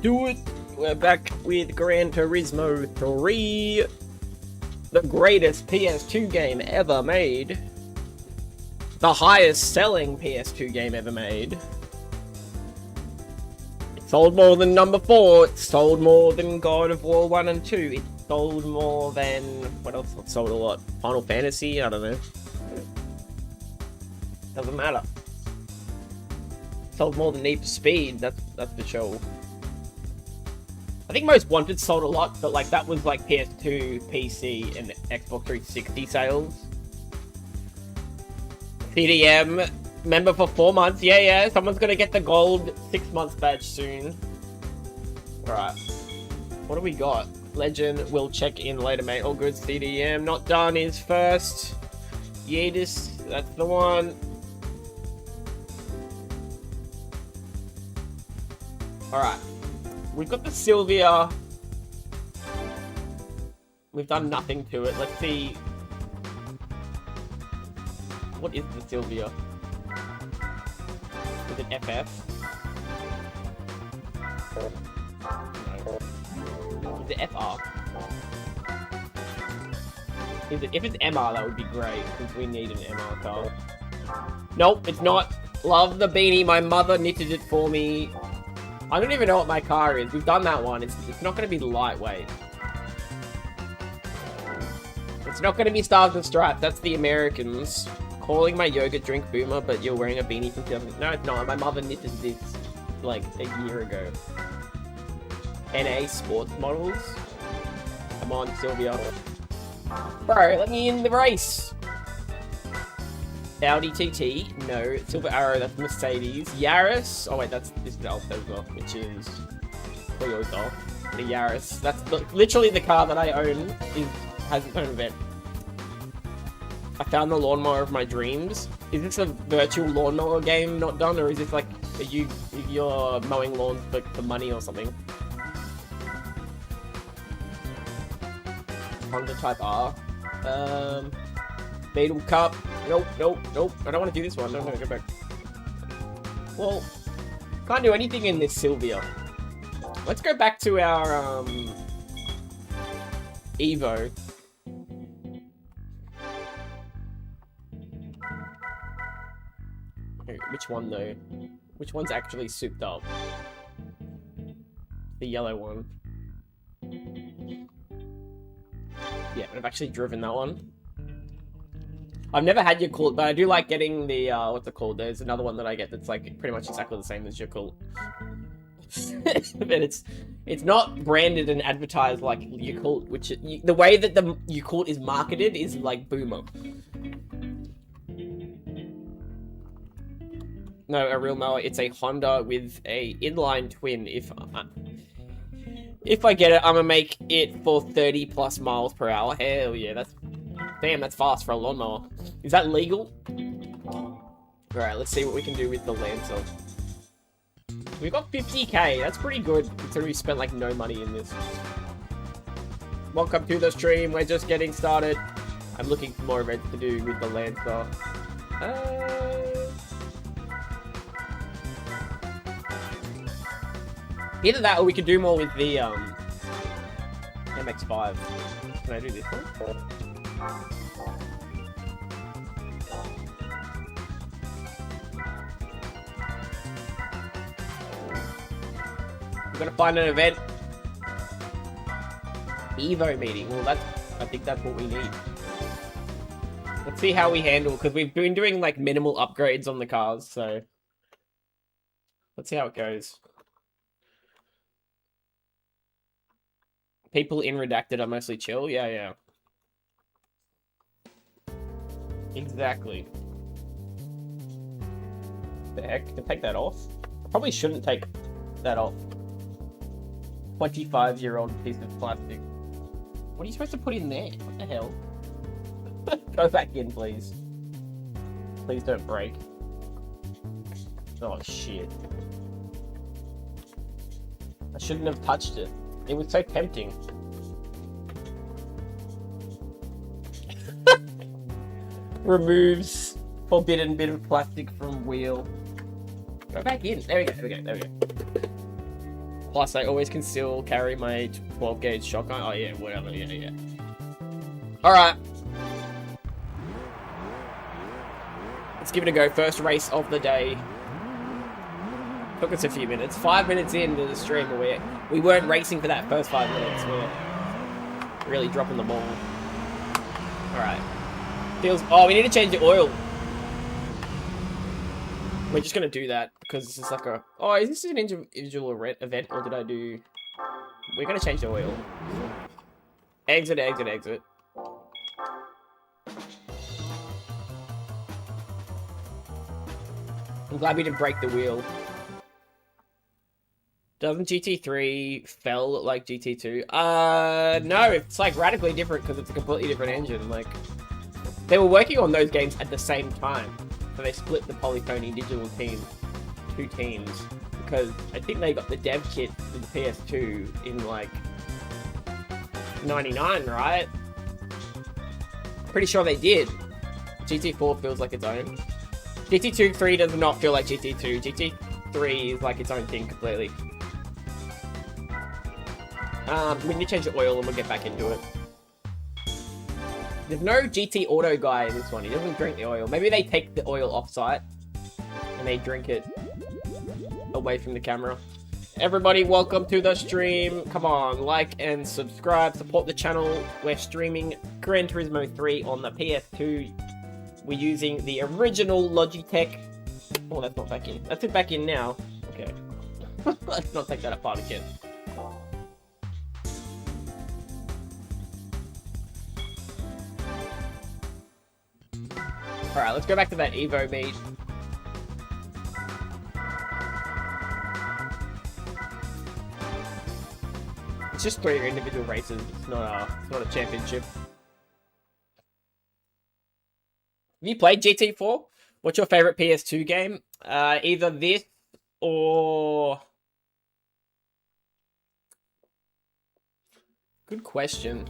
do it. We're back with Gran Turismo 3. The greatest PS2 game ever made. The highest selling PS2 game ever made. It sold more than number 4. It sold more than God of War 1 and 2. It sold more than... what else? It sold a lot. Final Fantasy? I don't know. Doesn't matter. It sold more than Need for Speed. That's for sure. I think Most Wanted sold a lot, but like that was like PS2, PC, and Xbox 360 sales. CDM, member for 4 months. Yeah, someone's gonna get the gold 6 months badge soon. Alright. What do we got? Legend, we'll check in later, mate. All good. CDM, not done is first. Yadis, that's the one. Alright. We've got the Sylvia. We've done nothing to it. Let's see. What is the Sylvia? Is it FF? No. Is it FR? Is it? If it's MR, that would be great, because we need an MR car. Nope, it's not. Love the beanie. My mother knitted it for me. I don't even know what my car is. We've done that one. It's not going to be lightweight. It's not going to be Stars and Stripes. That's the Americans. Calling my yogurt drink boomer, but you're wearing a beanie from 2000. No, it's not. My mother knitted this like a year ago. NA sports models. Come on, Sylvia. Bro, let me in the race. Audi TT, no. Silver Arrow, that's Mercedes. Yaris, oh wait, this is Alfa as well, which is Toyota. The Yaris, that's literally the car that I own, has its own event. I found the lawnmower of my dreams. Is this a virtual lawnmower game not done, or is this like, you're mowing lawns for money or something? Honda Type R. Beetle Cup. Nope. I don't want to do this one. No, go back. Well, can't do anything in this Sylvia. Let's go back to our, Evo. Which one, though? Which one's actually souped up? The yellow one. Yeah, but I've actually driven that one. I've never had your Yakult, but I do like getting the, what's it called? There's another one that I get that's like pretty much exactly the same as your Yakult. But it's not branded and advertised like Yakult, which the way that the Yakult is marketed is like boomer. No, a real mower. It's a Honda with a inline twin. If I get it, I'm gonna make it for 30 plus miles per hour. Hell yeah, damn, that's fast for a lawnmower. Is that legal? Alright, let's see what we can do with the Lancer. We've got 50k. That's pretty good, considering we spent like no money in this. Welcome to the stream. We're just getting started. I'm looking for more events to do with the Lancer. Either that, or we could do more with the MX-5. Can I do this one? We're gonna find an event. Evo meeting. Well, I think that's what we need. Let's see how we handle, because we've been doing like minimal upgrades on the cars, so let's see how it goes. People in Redacted are mostly chill. Yeah. Exactly. The heck? To take that off? I probably shouldn't take that off. 25-year-old piece of plastic. What are you supposed to put in there? What the hell? Go back in, please. Please don't break. Oh, shit. I shouldn't have touched it. It was so tempting. Removes forbidden bit of plastic from wheel. Go back in. There we go. Plus, I always can still carry my 12 gauge shotgun. Oh yeah, whatever. Yeah, yeah. All right. Let's give it a go. First race of the day. Took us a few minutes. 5 minutes into the stream, but we weren't racing for that first 5 minutes. We're really dropping the ball. All right. Feels. Oh, we need to change the oil. We're just gonna do that because this is like a. Oh, is this an individual event or did I do? We're gonna change the oil. Exit, exit, exit. I'm glad we didn't break the wheel. Doesn't GT3 fell like GT2? No, it's like radically different because it's a completely different engine. Like, they were working on those games at the same time. So they split the Polyphony digital team, 2 teams, because I think they got the dev kit for the PS2 in like 99, right? Pretty sure they did. GT4 feels like its own. GT2 3 does not feel like GT2. GT3 is like its own thing completely. We need to change the oil and we'll get back into it. There's no GT Auto guy in this one. He doesn't drink the oil. Maybe they take the oil off-site and they drink it away from the camera. Everybody, welcome to the stream. Come on, like and subscribe. Support the channel. We're streaming Gran Turismo 3 on the PS2. We're using the original Logitech. Oh, that's not back in. That's it back in now. Okay. Let's not take that apart again. Alright, let's go back to that Evo meet. It's just 3 individual races. It's not a championship. Have you played GT4? What's your favorite PS2 game? Either this or... Good question.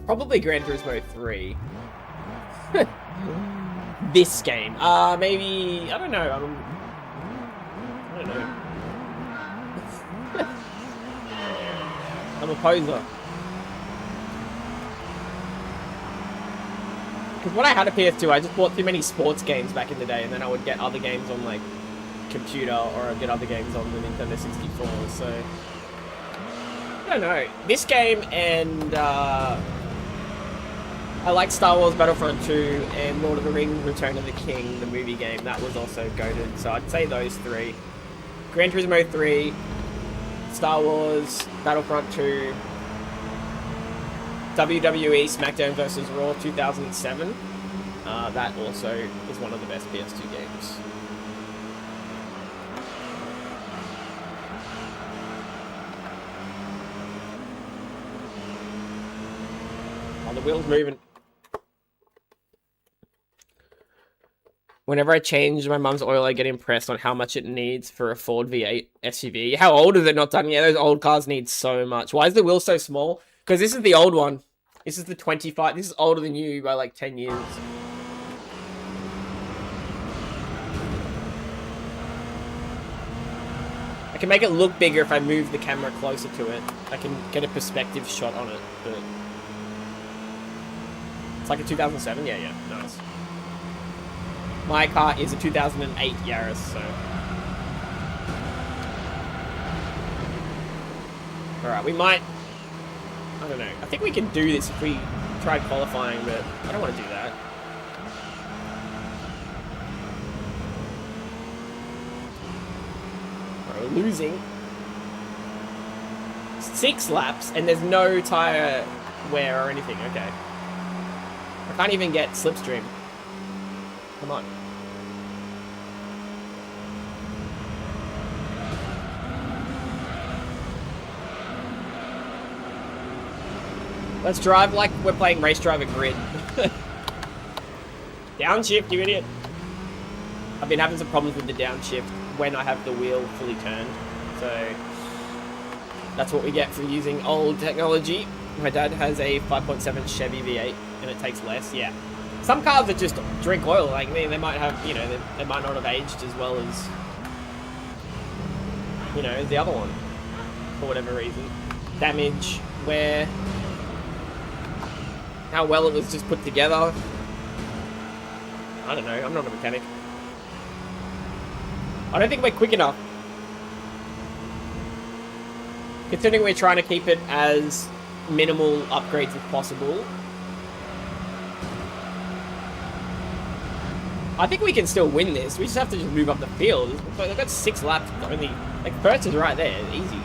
Probably Gran Turismo 3. This game. Maybe... I don't know. I don't know. I'm a poser. Because when I had a PS2, I just bought too many sports games back in the day, and then I would get other games on, like, computer, or I'd get other games on the Nintendo 64, so... I don't know. This game and, I like Star Wars Battlefront 2 and Lord of the Rings Return of the King, the movie game. That was also goated, so I'd say those 3. Gran Turismo 3, Star Wars, Battlefront 2, WWE SmackDown vs. Raw 2007. That also is one of the best PS2 games. Oh, the wheel's moving. Whenever I change my mum's oil, I get impressed on how much it needs for a Ford V8 SUV. How old is it not done? Yeah, those old cars need so much. Why is the wheel so small? Because this is the old one. This is the 25. This is older than you by like 10 years. I can make it look bigger if I move the camera closer to it. I can get a perspective shot on it, but... It's like a 2007? Yeah, nice. My car is a 2008 Yaris, so... Alright, we might... I don't know. I think we can do this if we try qualifying, but I don't want to do that. Alright, we're losing. 6 laps, and there's no tyre wear or anything. Okay. I can't even get slipstream. Come on. Let's drive like we're playing Race Driver Grid. Downshift, you idiot. I've been having some problems with the downshift when I have the wheel fully turned. So that's what we get for using old technology. My dad has a 5.7 Chevy V8 and it takes less, yeah. Some cars that just drink oil, like me, they might have, you know, they might not have aged as well as you know, as the other one, for whatever reason. Damage, wear, how well it was just put together. I don't know, I'm not a mechanic. I don't think we're quick enough. Considering we're trying to keep it as minimal upgrades as possible. I think we can still win this. We just have to just move up the field. I've got 6 laps only. Like, first is right there. Easy.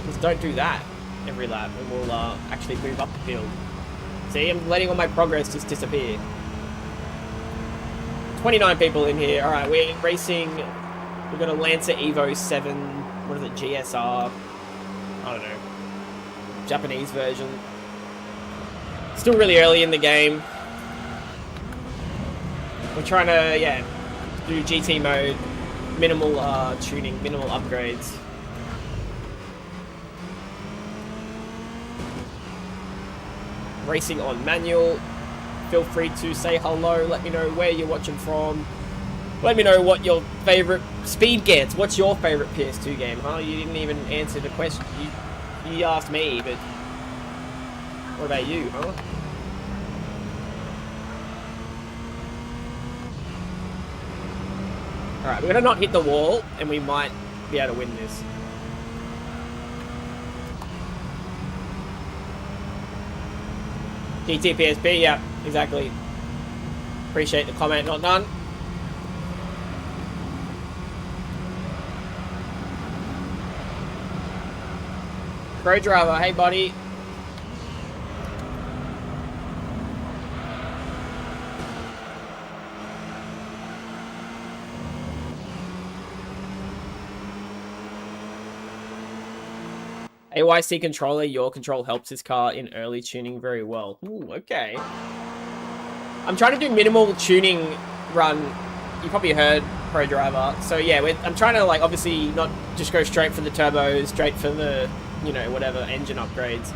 Just don't do that every lap and we'll actually move up the field. See, I'm letting all my progress just disappear. 29 people in here. Alright, we're racing. We've got a Lancer Evo 7. What is it? GSR. I don't know. Japanese version. Still really early in the game. We're trying to, yeah, do GT mode, minimal tuning, minimal upgrades. Racing on manual. Feel free to say hello. Let me know where you're watching from. Let me know what your favorite speed gets. What's your favorite PS2 game? Huh? You didn't even answer the question. You asked me, but what about you, huh? Alright, we're gonna not hit the wall, and we might be able to win this. GT PSP, yeah, exactly. Appreciate the comment, not done. Pro driver, hey buddy. AYC controller, your control helps this car in early tuning very well. Ooh, okay. I'm trying to do minimal tuning run. You probably heard Pro Driver. So yeah, I'm trying to, like, obviously not just go straight for the turbos, straight for the, you know, whatever, engine upgrades.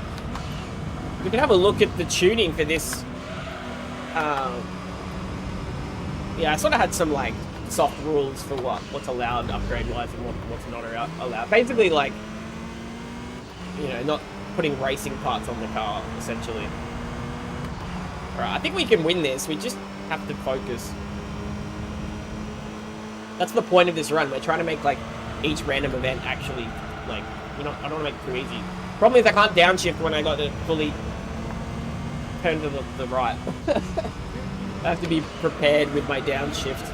We can have a look at the tuning for this. Yeah, I sort of had some, like, soft rules for what's allowed upgrade-wise and what's not allowed. Basically, like, you know, not putting racing parts on the car, essentially. Alright, I think we can win this. We just have to focus. That's the point of this run. We're trying to make, like, each random event actually, like, you know, I don't want to make it too easy. Problem is I can't downshift when I got to fully turn to the right. I have to be prepared with my downshift.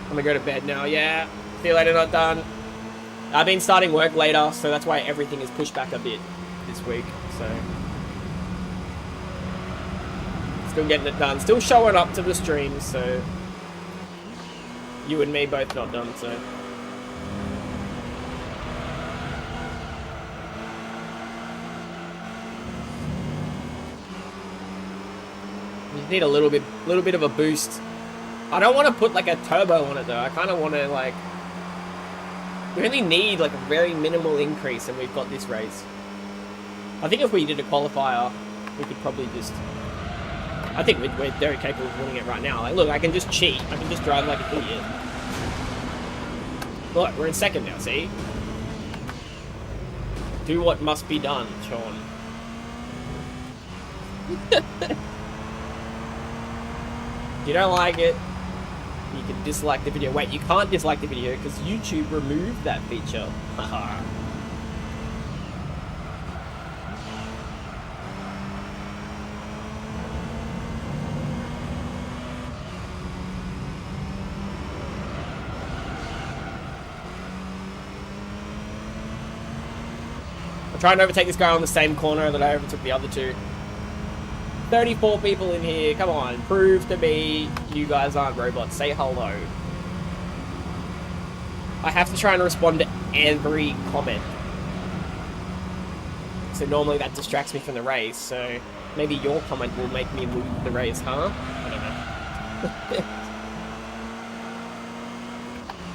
I'm gonna go to bed now, yeah. See you later, not done. I've been starting work later, so that's why everything is pushed back a bit this week, so. Still getting it done. Still showing up to the streams, so. You and me both not done, so. You just need a little bit of a boost. I don't want to put, like, a turbo on it, though. I kind of want to, like... We only need, like, a very minimal increase, and we've got this race. I think if we did a qualifier, we could probably just... I think we're very capable of winning it right now. Like, look, I can just cheat. I can just drive like an idiot. Look, we're in second now, see? Do what must be done, Sean. If you don't like it, you can dislike the video. Wait, you can't dislike the video because YouTube removed that feature. Haha. I'm trying to overtake this guy on the same corner that I overtook the other two. 34 people in here. Come on, prove to me you guys aren't robots. Say hello. I have to try and respond to every comment. So normally that distracts me from the race, so maybe your comment will make me lose the race, huh? I don't know.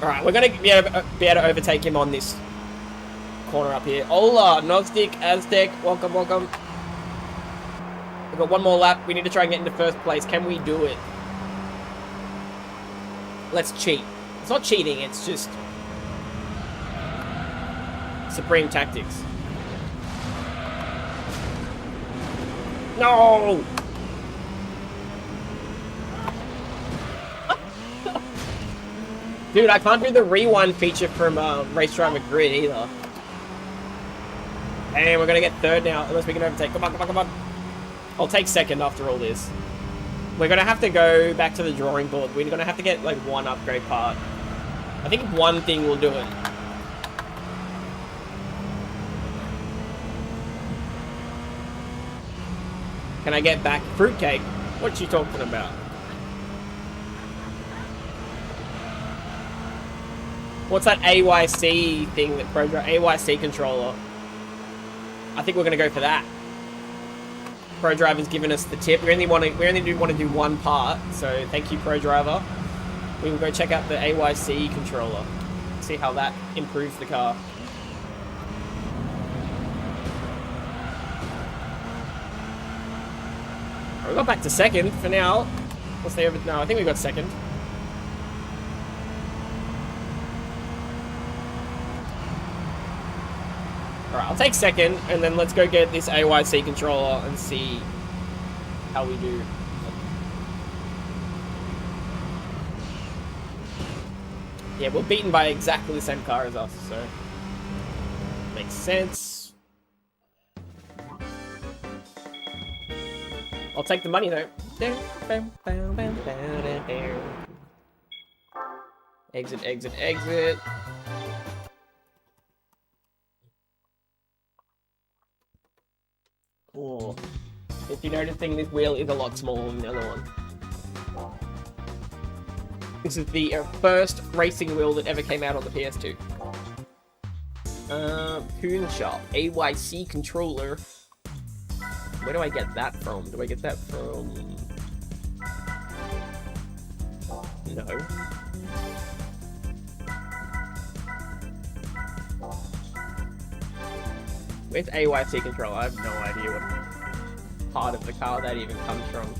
Alright, we're going to be able to overtake him on this corner up here. Hola, Gnostic, Aztec, welcome, welcome. We're got one more lap. We need to try and get into first place. Can we do it? Let's cheat. It's not cheating, it's just supreme tactics. No! Dude, I can't do the rewind feature from Race Driver Grid either. And we're gonna get third now, unless we can overtake. Come on, come on, come on. I'll take second after all this. We're gonna have to go back to the drawing board. We're gonna have to get like one upgrade part. I think one thing will do it. Can I get back fruitcake? What you talking about? What's that AYC thing that AYC controller? I think we're gonna go for that. ProDriver's given us the tip. We only want to do one part, so thank you, ProDriver. We will go check out the AYC controller, see how that improves the car. We got back to second for now. We'll stay over. No, I think we got second. Alright, I'll take second, and then let's go get this AYC controller and see how we do. Yeah, we're beaten by exactly the same car as us, so makes sense. I'll take the money though. Exit, exit, exit. Oh, if you're noticing, this wheel is a lot smaller than the other one. This is the first racing wheel that ever came out on the PS2. Coon Shop, AYC controller. Where do I get that from? Do I get that from... No. Where's AYC control? I have no idea what part of the car that even comes from.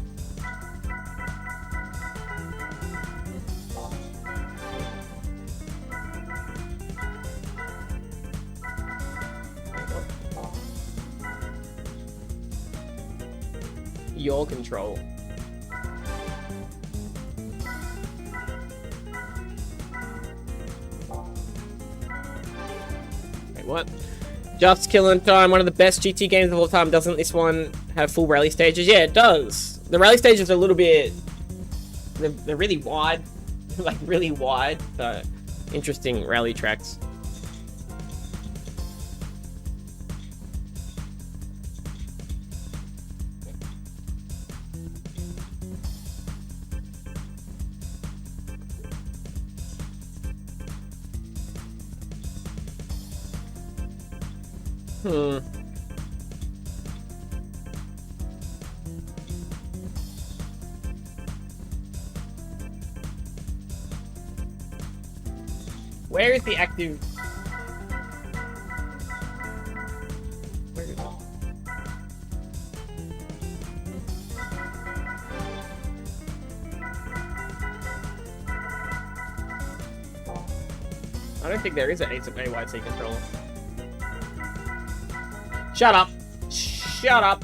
Your control. Wait, what? Just Killing Time, one of the best GT games of all time. Doesn't this one have full rally stages? Yeah, it does. The rally stages are a little bit... They're really wide. Like, really wide. So, interesting rally tracks. Where is the active... Where is it? I don't think there is an AYC controller. Shut up! Shut up!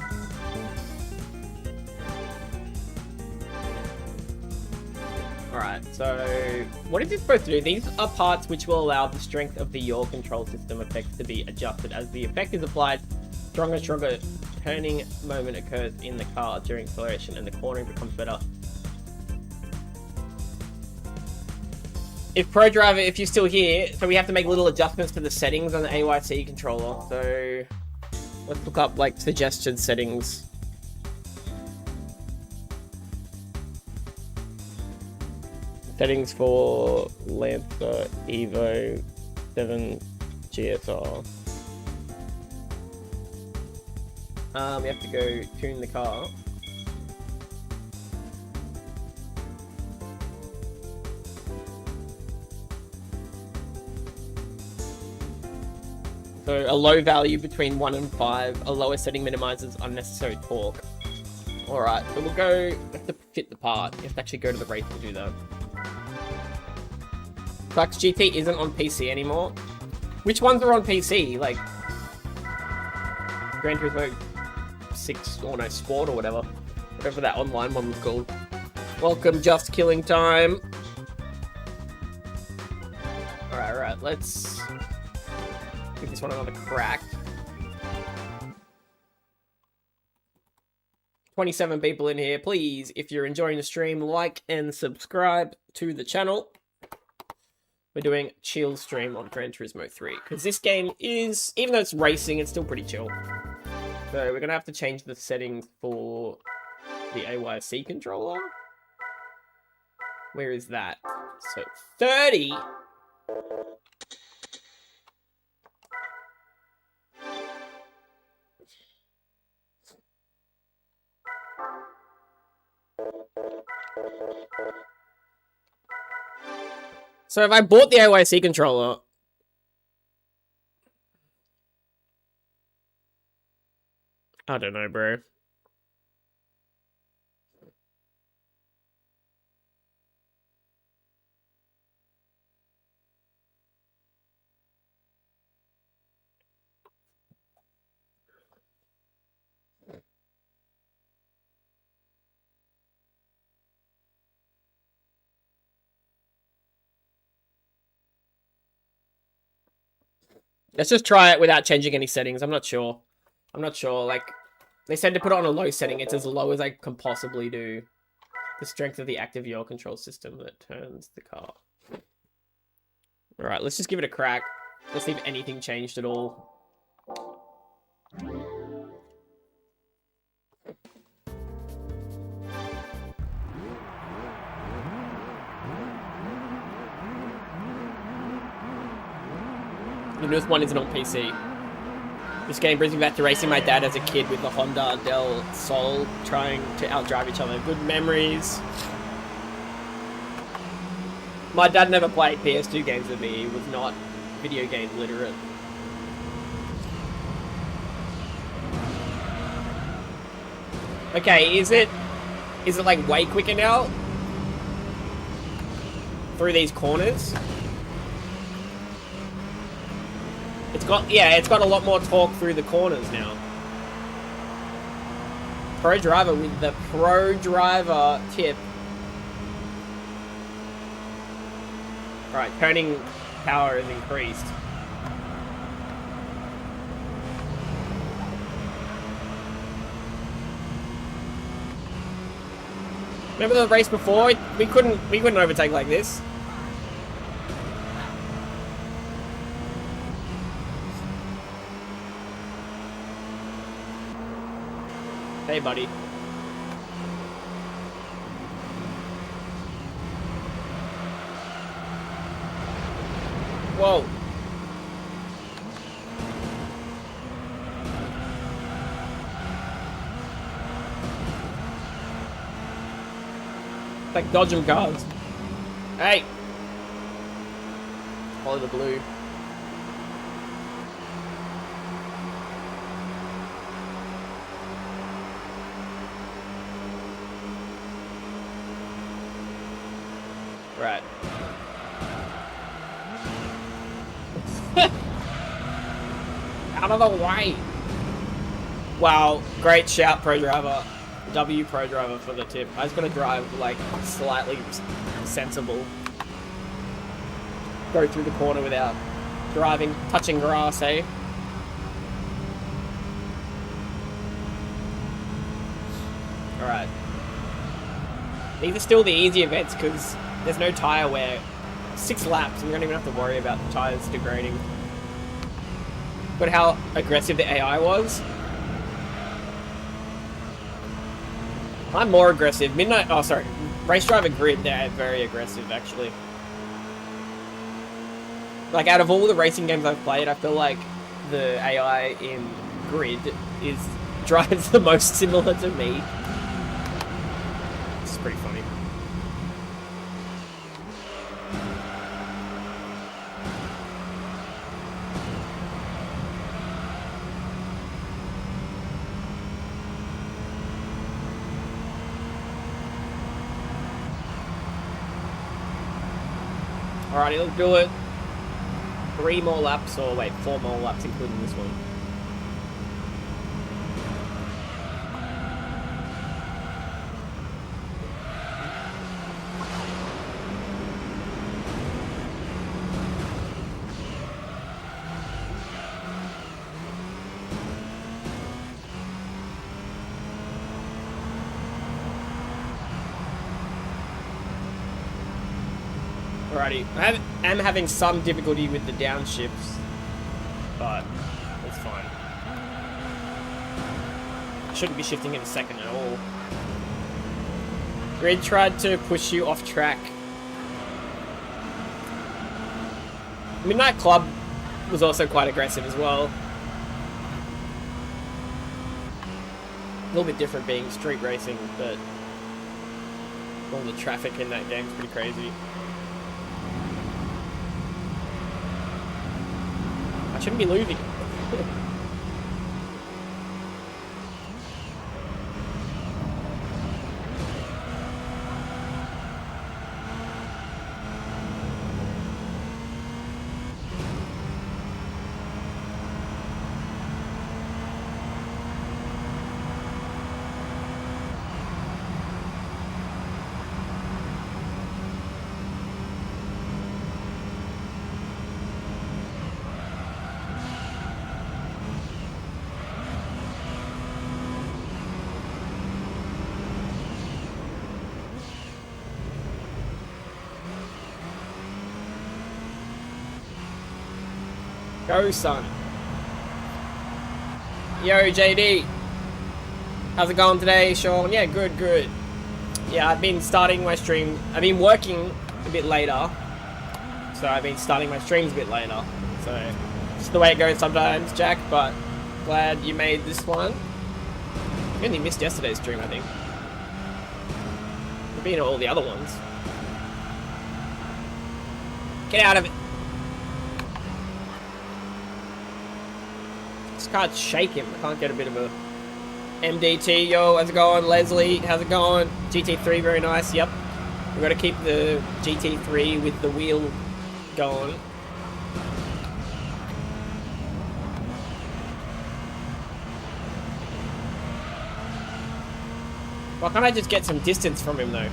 Alright, so what is this supposed to do? These are parts which will allow the strength of the yaw control system effects to be adjusted. As the effect is applied, stronger and stronger turning moment occurs in the car during acceleration and the cornering becomes better. If ProDriver, if you're still here, so we have to make little adjustments to the settings on the AYC controller. So let's look up like suggested settings. Settings for Lancer Evo 7 GSR. We have to go tune the car. So a low value between 1 and 5. A lower setting minimizes unnecessary torque. Alright, so we'll go... We have to fit the part. You have to actually go to the race to do that. Flux GT isn't on PC anymore. Which ones are on PC? Like... Gran Turismo 6, or no, Sport or whatever. Whatever that online one was called. Welcome, Just Killing Time. Alright, let's... give this one another crack. 27 people in here. Please, if you're enjoying the stream, like and subscribe to the channel. We're doing chill stream on Gran Turismo 3. Because this game is, even though it's racing, it's still pretty chill. So we're going to have to change the settings for the AYC controller. Where is that? So 30. So if I bought the AYC controller... I don't know, bro. Let's just try it without changing any settings. I'm not sure. Like, they said to put it on a low setting. It's as low as I can possibly do. The strength of the active yaw control system that turns the car. Alright, let's just give it a crack. Let's see if anything changed at all. The newest one isn't on PC. This game brings me back to racing my dad as a kid with the Honda Del Sol, trying to outdrive each other. Good memories. My dad never played PS2 games with me. He was not video game literate. Okay, is it like way quicker now? Through these corners? It's got a lot more torque through the corners now. Pro driver with the pro driver tip. Alright, turning power has increased. Remember the race before? We couldn't overtake like this. Hey, buddy. Whoa. It's like dodging cars. Hey. Follow the blue. Right. Out of the way. Wow, great shout, Pro Driver. W Pro Driver for the tip. I was gonna drive like slightly sensible. Go through the corner without driving, touching grass, eh? Alright. These are still the easy events because there's no tyre wear. 6 laps, and we don't even have to worry about the tyres degrading. But how aggressive the AI was. I'm more aggressive. Race Driver Grid, they're very aggressive, actually. Like, out of all the racing games I've played, I feel like the AI in Grid drives the most similar to me. It's pretty funny. Alrighty, let's do it. 3 more laps, or wait, 4 more laps including this one. Alrighty, I'm having some difficulty with the downshifts, but it's fine. I shouldn't be shifting in a second at all. Grid tried to push you off track. Midnight Club was also quite aggressive as well. A little bit different being street racing, but all the traffic in that game is pretty crazy. I shouldn't be losing. Go, son. Yo, JD. How's it going today, Sean? Yeah, good, good. Yeah, I've been starting my stream. I've been working a bit later. So I've been starting my streams a bit later. So, it's the way it goes sometimes, Jack, but glad you made this one. I only missed yesterday's stream, I think. I've been at all the other ones. Get out of it. Can't shake him. I can't get a bit of a MDT. Yo, how's it going? Leslie, how's it going? GT3, very nice. Yep. We've got to keep the GT3 with the wheel going. Why can't I just get some distance from him though?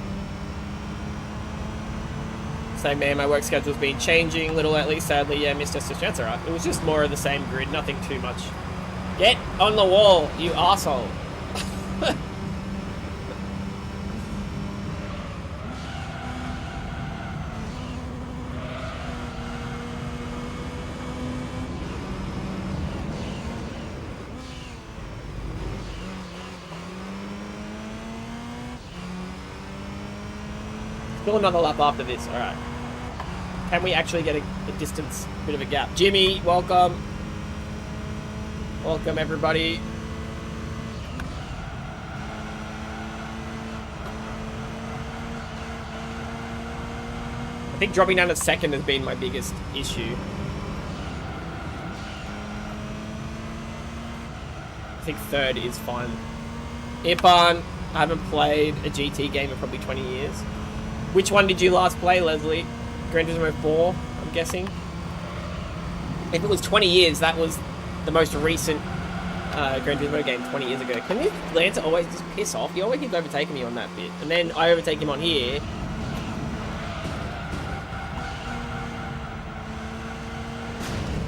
Same man, my work schedule's been changing, little lately, sadly, yeah, missed us. That's alright. It was just more of the same grid, nothing too much. Get on the wall, you asshole. Still another lap after this, alright. Can we actually get a distance, bit of a gap? Jimmy, welcome. Welcome, everybody. I think dropping down to second has been my biggest issue. I think third is fine. Ipan, I haven't played a GT game in probably 20 years. Which one did you last play, Leslie? Gran Turismo 4, I'm guessing. If it was 20 years, that was the most recent Gran Turismo game 20 years ago. Can this Lancer always just piss off? He always keeps overtaking me on that bit. And then I overtake him on here.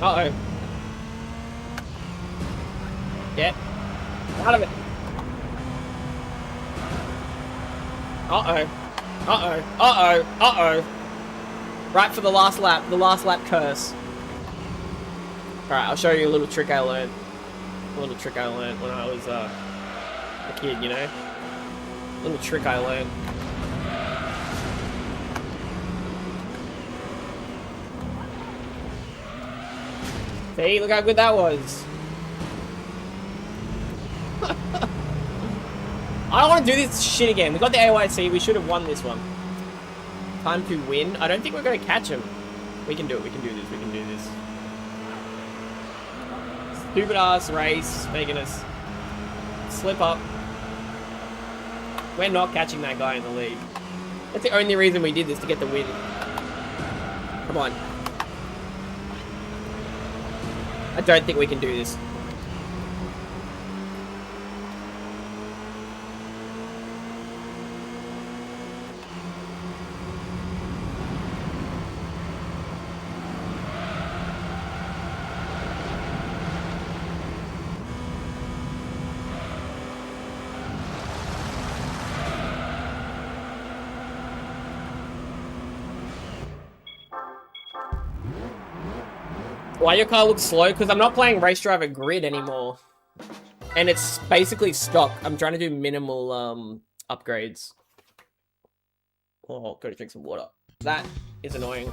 Uh-oh. Get out of it. Uh-oh. Uh-oh. Uh-oh. Uh-oh. Right for the last lap curse. Alright, I'll show you a little trick I learned. A little trick I learned when I was a kid, you know? A little trick I learned. See, look how good that was. I don't want to do this shit again. We got the AYC, we should have won this one. Time to win. I don't think we're going to catch him. We can do it, we can do this, we can do this. Stupid ass race, making us slip up. We're not catching that guy in the lead. That's the only reason we did this, to get the win. Come on. I don't think we can do this. Why your car looks slow? Because I'm not playing Race Driver Grid anymore. And it's basically stock. I'm trying to do minimal upgrades. Oh, gotta drink some water. That is annoying.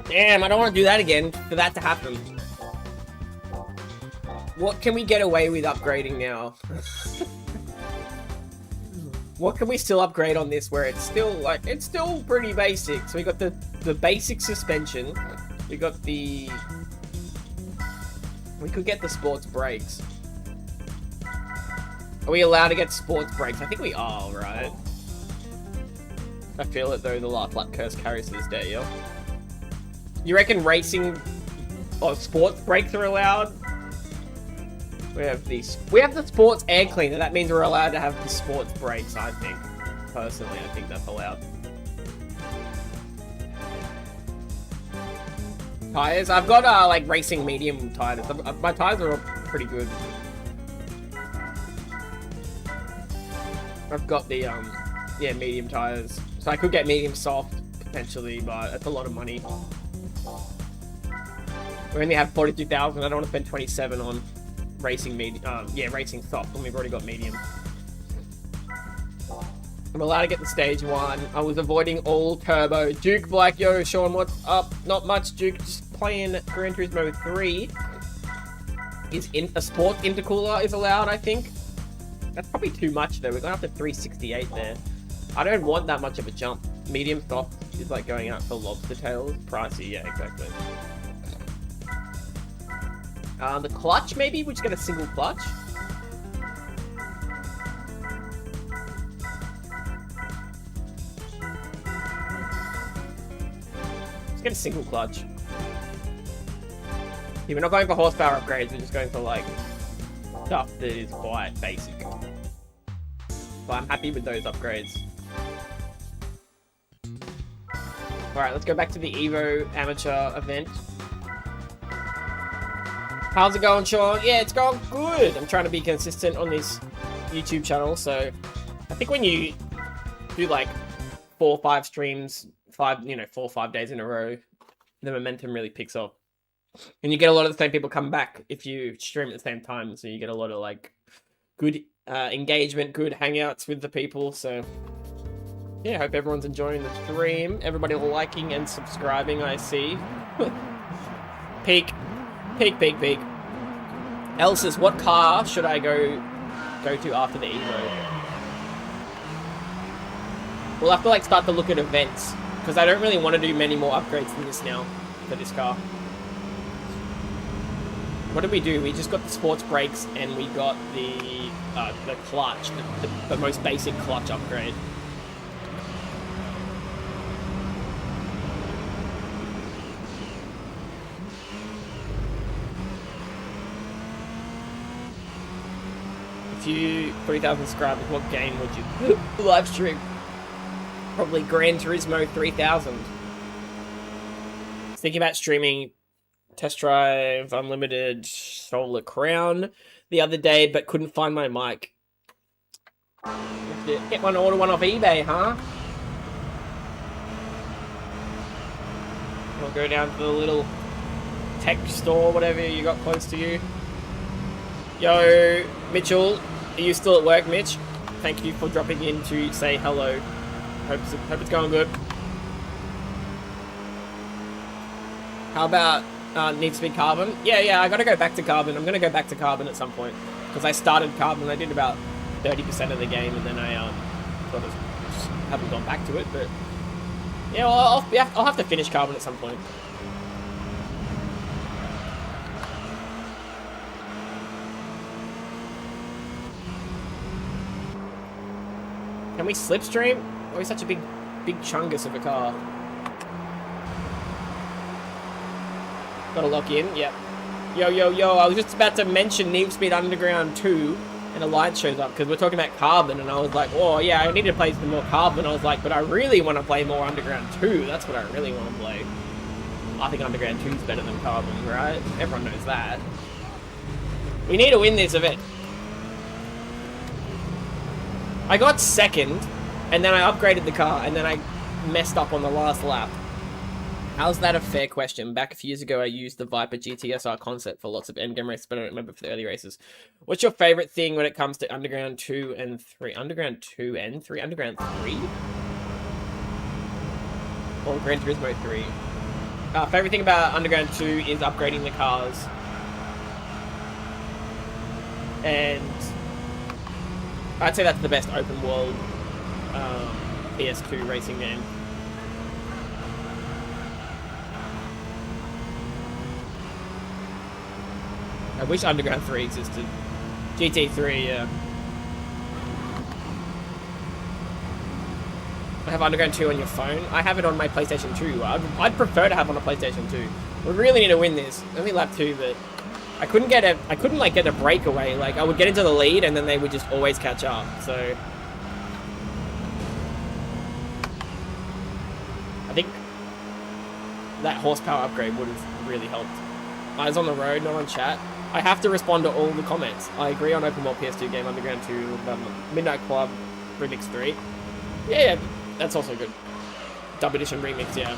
Damn, I don't want to do that again for that to happen. What can we get away with upgrading now? What can we still upgrade on this where it's still like, it's still pretty basic? So we got the basic suspension. We got the... We could get the sports brakes. Are we allowed to get sports brakes? I think we are, right? I feel it though, the last lap curse carries to this day, yeah? You reckon racing or sports brakes are allowed? We have the sports air cleaner. That means we're allowed to have the sports brakes, I think. Personally, I think that's allowed. Tires? I've got, like, racing medium tires. My tires are all pretty good. I've got the, yeah, medium tires. So I could get medium soft, potentially, but that's a lot of money. We only have 42,000. I don't want to spend 27 on racing medium. Yeah, racing soft when we've already got medium. I'm allowed to get the stage 1. I was avoiding all turbo. Duke Black, yo, Sean, what's up? Not much, Duke. Just playing Gran Turismo 3. Is in a sports intercooler is allowed, I think. That's probably too much though. We're going up to 368 there. I don't want that much of a jump. Medium soft is like going out for lobster tails. Pricey, yeah, exactly. The clutch, maybe? We just get a single clutch. Let's get a single clutch. Yeah, we're not going for horsepower upgrades, we're just going for, like, stuff that is quite basic. But I'm happy with those upgrades. Alright, let's go back to the Evo Amateur event. How's it going, Sean? Yeah, it's going good. I'm trying to be consistent on this YouTube channel, so I think when you do like 4 or 5 streams, 4 or 5 days in a row, the momentum really picks up. And you get a lot of the same people come back if you stream at the same time, so you get a lot of like good engagement, good hangouts with the people, so yeah, I hope everyone's enjoying the stream. Everybody liking and subscribing, I see. Peak. Elle says, what car should I go to after the Evo? We'll have to like start to look at events, because I don't really want to do many more upgrades than this now for this car. What did we do? We just got the sports brakes and we got the clutch, the most basic clutch upgrade. If you 3,000 subscribers, what game would you live stream? Probably Gran Turismo 3000. Thinking about streaming Test Drive Unlimited Solar Crown the other day, but couldn't find my mic. Get one, order one off eBay, huh? We'll go down to the little tech store, whatever you got close to you. Yo, Mitchell, are you still at work, Mitch? Thank you for dropping in to say hello. Hope it's going good. How about Need Speed Carbon? Yeah, I gotta go back to Carbon. I'm gonna go back to Carbon at some point. Because I started Carbon, I did about 30% of the game, and then I sort of just haven't gone back to it, but... Yeah, well, I'll have to finish Carbon at some point. Can we slipstream? Oh, he's such a big chungus of a car. Gotta lock in, yep. Yo, yo, yo, I was just about to mention Need for Speed Underground 2, and a light shows up, because we're talking about Carbon, and I was like, oh, yeah, I need to play some more Carbon. I was like, but I really want to play more Underground 2. That's what I really want to play. I think Underground 2 is better than Carbon, right? Everyone knows that. We need to win this event. I got second, and then I upgraded the car, and then I messed up on the last lap. How's that a fair question? Back a few years ago, I used the Viper GTSR concept for lots of endgame races, but I don't remember for the early races. What's your favorite thing when it comes to Underground 2 and 3? Underground 2 and 3? Underground 3? Or Gran Turismo 3? Favorite thing about Underground 2 is upgrading the cars. And I'd say that's the best open world PS2 racing game. I wish Underground 3 existed. GT3, yeah. I have Underground 2 on your phone. I have it on my PlayStation 2. I'd prefer to have on a PlayStation 2. We really need to win this. Only lap 2, but I couldn't like get a breakaway. Like I would get into the lead and then they would just always catch up. So I think that horsepower upgrade would have really helped. Eyes on the road, not on chat. I have to respond to all the comments. I agree on Open World PS2 game, Underground 2, Midnight Club, Remix 3. Yeah, that's also good. Dub Edition Remix, yeah.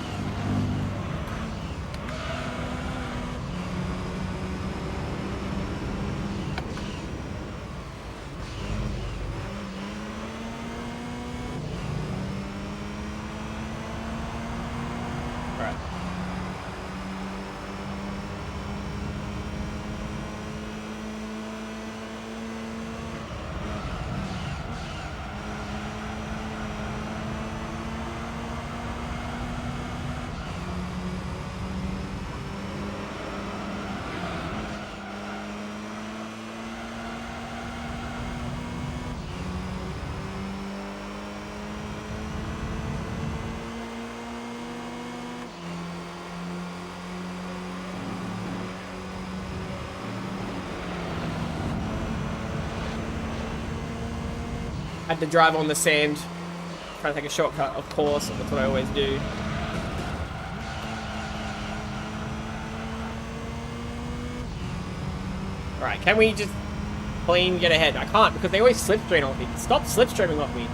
Had to drive on the sand. Trying to take a shortcut, of course. That's what I always do. Alright, can we just clean get ahead? I can't because they always slipstream off me. Stop slipstreaming off me.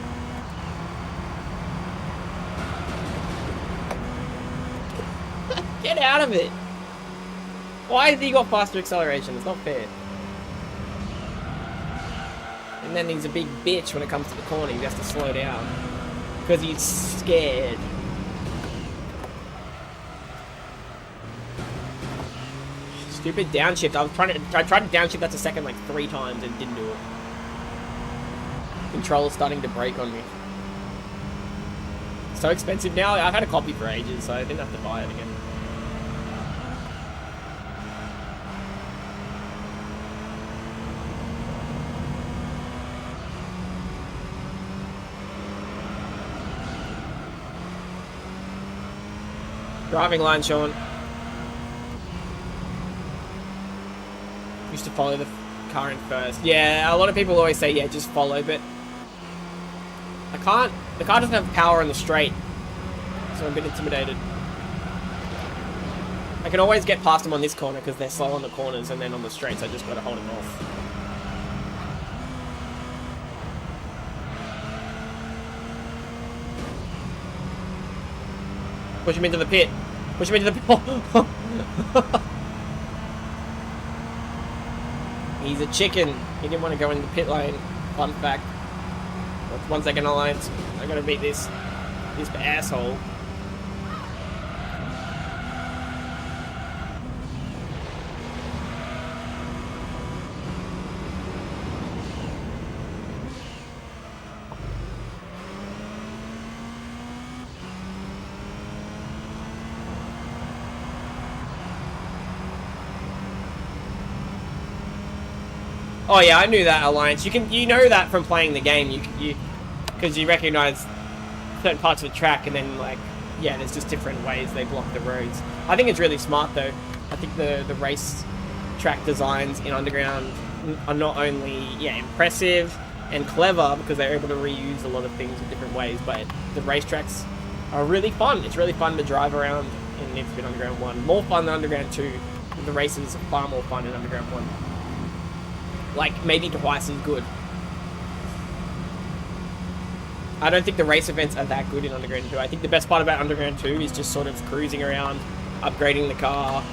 Get out of it. Why has he got faster acceleration? It's not fair. And then he's a big bitch when it comes to the corner. He has to slow down because he's scared. Stupid downshift. I tried to downshift that to second like 3 times and didn't do it. Controller's starting to break on me. So expensive now. I've had a copy for ages, so I didn't have to buy it again. Driving line, Sean. Used to follow the car in first. Yeah, a lot of people always say, yeah, just follow, but I can't. The car doesn't have power on the straight, so I'm a bit intimidated. I can always get past them on this corner because they're slow on the corners, and then on the straights I just got to hold them off. Push him into the pit. Push him into the pit. He's a chicken. He didn't want to go in the pit lane. Fun fact. 1 second alliance. I gotta beat this asshole. You know that from playing the game. You because you recognize certain parts of the track, and then like, yeah, there's just different ways they block the roads. I think it's really smart though. I think the race track designs in Underground are not only, yeah, impressive and clever because they're able to reuse a lot of things in different ways, but the racetracks are really fun. It's really fun to drive around in Need for Speed Underground 1. More fun than Underground 2. The races are far more fun in Underground 1. Like, maybe twice as good. I don't think the race events are that good in Underground 2. I think the best part about Underground 2 is just sort of cruising around, upgrading the car.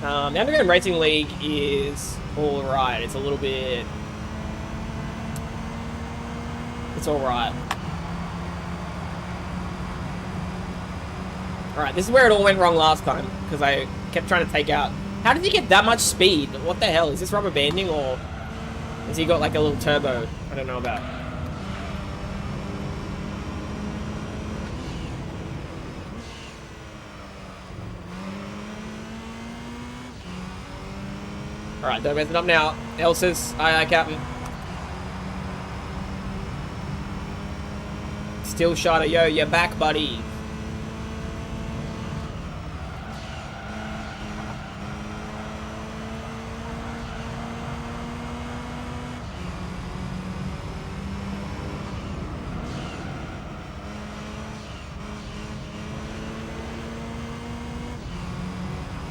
The Underground Racing League is alright. It's a little bit... It's alright. Alright, this is where it all went wrong last time, because I kept trying to take out... How did he get that much speed? What the hell? Is this rubber banding, or has he got like a little turbo I don't know about? Alright, don't mess it up now. Elsa's, aye, Captain. Still shot, yo, you're back, buddy.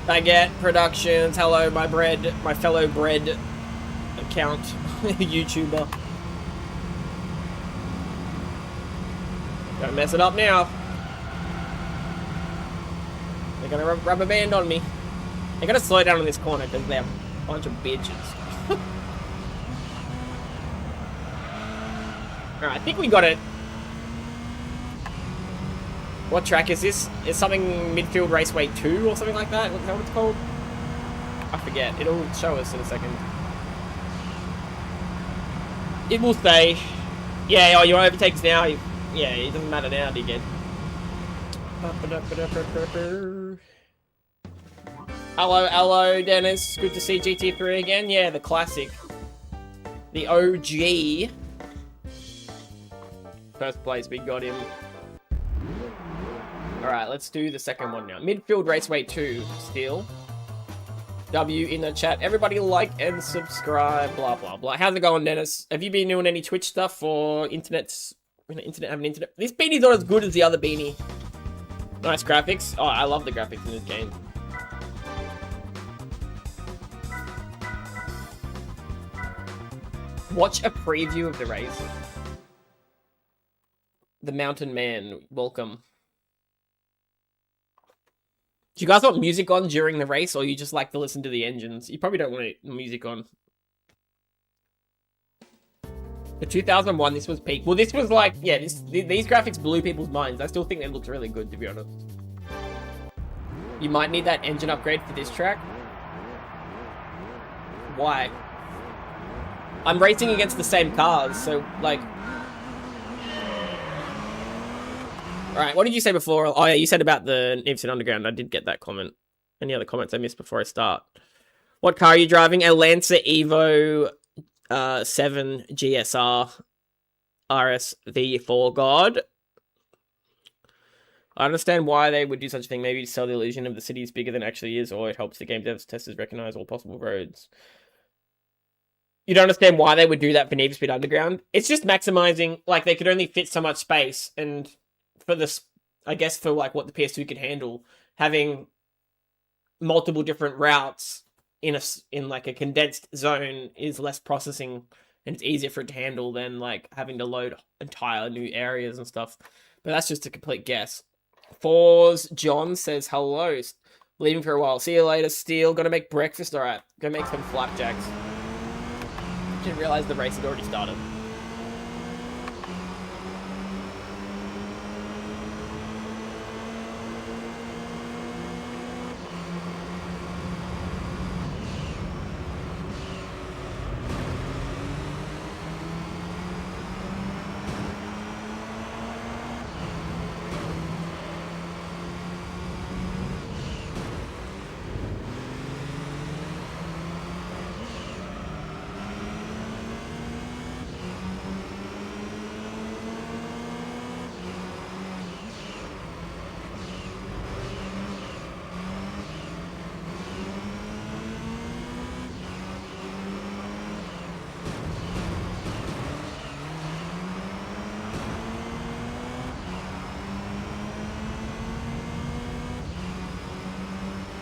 Baguette Productions, hello, my fellow bread account YouTuber. Don't mess it up now. They're gonna rubber band on me. They gotta slow down on this corner because they're a bunch of bitches. Alright, I think we got it. What track is this? It's something Midfield Raceway 2 or something like that? Is that what it's called? I forget. It'll show us in a second. It will say, yeah, oh, your overtakes now. Yeah, it doesn't matter now, dickhead. Hello, Dennis. Good to see GT3 again. Yeah, the classic. The OG. First place, we got him. Alright, let's do the second one now. Midfield Raceway 2, still. W in the chat. Everybody like and subscribe, blah, blah, blah. How's it going, Dennis? Have you been doing any Twitch stuff or internet? This beanie's not as good as the other beanie. Nice graphics. Oh, I love the graphics in this game. Watch a preview of the race. The Mountain Man, welcome. Do you guys want music on during the race, or you just like to listen to the engines? You probably don't want music on. The 2001, this was peak. Well, this was like, yeah, these graphics blew people's minds. I still think they looked really good, to be honest. You might need that engine upgrade for this track. Why? I'm racing against the same cars, so, like... Alright, what did you say before? Oh yeah, you said about the Need for Speed Underground. I did get that comment. Any other comments I missed before I start? What car are you driving? A Lancer Evo 7 GSR RS V4 God. I understand why they would do such a thing. Maybe to sell the illusion of the city is bigger than it actually is, or it helps the game devs testers recognize all possible roads. You don't understand why they would do that for Need for Speed Underground? It's just maximizing, like, they could only fit so much space, and for this, I guess for like what the PS2 could handle, having multiple different routes in like a condensed zone is less processing, and it's easier for it to handle than like having to load entire new areas and stuff. But that's just a complete guess. Fours John says hello. Leaving for a while. See you later, Steel. Gonna make breakfast. Alright. Go make some flapjacks. Didn't realize the race had already started.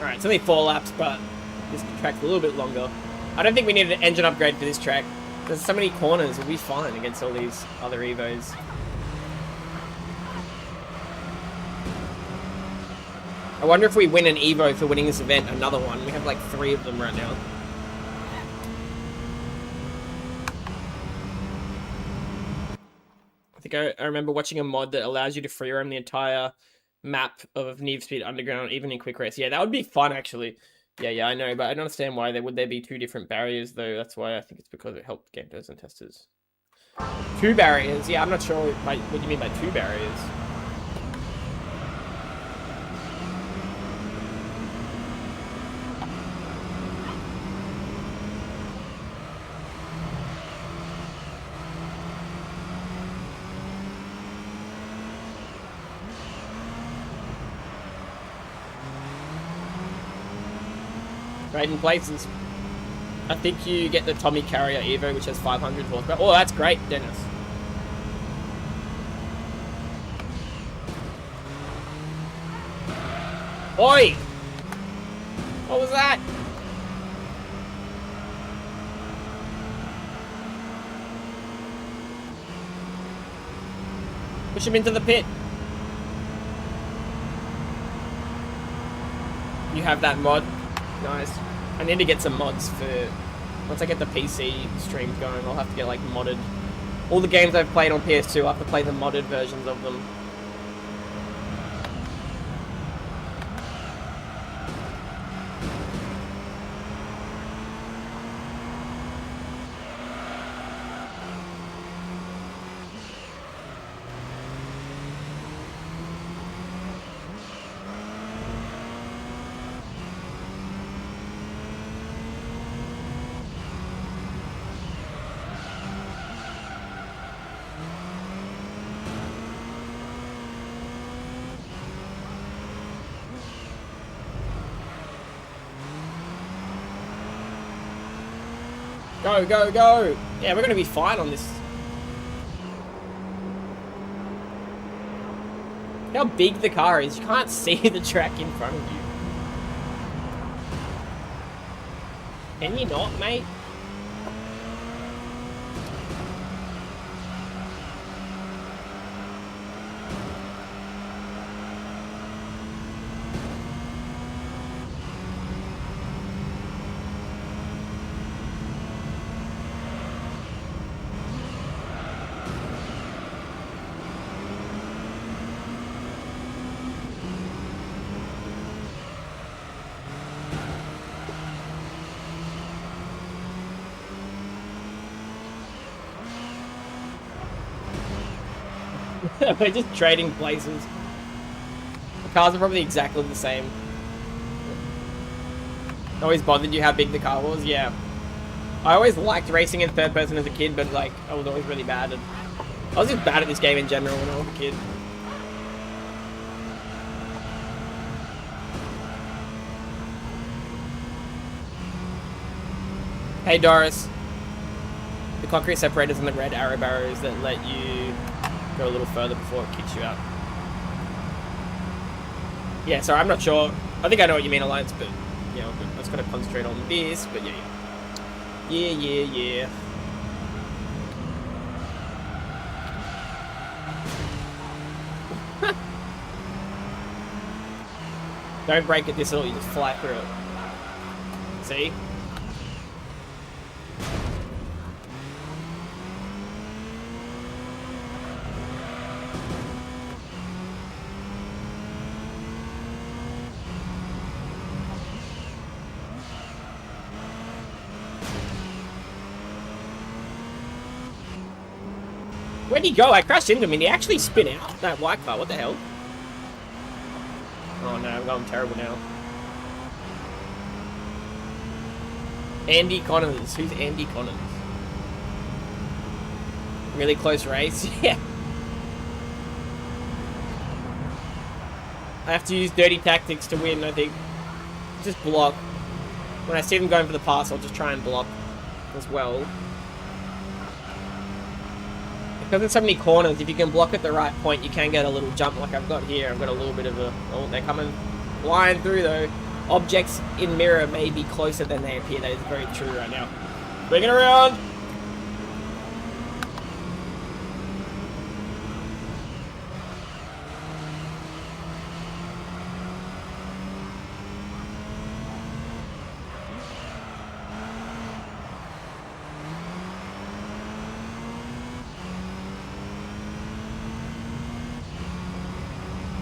Alright, it's only 4 laps, but this track's a little bit longer. I don't think we need an engine upgrade for this track. There's so many corners, we'll be fine against all these other Evos. I wonder if we win an Evo for winning this event, another one. We have like 3 of them right now. I think I remember watching a mod that allows you to free roam the entire map of Need for Speed Underground, even in Quick Race. Yeah, that would be fun, actually. Yeah, I know, but I don't understand why would there be 2 different barriers, though. That's why I think it's because it helped game devs and testers. 2 barriers? Yeah, I'm not sure what you mean by 2 barriers. Trading places. I think you get the Tommy Carrier Evo, which has 500 horsepower. Oh, that's great, Dennis. Oi! What was that? Push him into the pit. You have that mod. Nice. I need to get some mods for... Once I get the PC streams going, I'll have to get, like, modded... All the games I've played on PS2, I have to play the modded versions of them. Go, go, go! Yeah, we're gonna be fine on this. Look how big the car is. You can't see the track in front of you. Can you not, mate? We're just trading places. The cars are probably exactly the same. Always bothered you how big the car was? Yeah. I always liked racing in third person as a kid, but like, I was always really bad at... I was just bad at this game in general when I was a kid. Hey Doris. The concrete separators and the red arrow barriers that let you go a little further before it kicks you out. Yeah, sorry, I'm not sure. I think I know what you mean, Alliance, but yeah, I was gonna concentrate on this, but yeah. Yeah. Don't break it this little, you just fly through it. See? Where'd he go? I crashed into him and he actually spin out. That white car, what the hell? Oh no, I'm going terrible now. Andy Connors. Who's Andy Connors? Really close race? Yeah. I have to use dirty tactics to win, I think. Just block. When I see them going for the pass, I'll just try and block as well. Because there's so many corners, if you can block at the right point, you can get a little jump like I've got here. I've got a little bit of a... Oh, they're coming flying through though. objects in mirror may be closer than they appear. That is very true right now. Bring it around!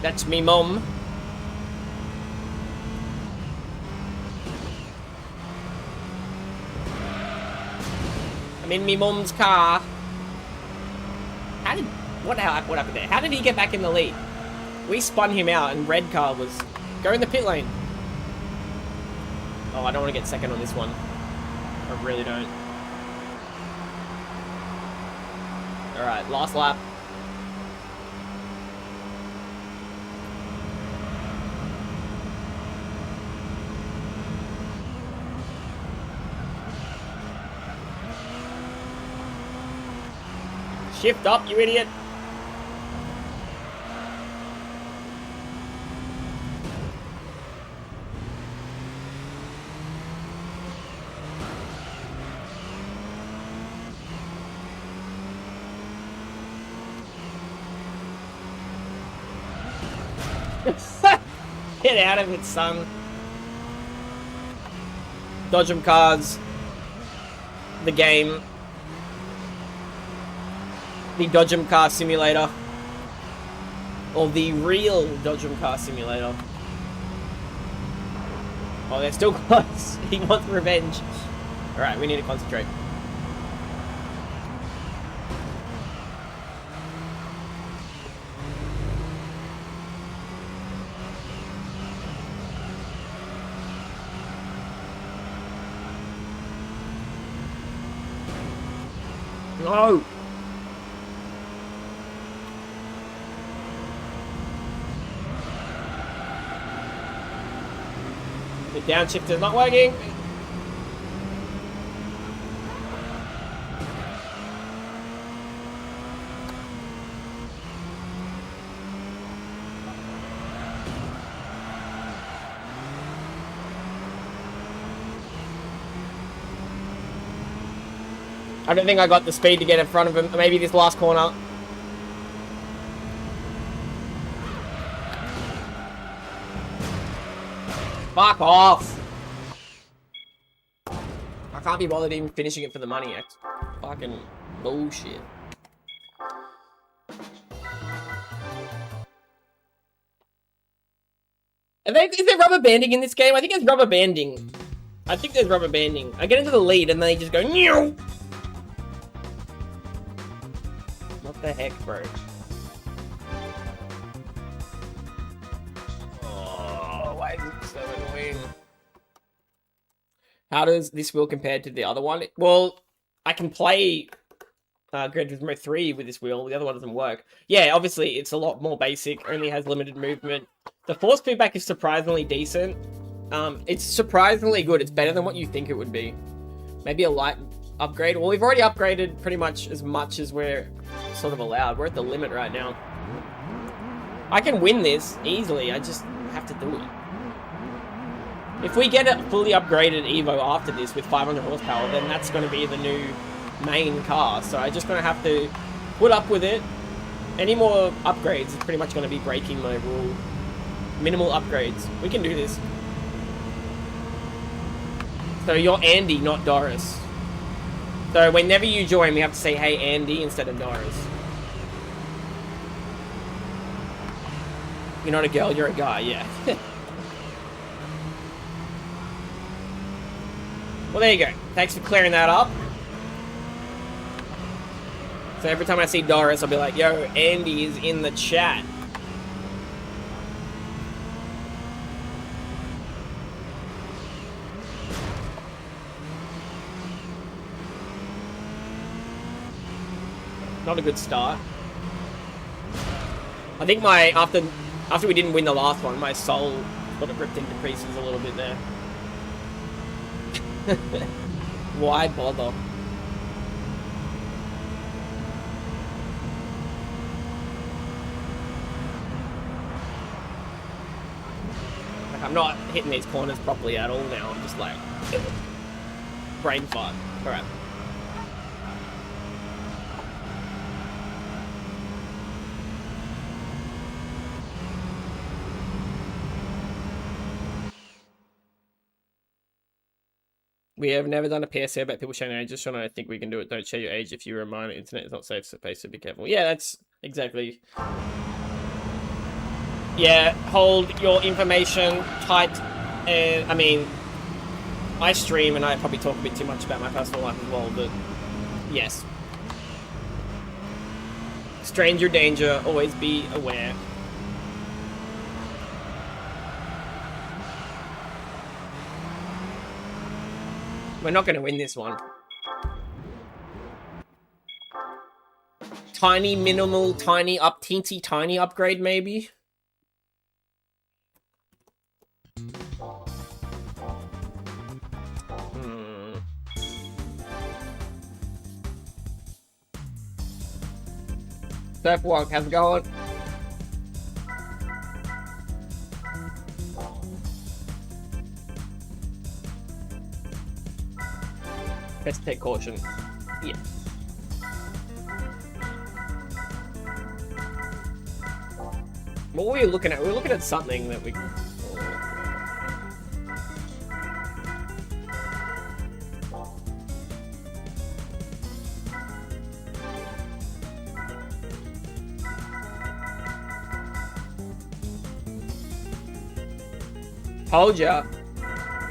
That's me mum. I'm in me mum's car. What happened there? How did he get back in the lead? We spun him out and red car was... Go in the pit lane. Oh, I don't want to get second on this one. I really don't. Alright, last lap. Shift up, you idiot! Get out of it, son. Dodge 'em cars. The game. The Dodge 'em car simulator. Or the real Dodge 'em car simulator. Oh, they're still close. He wants revenge. Alright, we need to concentrate. No! The downshifter's not working. I don't think I got the speed to get in front of him. Maybe this last corner. Fuck off! I can't be bothered even finishing it for the money. It's fucking bullshit. Is there rubber banding in this game? I think there's rubber banding. I think there's rubber banding. I get into the lead and they just go Meow! What the heck, bro? Oh, why is it so annoying? How does this wheel compare to the other one? Well, I can play Gran Turismo 3 with this wheel. The other one doesn't work. Yeah, obviously, it's a lot more basic. Only has limited movement. The force feedback is surprisingly decent. It's surprisingly good. It's better than what you think it would be. Maybe a light upgrade. Well, we've already upgraded pretty much as we're sort of allowed. We're at the limit right now. I can win this easily. I just have to do it. If we get a fully upgraded Evo after this with 500 horsepower, then that's going to be the new main car. So I'm just going to have to put up with it. Any more upgrades is pretty much going to be breaking my rule. Minimal upgrades. We can do this. So you're Andy, not Doris. So whenever you join, we have to say, hey, Andy, instead of Doris. You're not a girl, you're a guy, yeah. Well, there you go. Thanks for clearing that up. So every time I see Doris, I'll be like, yo, Andy is in the chat. Not a good start. I think after we didn't win the last one, my soul got ripped into pieces a little bit there. Why bother? I Like, I'm not hitting these corners properly at all now. I'm just like, brain fart. All right. We have never done a PSA about people sharing their ages. Sean, I think we can do it. Don't share your age if you remind. Internet is not safe space, so be careful. Yeah, that's exactly. Yeah, hold your information tight. And I mean, I stream and I probably talk a bit too much about my personal life as well, but yes. Stranger danger, always be aware. We're not going to win this one. Tiny, minimal, tiny, teensy tiny upgrade, maybe? Surfwalk, how's it going? Best take caution. Yeah. What were we looking at? We were looking at something that we... Told ya.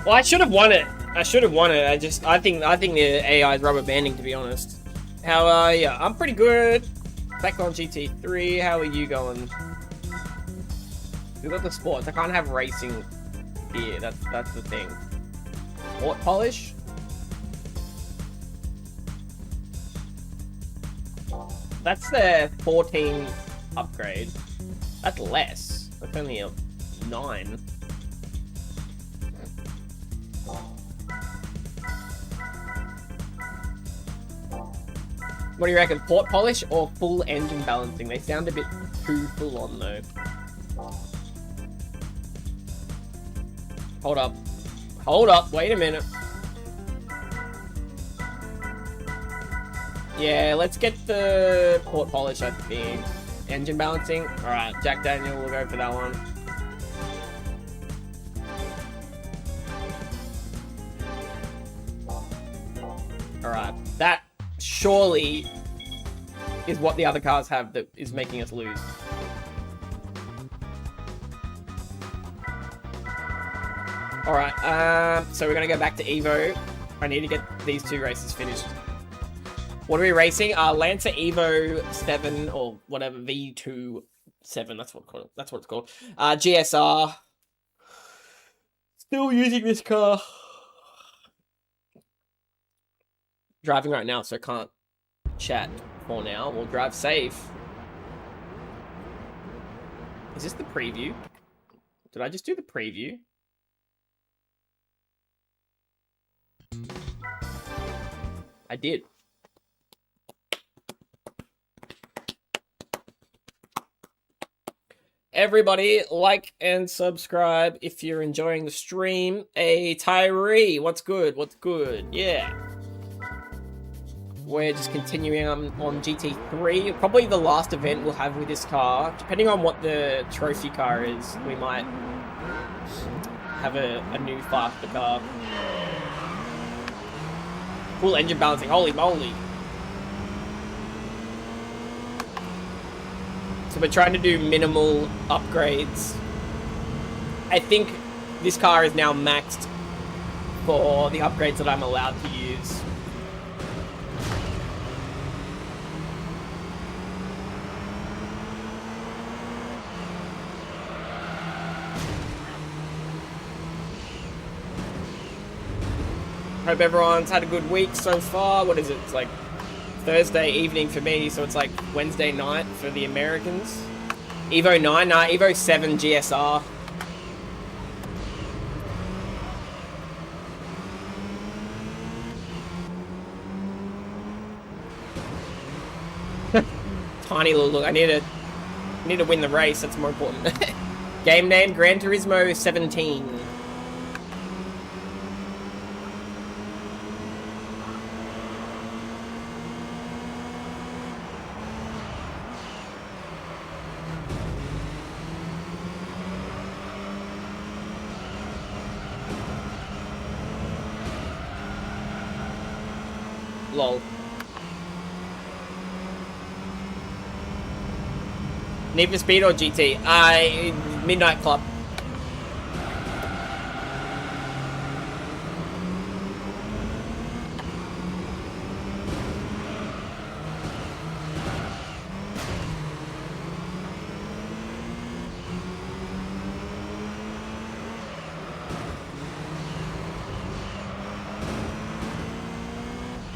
Well, I should have won it. I should have won it. I think the AI is rubber banding, to be honest. How are ya? I'm pretty good. Back on GT3. How are you going? We got the sports. I can't have racing here. That's the thing. What polish? That's the 14 upgrade. That's less. That's only a 9. What do you reckon? Port polish or full engine balancing? They sound a bit too full on though. Hold up. Hold up. Wait a minute. Yeah, let's get the port polish, I think. Engine balancing. Alright, Jack Daniel will go for that one. Alright, that surely is what the other cars have that is making us lose. Alright, so we're gonna go back to Evo. I need to get these 2 races finished. What are we racing? Lancer Evo 7 or whatever, V2 7, that's what it's called. GSR. Still using this car. Driving right now, so I can't chat for now. We'll drive safe. Is this the preview? Did I just do the preview? I did. Everybody, like and subscribe if you're enjoying the stream. Hey, Tyree, what's good? What's good? Yeah. We're just continuing on GT3. Probably the last event we'll have with this car. Depending on what the trophy car is, we might have a new faster car. Full engine balancing. Holy moly. So we're trying to do minimal upgrades. I think this car is now maxed for the upgrades that I'm allowed to use. Hope everyone's had a good week so far. What is it? It's like Thursday evening for me, so it's like Wednesday night for the Americans. Evo 9, nah, Evo 7 GSR. Tiny little look. I need to win the race. That's more important. Game name, Gran Turismo 17. Lol. Need for Speed or GT? Midnight Club.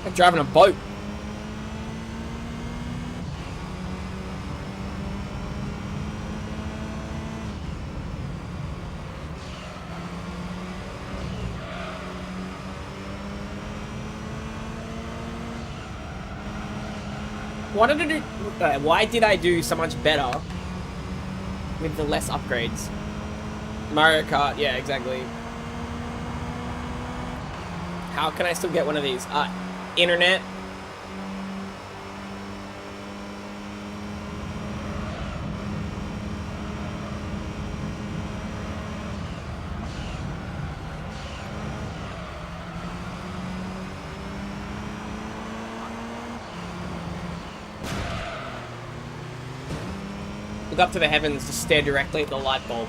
I'm driving a boat. Why did I do so much better with the less upgrades? Mario Kart, yeah, exactly. How can I still get one of these? Internet. Look up to the heavens to stare directly at the light bulb.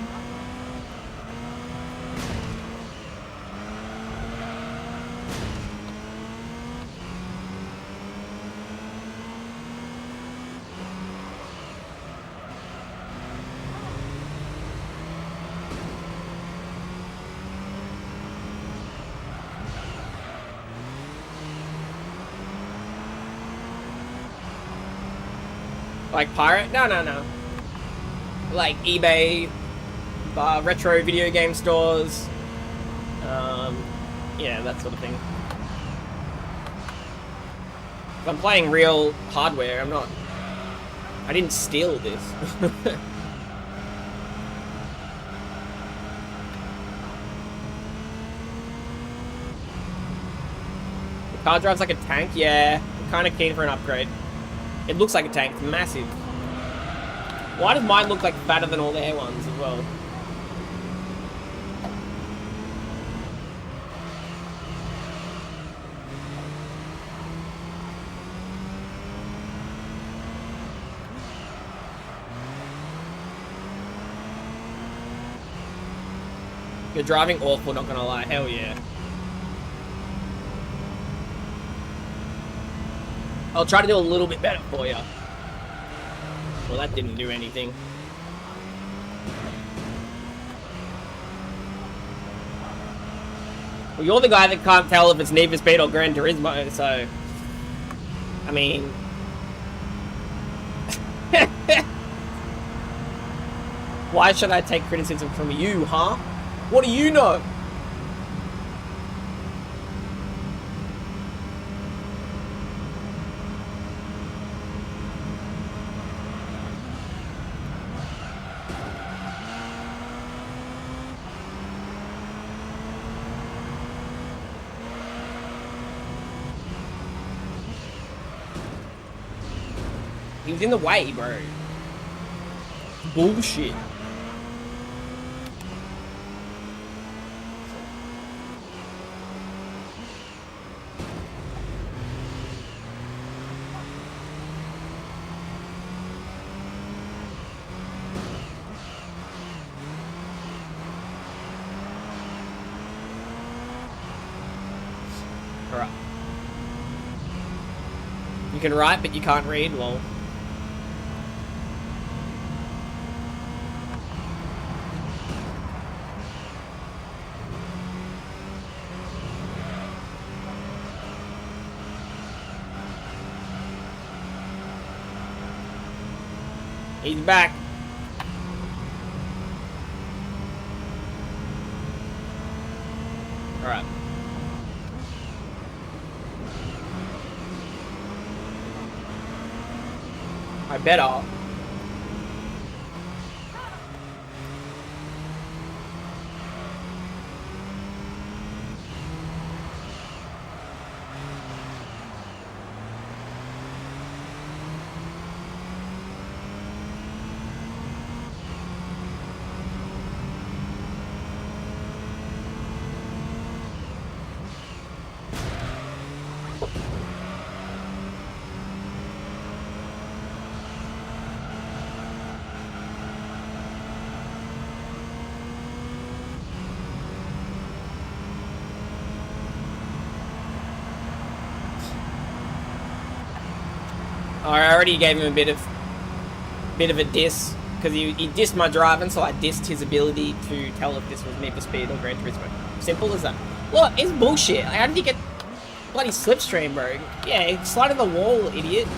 Like pirate? No, no, no. Like eBay, retro video game stores, yeah, that sort of thing. If I'm playing real hardware, I didn't steal this. The car drives like a tank? Yeah, I'm kind of keen for an upgrade. It looks like a tank, it's massive. Why does mine look like fatter than all their ones as well? You're driving awful, not gonna lie. Hell yeah. I'll try to do a little bit better for you. Well, that didn't do anything. Well, you're the guy that can't tell if it's Need for Speed or Gran Turismo, so... I mean... Why should I take criticism from you, huh? What do you know? He was in the way, bro. Bullshit. Alright. You can write, but you can't read, lol. He's back. All right. I better. I already gave him a bit of a diss, because he dissed my driving, so I dissed his ability to tell if this was Need for Speed or Gran Turismo. Simple as that. Look, it's bullshit. How did you get bloody slipstream, bro? Yeah, slide in the wall, idiot.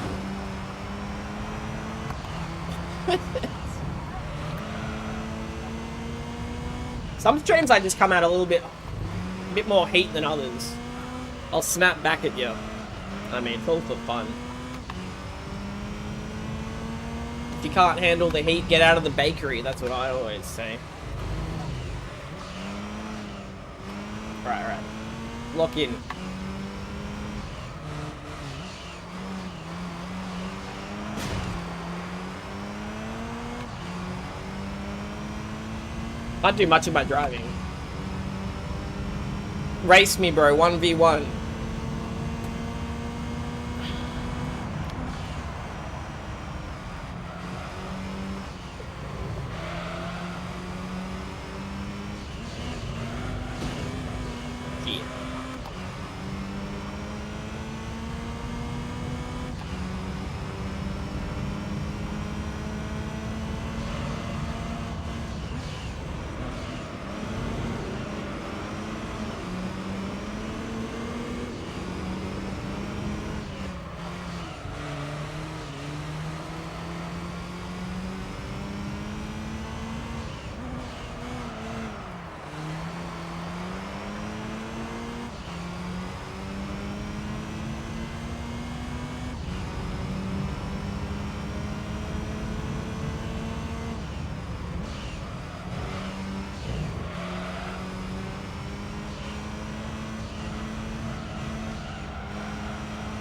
Some streams I just come out a bit more heat than others. I'll snap back at you. I mean, it's all for fun. If you can't handle the heat, get out of the bakery. That's what I always say. Right. Lock in. Can't do much of my driving. Race me, bro. 1v1.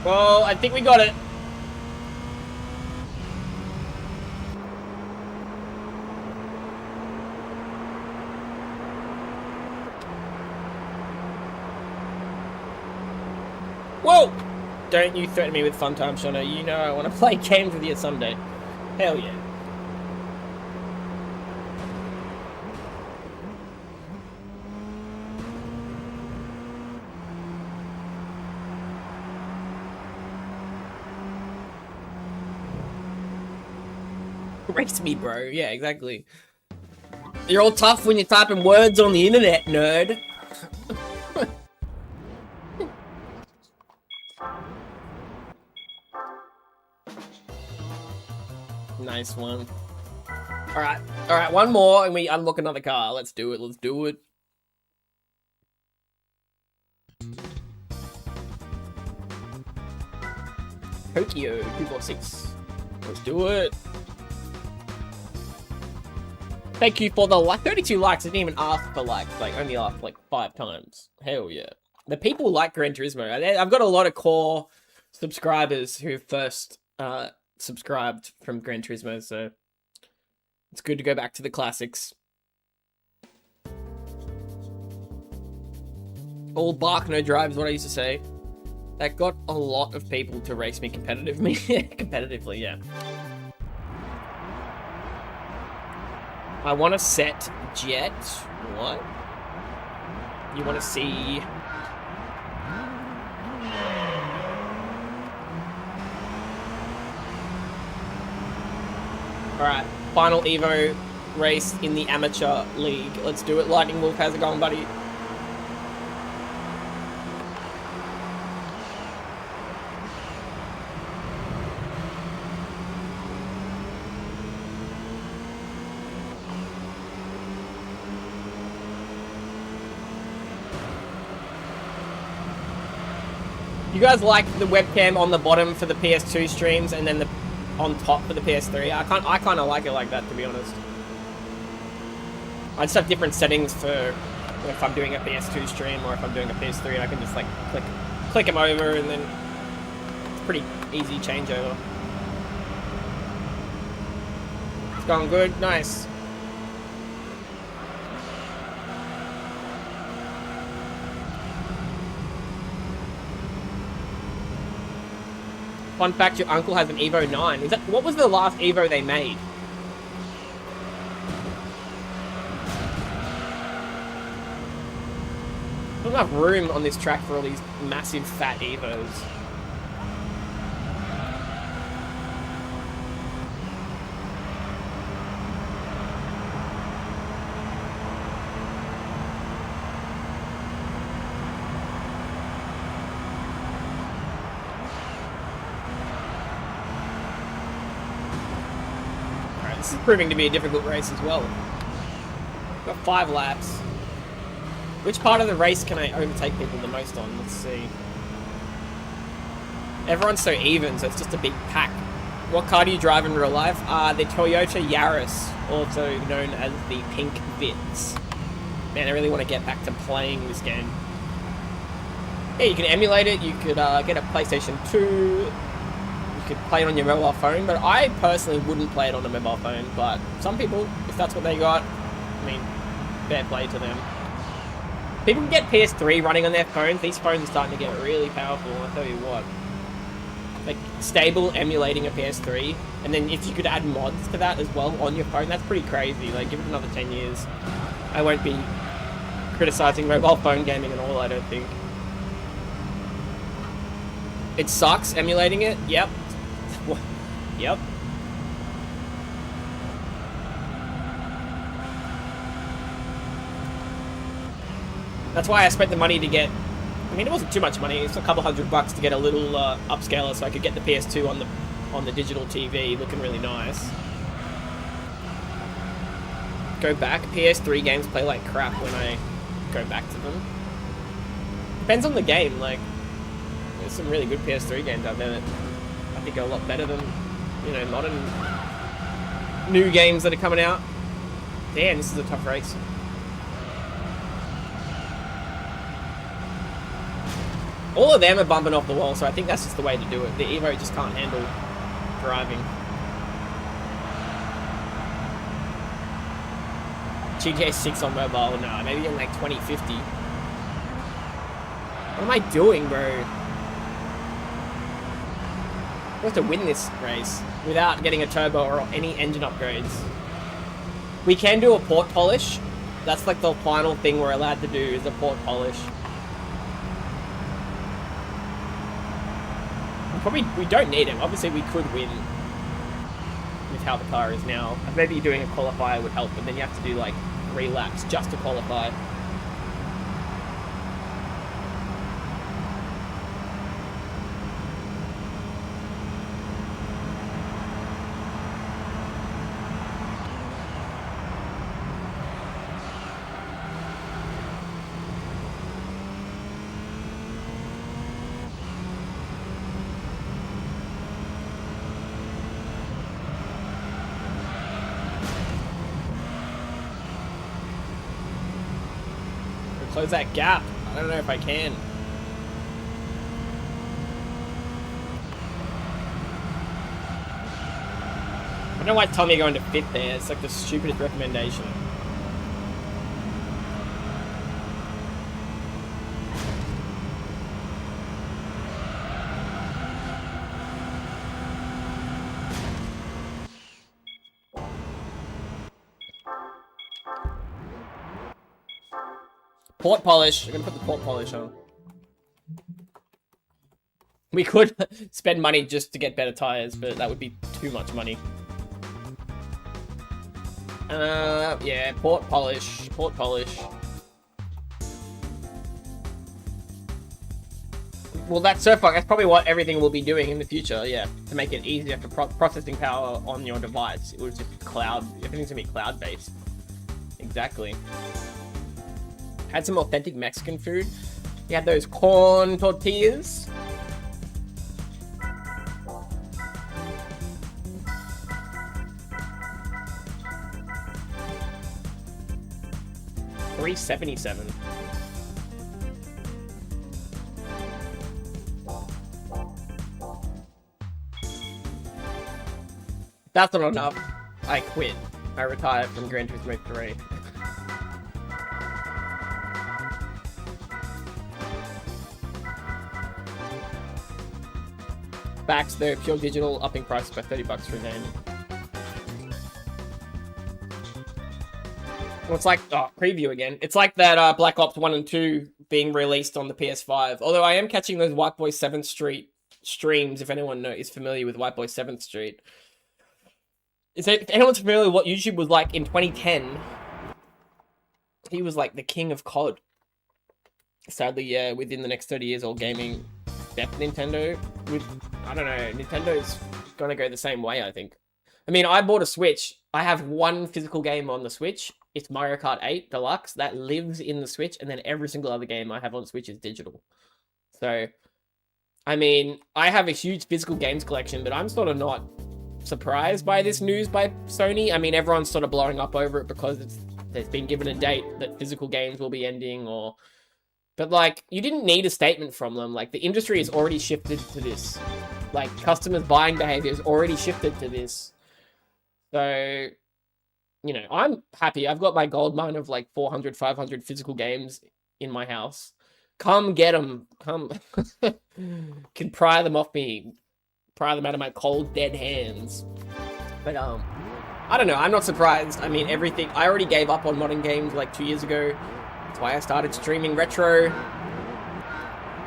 Well, I think we got it. Whoa! Don't you threaten me with fun time, Shona. You know I want to play games with you someday. Hell yeah. Race me, bro. Yeah, exactly. You're all tough when you're typing words on the internet, nerd. Nice one. Alright, one more and we unlock another car. Let's do it. Tokyo 246. Let's do it. Thank you for the 32 likes. I didn't even ask for likes. Like, only asked like 5 times. Hell yeah. The people like Gran Turismo. I've got a lot of core subscribers who first subscribed from Gran Turismo, so it's good to go back to the classics. All bark, no drive is what I used to say. That got a lot of people to race me competitively, yeah. I want to set Jet. What? You want to see... Alright, final Evo race in the amateur league. Let's do it. Lightning Wolf, how's it going, buddy? You guys like the webcam on the bottom for the PS2 streams and then the on top for the PS3? I kind of like it like that, to be honest. I just have different settings for if I'm doing a PS2 stream or if I'm doing a PS3. I can just like click them over and then it's pretty easy changeover. It's going good, nice. Fun fact, your uncle has an Evo 9. Is that what was the last Evo they made? There's not enough room on this track for all these massive fat Evos. is proving to be a difficult race as well. Got 5 laps. Which part of the race can I overtake people the most on? Let's see. Everyone's so even, so it's just a big pack. What car do you drive in real life? The Toyota Yaris, also known as the Pink Vitz. Man, I really want to get back to playing this game. Yeah, you can emulate it, you could get a PlayStation 2, you could play it on your mobile phone, but I personally wouldn't play it on a mobile phone, but some people, if that's what they got, I mean, fair play to them. People can get PS3 running on their phones. These phones are starting to get really powerful, I'll tell you what. Like, stable emulating a PS3, and then if you could add mods to that as well on your phone, that's pretty crazy. Like, give it another 10 years. I won't be criticizing mobile phone gaming at all, I don't think. It sucks emulating it? Yep. Yep. That's why I spent the money to get... I mean, it wasn't too much money. It's a couple $100 to get a little upscaler so I could get the PS2 on the digital TV looking really nice. Go back. PS3 games play like crap when I go back to them. Depends on the game. Like, there's some really good PS3 games out there that I think are a lot better than, you know, modern new games that are coming out. Damn, this is a tough race. All of them are bumping off the wall, so I think that's just the way to do it. The Evo just can't handle driving. GTA 6 on mobile, no, maybe in like 2050. What am I doing, bro? I have to win this race without getting a turbo or any engine upgrades. We can do a port polish. That's like the final thing we're allowed to do is a port polish. Probably, we don't need him. Obviously, we could win with how the car is now. Maybe doing a qualifier would help, but then you have to do like 3 laps just to qualify. Close that gap. I don't know if I can. I don't know why Tommy going to 5th there. It's like the stupidest recommendation. Port polish. I'm gonna put the port polish on. We could spend money just to get better tires, but that would be too much money. Yeah, port polish. Port polish. Well, that Surfbox, that's probably what everything will be doing in the future, yeah. To make it easier for processing power on your device. It was just cloud, everything's gonna be cloud-based. Exactly. Had some authentic Mexican food. You had those corn tortillas. $3.77. That's not enough. I quit. I retired from Gran Turismo 3. Backs the pure digital upping price by $30 for a game. Well, it's like, oh, preview again. It's like that Black Ops 1 and 2 being released on the PS5. Although I am catching those White Boy 7th Street streams, if anyone is familiar with White Boy 7th Street. If anyone's familiar with what YouTube was like in 2010, he was like the king of COD. Sadly, yeah, within the next 30 years, all gaming left Nintendo with, I don't know, Nintendo's gonna go the same way, I think. I mean, I bought a Switch. I have one physical game on the Switch. It's Mario Kart 8 Deluxe. That lives in the Switch, and then every single other game I have on Switch is digital. So, I mean, I have a huge physical games collection, but I'm sort of not surprised by this news by Sony. I mean, everyone's sort of blowing up over it because there's been given a date that physical games will be ending, or... But, like, you didn't need a statement from them. Like, the industry has already shifted to this. Like, customers' buying behavior has already shifted to this. So, you know, I'm happy. I've got my gold mine of, like, 400, 500 physical games in my house. Come get them. Come. Can pry them off me. Pry them out of my cold, dead hands. But, I don't know. I'm not surprised. I mean, everything... I already gave up on modern games, like, 2 years ago. That's why I started streaming retro.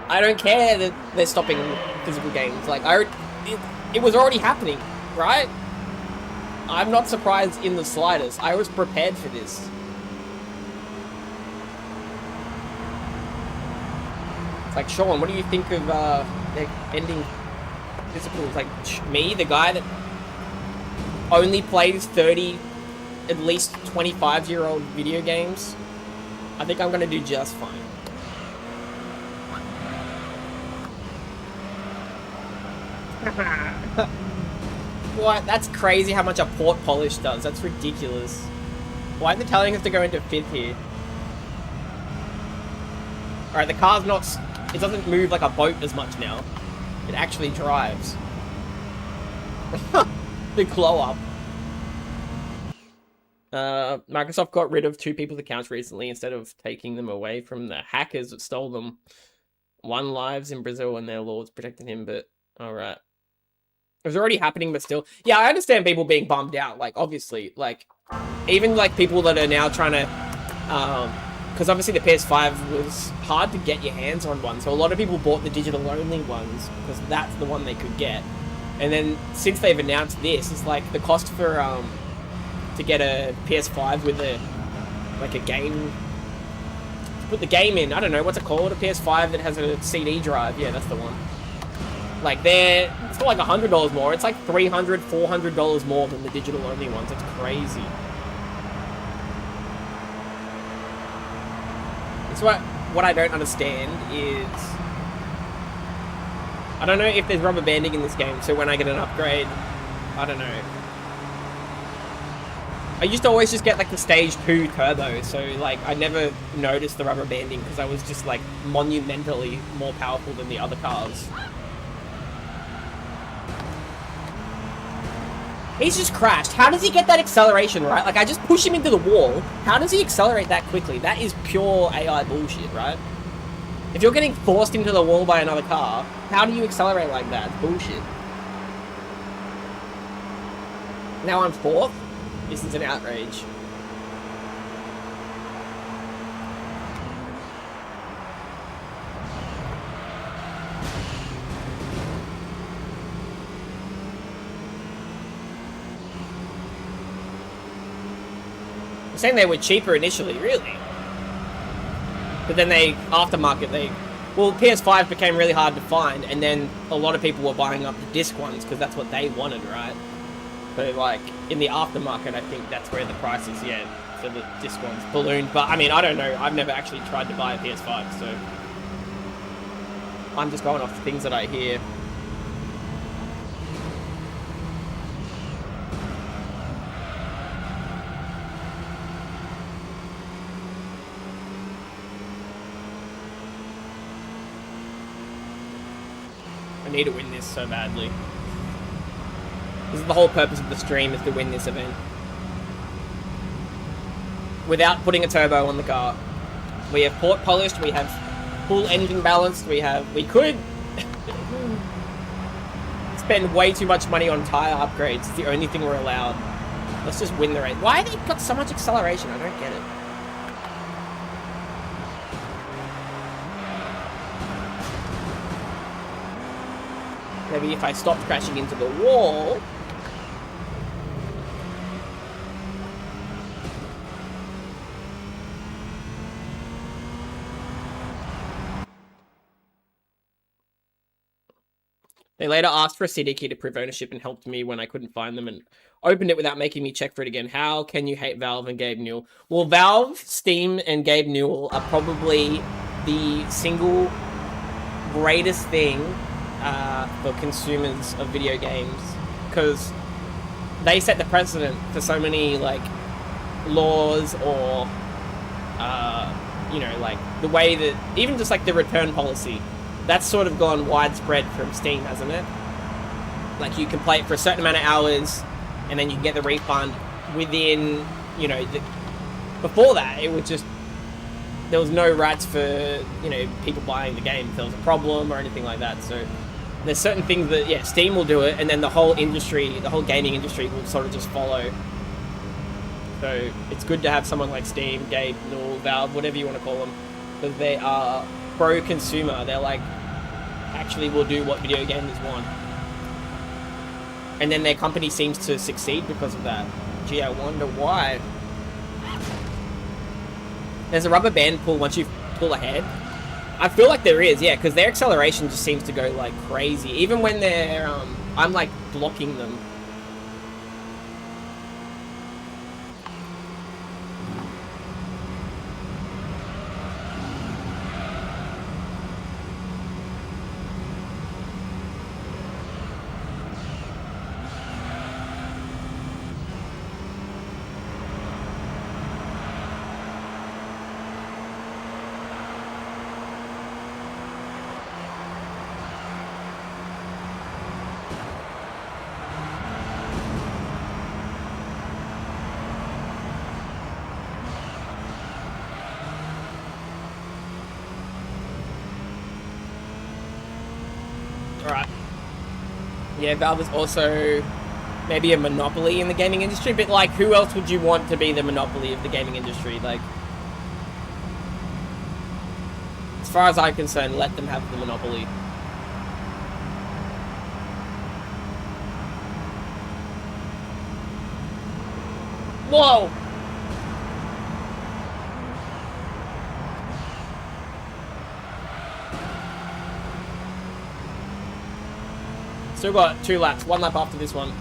I don't care that they're stopping physical games. Like, it was already happening, right? I'm not surprised in the slightest. I was prepared for this. It's like, Sean, what do you think of their ending physicals? Like, me, the guy that only plays 30, at least 25-year-old video games, I think I'm gonna do just fine. What? That's crazy how much a port polish does. That's ridiculous. Why are they telling us to go into 5th here? Alright, the car's not... It doesn't move like a boat as much now. It actually drives. The glow up. Microsoft got rid of 2 people's accounts recently instead of taking them away from the hackers that stole them. 1 lives in Brazil and their laws protecting him, but... Alright. It was already happening, but still. Yeah, I understand people being bummed out, like, obviously. Like, even, like, people that are now trying to... Because obviously the PS5 was hard to get your hands on one, so a lot of people bought the digital-only ones, because that's the one they could get. And then, since they've announced this, it's like, the cost for, to get a PS5 with a, like, a game... To put the game in, I don't know, what's it called? A PS5 that has a CD drive. Yeah, that's the one. Like, it's not like $100 more. It's like $300, $400 more than the digital-only ones. It's crazy. It's what I don't understand is... I don't know if there's rubber banding in this game, so when I get an upgrade, I don't know. I used to always just get, like, the Stage 2 Turbo, so, like, I never noticed the rubber banding because I was just, like, monumentally more powerful than the other cars. He's just crashed. How does he get that acceleration, right? Like, I just push him into the wall. How does he accelerate that quickly? That is pure AI bullshit, right? If you're getting forced into the wall by another car, how do you accelerate like that? It's bullshit. Now I'm 4th? This is an outrage. They're saying they were cheaper initially, really. But then aftermarket, well, PS5 became really hard to find, and then a lot of people were buying up the disc ones, because that's what they wanted, right? So, like, in the aftermarket, I think that's where the prices, yeah, for the disc ones ballooned. But, I mean, I don't know. I've never actually tried to buy a PS5, so... I'm just going off the things that I hear. I need to win this so badly. This is the whole purpose of the stream, is to win this event. Without putting a turbo on the car. We have port polished, we have full engine balanced, we could spend way too much money on tyre upgrades. It's the only thing we're allowed. Let's just win the race. Why have they got so much acceleration? I don't get it. Maybe if I stopped crashing into the wall... They later asked for a CD key to prove ownership and helped me when I couldn't find them and opened it without making me check for it again. How can you hate Valve and Gabe Newell? Well, Valve, Steam, and Gabe Newell are probably the single greatest thing for consumers of video games, because they set the precedent for so many like laws or you know, like the way that even just like the return policy, that's sort of gone widespread from Steam, hasn't it? Like you can play it for a certain amount of hours and then you can get the refund within, you know, before that it was just, there was no rights for, you know, people buying the game if there was a problem or anything like that. So there's certain things that, yeah, Steam will do it, and then the whole industry, the whole gaming industry will sort of just follow. So it's good to have someone like Steam, Gabe, Newell, Valve, whatever you want to call them, because they are pro-consumer. They're like, actually will do what video gamers want. And then their company seems to succeed because of that. Gee, I wonder why. There's a rubber band pull once you pull ahead. I feel like there is, yeah, because their acceleration just seems to go like crazy. Even when they're, I'm like blocking them. Alright. Yeah, Valve is also maybe a monopoly in the gaming industry, but like, who else would you want to be the monopoly of the gaming industry? Like, as far as I'm concerned, let them have the monopoly. Whoa! Still got 2 laps, 1 lap after this one.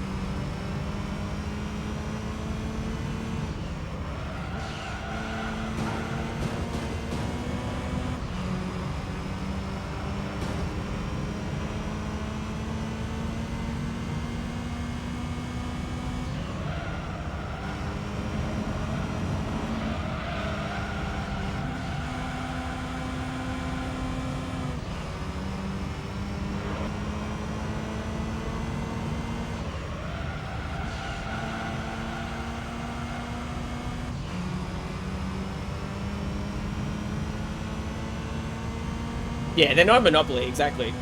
Yeah, they're not a monopoly, exactly.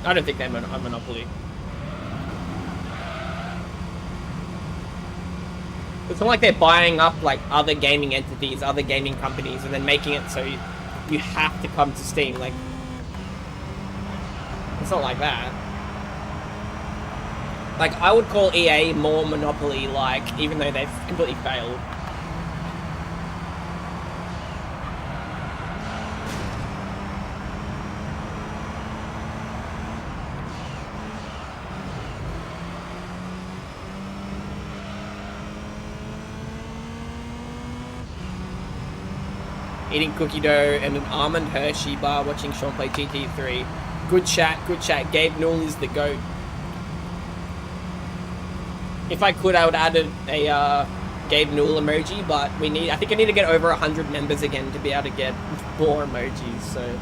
I don't think they're a monopoly. It's not like they're buying up like other gaming entities, other gaming companies, and then making it so you have to come to Steam. Like, it's not like that. Like, I would call EA more monopoly-like, even though they've completely failed. Eating cookie dough and an almond Hershey bar, watching Sean play GT3. Good chat, good chat. Gabe Newell is the GOAT. If I could, I would add a Gabe Newell emoji, but I think I need to get over 100 members again to be able to get more emojis, so.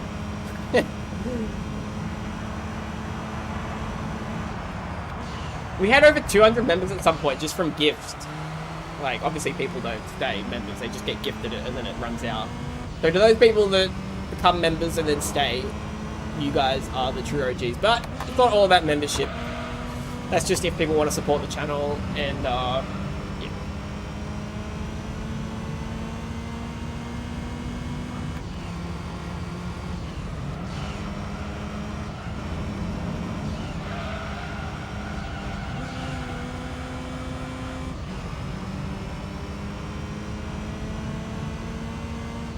We had over 200 members at some point just from gifts. Like, obviously people don't stay members, they just get gifted it and then it runs out. So to those people that become members and then stay, you guys are the true OGs. But it's not all about membership. That's just if people want to support the channel and, yeah.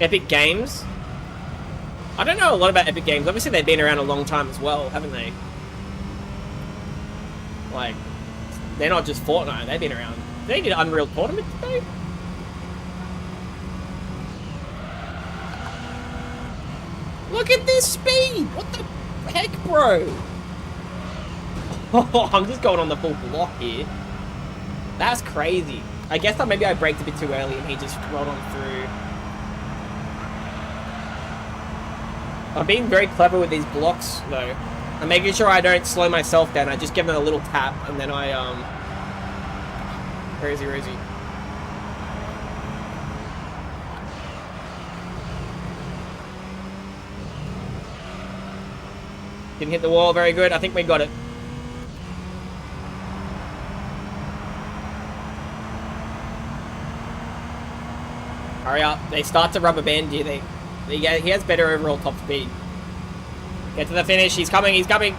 Epic Games. I don't know a lot about Epic Games. Obviously, they've been around a long time as well, haven't they? Like, they're not just Fortnite. They've been around. They did Unreal Tournament today? Look at this speed! What the heck, bro? Oh, I'm just going on the full block here. That's crazy. I guess that maybe I braked a bit too early and he just rolled on through. I'm being very clever with these blocks, though. I'm making sure I don't slow myself down. I just give them a little tap, and then I, Where is he? Where is he? Didn't hit the wall. Very good. I think we got it. Hurry up. They start to rubber band you. He has better overall top speed. Get to the finish. He's coming. He's coming.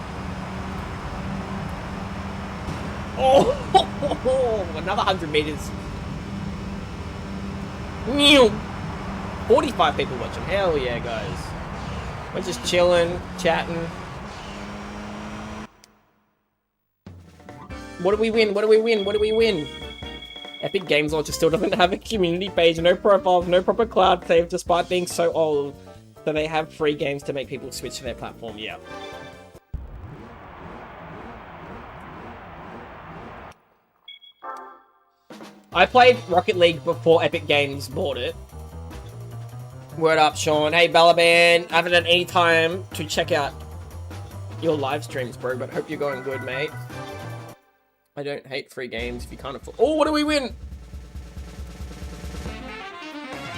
Oh, another 100 meters. 45 people watching. Hell yeah, guys. We're just chilling, chatting. What do we win? What do we win? What do we win? Epic Games Launcher still doesn't have a community page, no profiles, no proper cloud save, despite being so old. So they have free games to make people switch to their platform. Yeah. I played Rocket League before Epic Games bought it. Word up, Sean. Hey, Balaban. I haven't had any time to check out your live streams, bro, but hope you're going good, mate. I don't hate free games if you can't afford. Oh, what do we win?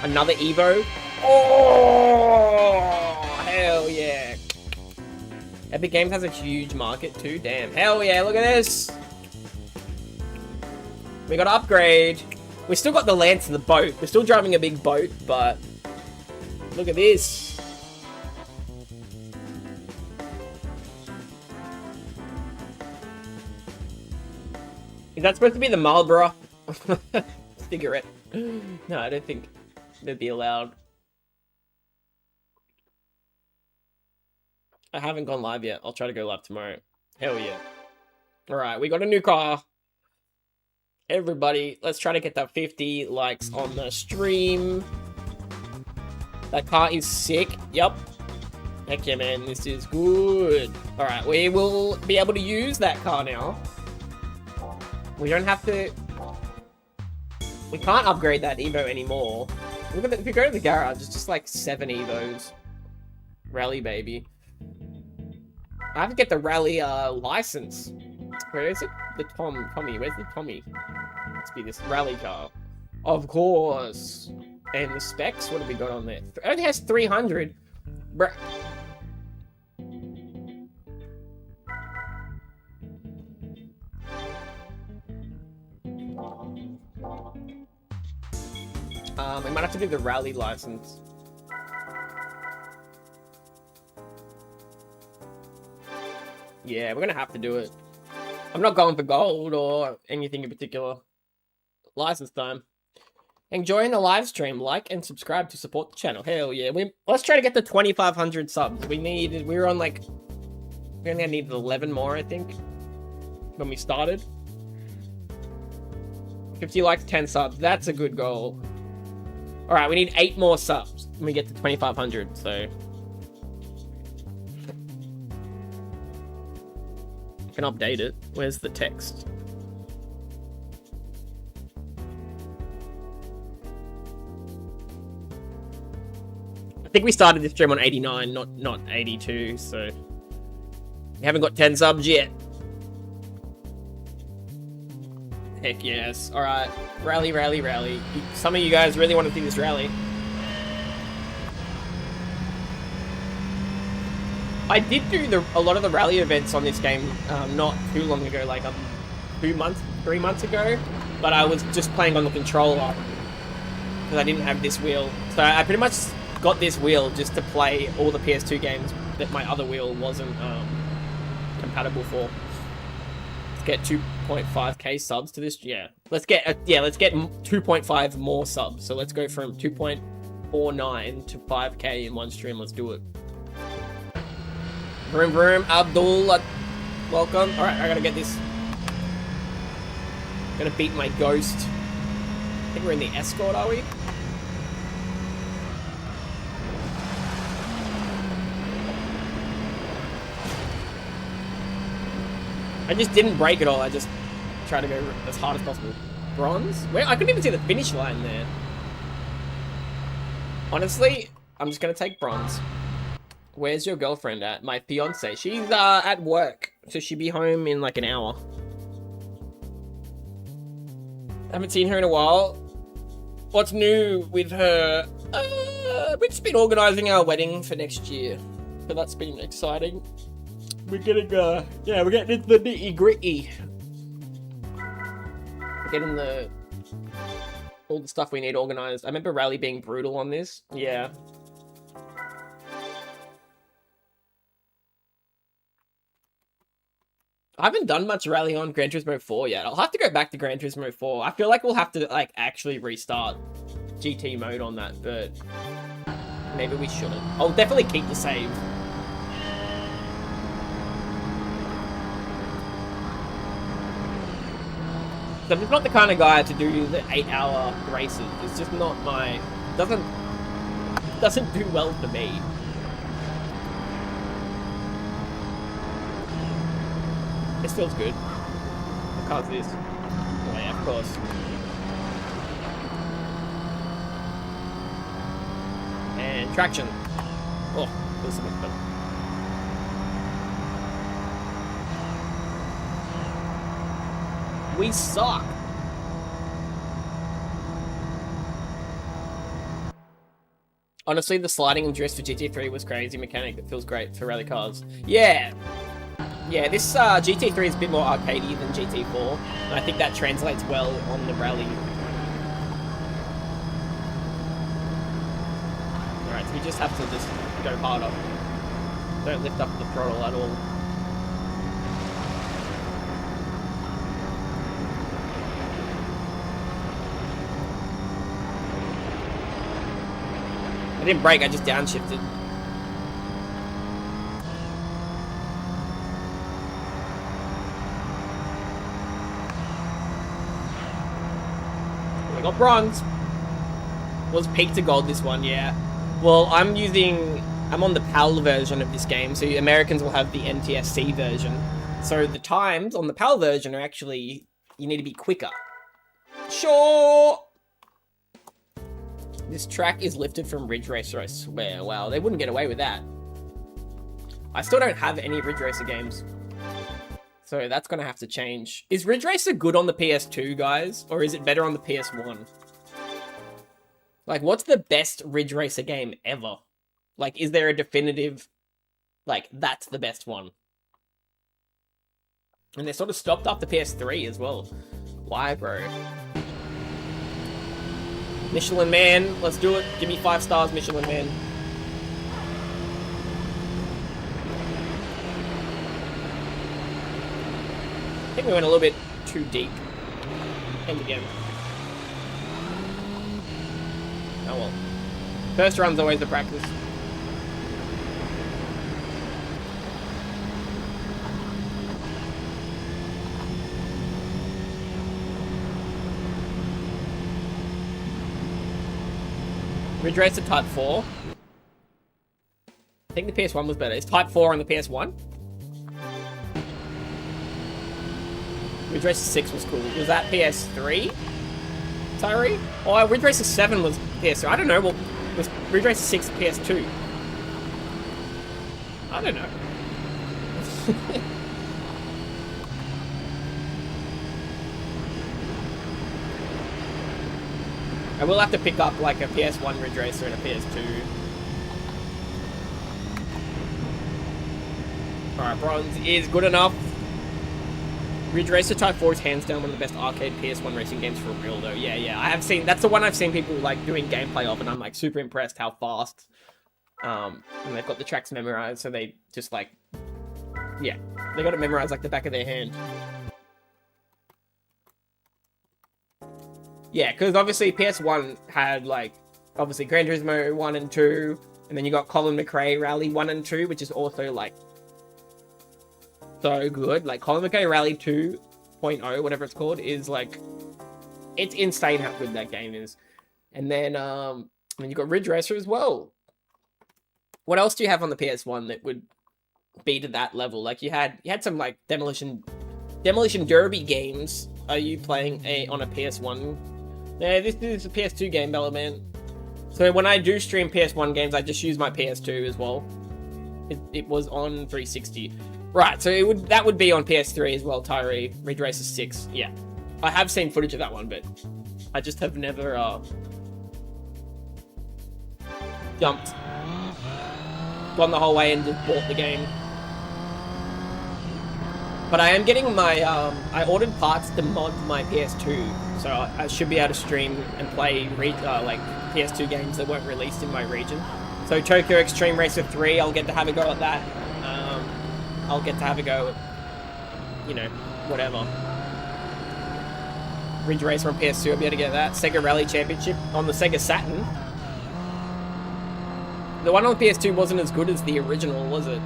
Another Evo? Oh, hell yeah. Epic Games has a huge market too. Damn. Hell yeah, look at this. We got to upgrade. We still got the Lance and the boat. We're still driving a big boat, but look at this. Is that supposed to be the Marlboro cigarette? No, I don't think they'd be allowed. I haven't gone live yet. I'll try to go live tomorrow. Hell yeah. Alright, we got a new car. Everybody, let's try to get that 50 likes on the stream. That car is sick. Yup. Heck yeah, man. This is good. Alright, we will be able to use that car now. We don't have to... We can't upgrade that Evo anymore. Look at it. If you go to the garage, it's just like 7 Evos. Rally, baby. I have to get the rally license. Where is it? The Tommy. Where's the Tommy? Must be this rally car. Of course. And the specs, what have we got on there? It only has 300. Bruh. We might have to do the rally license. Yeah, we're gonna have to do it. I'm not going for gold or anything in particular. License time. Enjoying the live stream, like and subscribe to support the channel. Hell yeah. Let's try to get to 2,500 subs. We were on like, we only needed 11 more, I think, when we started. 50 likes, 10 subs. That's a good goal. All right, we need 8 more subs when we get to 2,500, so. I can update it. Where's the text? I think we started this stream on 89, not 82, so we haven't got 10 subs yet. Heck yes. All right, rally, rally, rally. Some of you guys really want to see this rally. I did do a lot of the rally events on this game not too long ago, like 3 months ago, but I was just playing on the controller because I didn't have this wheel. So I pretty much got this wheel just to play all the PS2 games that my other wheel wasn't compatible for. Let's get 2.5k subs to this. Yeah, let's get 2.5 more subs. So let's go from 2.49 to 5k in one stream. Let's do it. Vroom vroom, Abdul, welcome. Alright, I gotta get this. Gonna beat my ghost. I think we're in the escort, are we? I just didn't break it all, I just tried to go as hard as possible. Bronze? Where? I couldn't even see the finish line there. Honestly, I'm just gonna take bronze. Where's your girlfriend at? My fiance. She's at work, so she'll be home in like an hour. Haven't seen her in a while. What's new with her? We've just been organising our wedding for next year, so that's been exciting. We're getting yeah, we're getting into the nitty gritty. We're getting all the stuff we need organised. I remember Rally being brutal on this. Yeah. I haven't done much Rally on Gran Turismo 4 yet. I'll have to go back to Gran Turismo 4. I feel like we'll have to like actually restart GT mode on that, but maybe we shouldn't. I'll definitely keep the save. So I'm just not the kind of guy to do the 8-hour races. It's just not my... doesn't do well for me. This feels good. What car's this? Oh yeah, of course. And traction. Oh, there's something better. We suck. Honestly, the sliding and drift for GT3 was crazy mechanic that feels great for rally cars. Yeah. Yeah, this GT3 is a bit more arcadey than GT4, and I think that translates well on the rally. Alright, so we just have to just go harder. Don't lift up the throttle at all. I didn't brake, I just downshifted. We got bronze. Was peak to gold this one, yeah. Well, I'm on the PAL version of this game, so Americans will have the NTSC version. So the times on the PAL version are actually, you need to be quicker. Sure! This track is lifted from Ridge Racer, I swear. Wow, they wouldn't get away with that. I still don't have any Ridge Racer games, so that's gonna have to change. Is Ridge Racer good on the PS2, guys? Or is it better on the PS1? Like, what's the best Ridge Racer game ever? Like, is there a definitive, like, that's the best one? And they sort of stopped after PS3 as well. Why, bro? Michelin Man, let's do it. Give me 5 stars, Michelin Man. I think we went a little bit too deep. And again. Oh well. First run's always the practice. Ridge Racer Type 4. I think the PS1 was better. Is Type 4 on the PS1? Ridge Racer 6 was cool. Was that PS3? Tyree? Oh, Ridge Racer 7 was PS3. I don't know. Well, was Ridge Racer 6 PS2? I don't know. I will have to pick up like a PS1 Ridge Racer and a PS2. Alright, bronze is good enough. Ridge Racer Type 4 is hands down one of the best arcade PS1 racing games for real though. Yeah, yeah. I have seen, that's the one I've seen people like doing gameplay of, and I'm like super impressed how fast. And they've got the tracks memorized, so they just like, yeah, they got it memorized like the back of their hand. Yeah, because obviously PS1 had like, obviously Gran Turismo 1 and 2, and then you got Colin McRae Rally 1 and 2, which is also like so good. Like Colin McKay Rally 2.0, whatever it's called, is like, it's insane how good that game is. And then you got Ridge Racer as well. What else do you have on the PS1 that would be to that level? Like you had some like Demolition Derby games. Are you playing on a PS1? Yeah, this is a PS2 game, Bellaman. So when I do stream PS1 games, I just use my PS2 as well. It was on 360. Right, so that would be on PS3 as well, Tyree. Ridge Racer 6, yeah. I have seen footage of that one, but I just have never gone the whole way and just bought the game. But I am getting my, I ordered parts to mod my PS2, so I should be able to stream and play like PS2 games that weren't released in my region. So Tokyo Extreme Racer 3, I'll get to have a go at that. I'll get to have a go at, you know, whatever. Ridge Racer on PS2, I'll be able to get that. Sega Rally Championship on the Sega Saturn. The one on PS2 wasn't as good as the original, was it?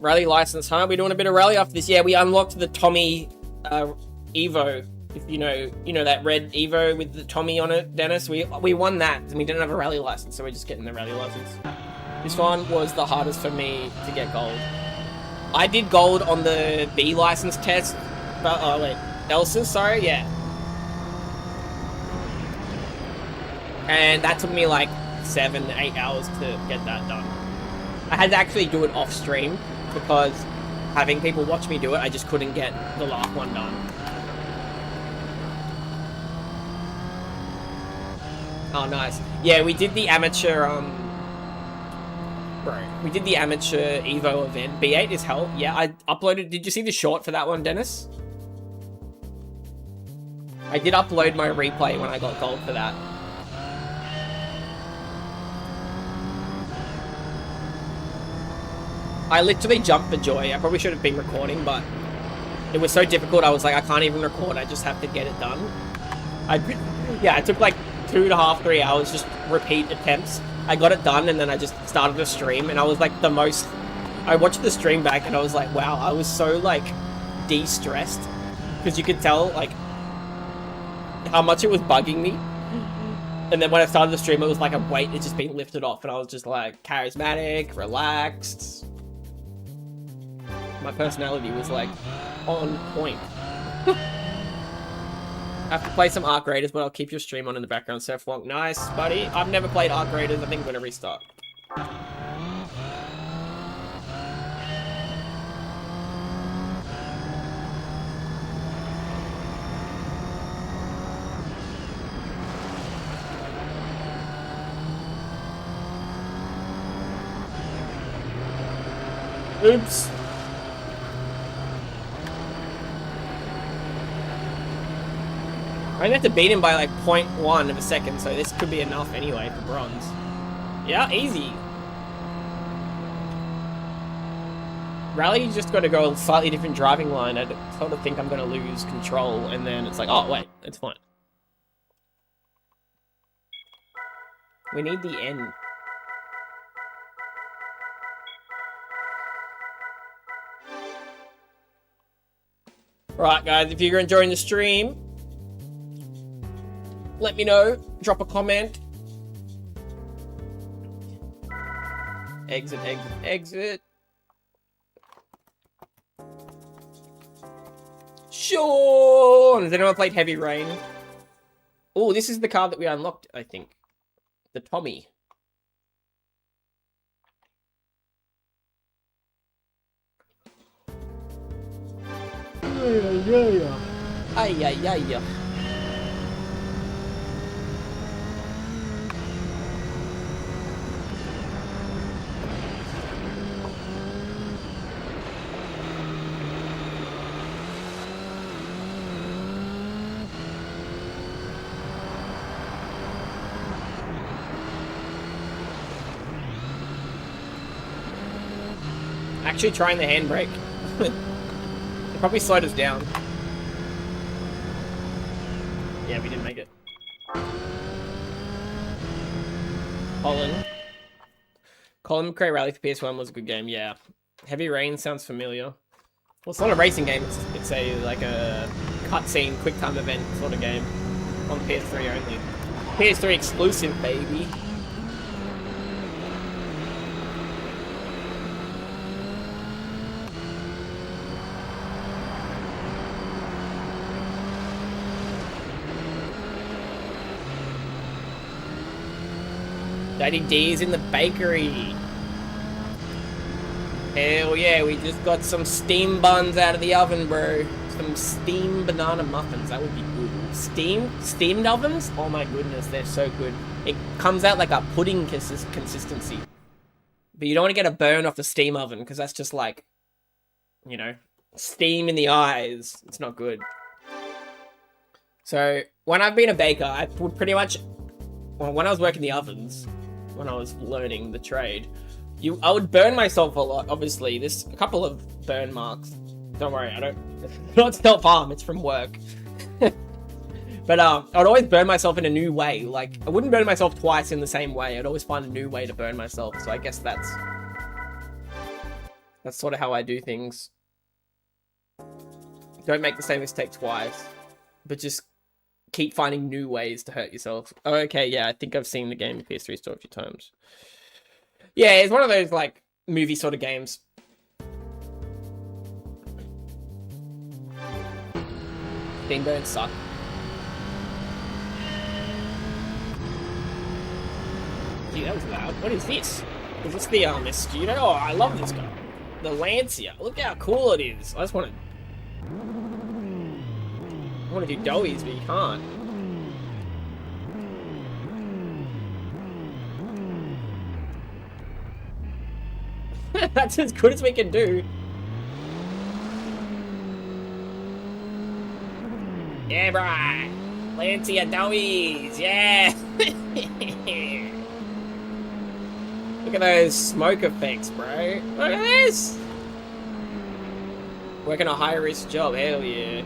Rally license, huh? We're doing a bit of rally after this. Yeah, we unlocked the Tommy Evo. If you know that red Evo with the Tommy on it, Dennis. We won that, and we didn't have a rally license, so we're just getting the rally license. This one was the hardest for me to get gold. I did gold on the B license test, but oh wait, Elsa's, sorry, yeah. And that took me like 7 to 8 hours to get that done. I had to actually do it off stream because having people watch me do it, I just couldn't get the last one done. Oh, nice. Yeah, we did the amateur, we did the amateur Evo event. B8 is hell. Yeah, I uploaded, did you see the short for that one, Dennis? I did upload my replay when I got gold for that. I literally jumped for joy. I probably should have been recording, but it was so difficult. I was like, I can't even record. I just have to get it done. Yeah, it took like 2.5, 3 hours, just repeat attempts. I got it done, and then I just started the stream, and I was like I watched the stream back, and I was like, wow, I was so like de-stressed, because you could tell like how much it was bugging me. And then when I started the stream, it was like a weight had just been lifted off, and I was just like charismatic, relaxed. My personality was like on point. I have to play some Arc Raiders, but I'll keep your stream on in the background. Surfwonk, nice, buddy. I've never played Arc Raiders. I think I'm going to restart. Oops. I'm gonna have to beat him by like 0.1 of a second, so this could be enough anyway for bronze. Yeah, easy. Rally, you just gotta go a slightly different driving line. I sort of think I'm gonna lose control, and then it's like, oh wait, it's fine. We need the end. Right, guys, if you're enjoying the stream, let me know. Drop a comment. Exit, exit, exit. Sean! Has anyone played Heavy Rain? Oh, this is the car that we unlocked, I think. The Tommy. Ay, ay, ay. Actually trying the handbrake. It probably slowed us down. Yeah, we didn't make it. Colin McRae Rally for PS1 was a good game, yeah. Heavy Rain sounds familiar. Well, it's not a racing game, it's a, like a cutscene, quick time event sort of game. On PS3 only. PS3 exclusive, baby. Daddy D's in the bakery. Hell yeah, we just got some steam buns out of the oven, bro. Some steamed banana muffins, that would be good. Steamed ovens? Oh my goodness, they're so good. It comes out like a pudding consistency. But you don't want to get a burn off the steam oven, because that's just like, you know, steam in the eyes. It's not good. So, when I've been a baker, I would pretty much, well, when I was working the ovens, when I was learning the trade, I would burn myself a lot, obviously. There's a couple of burn marks. Don't worry, not self-harm, it's from work. But I would always burn myself in a new way. Like, I wouldn't burn myself twice in the same way. I'd always find a new way to burn myself. So I guess that's sort of how I do things. Don't make the same mistake twice, but just keep finding new ways to hurt yourself. Oh, okay, yeah, I think I've seen the game in PS3 store a few times. Yeah, it's one of those, like, movie sort of games. Steam burns suck. Gee, that was loud. What is this? Is this the Mosquito? Oh, I love this guy. The Lancia. Look how cool it is. I just want to do doughies, but you can't. That's as good as we can do. Yeah, bro. Lancia doughies. Yeah. Look at those smoke effects, bro. Look at this. Working a high-risk job. Hell yeah.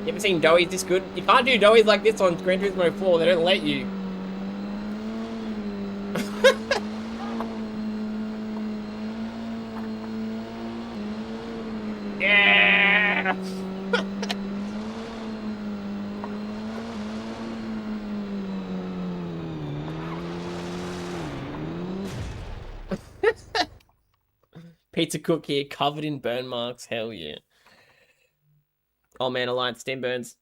You ever seen doughies this good? You can't do doughies like this on Gran Turismo 4. They don't let you. Yeah! Pizza cook here, covered in burn marks. Hell yeah. Oh man, Alliance steam burns.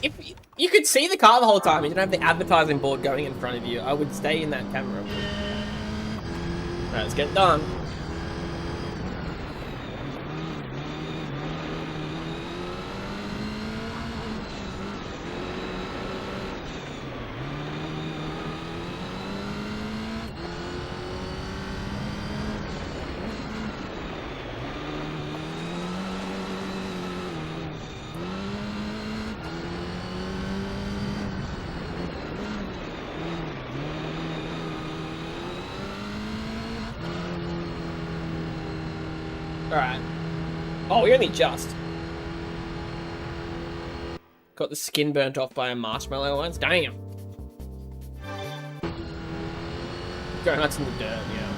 If you could see the car the whole time, you don't have the advertising board going in front of you, I would stay in that camera. Alright, let's get it done. Alright. Oh, we only just got the skin burnt off by a marshmallow once. Damn. Donuts in the dirt, yeah.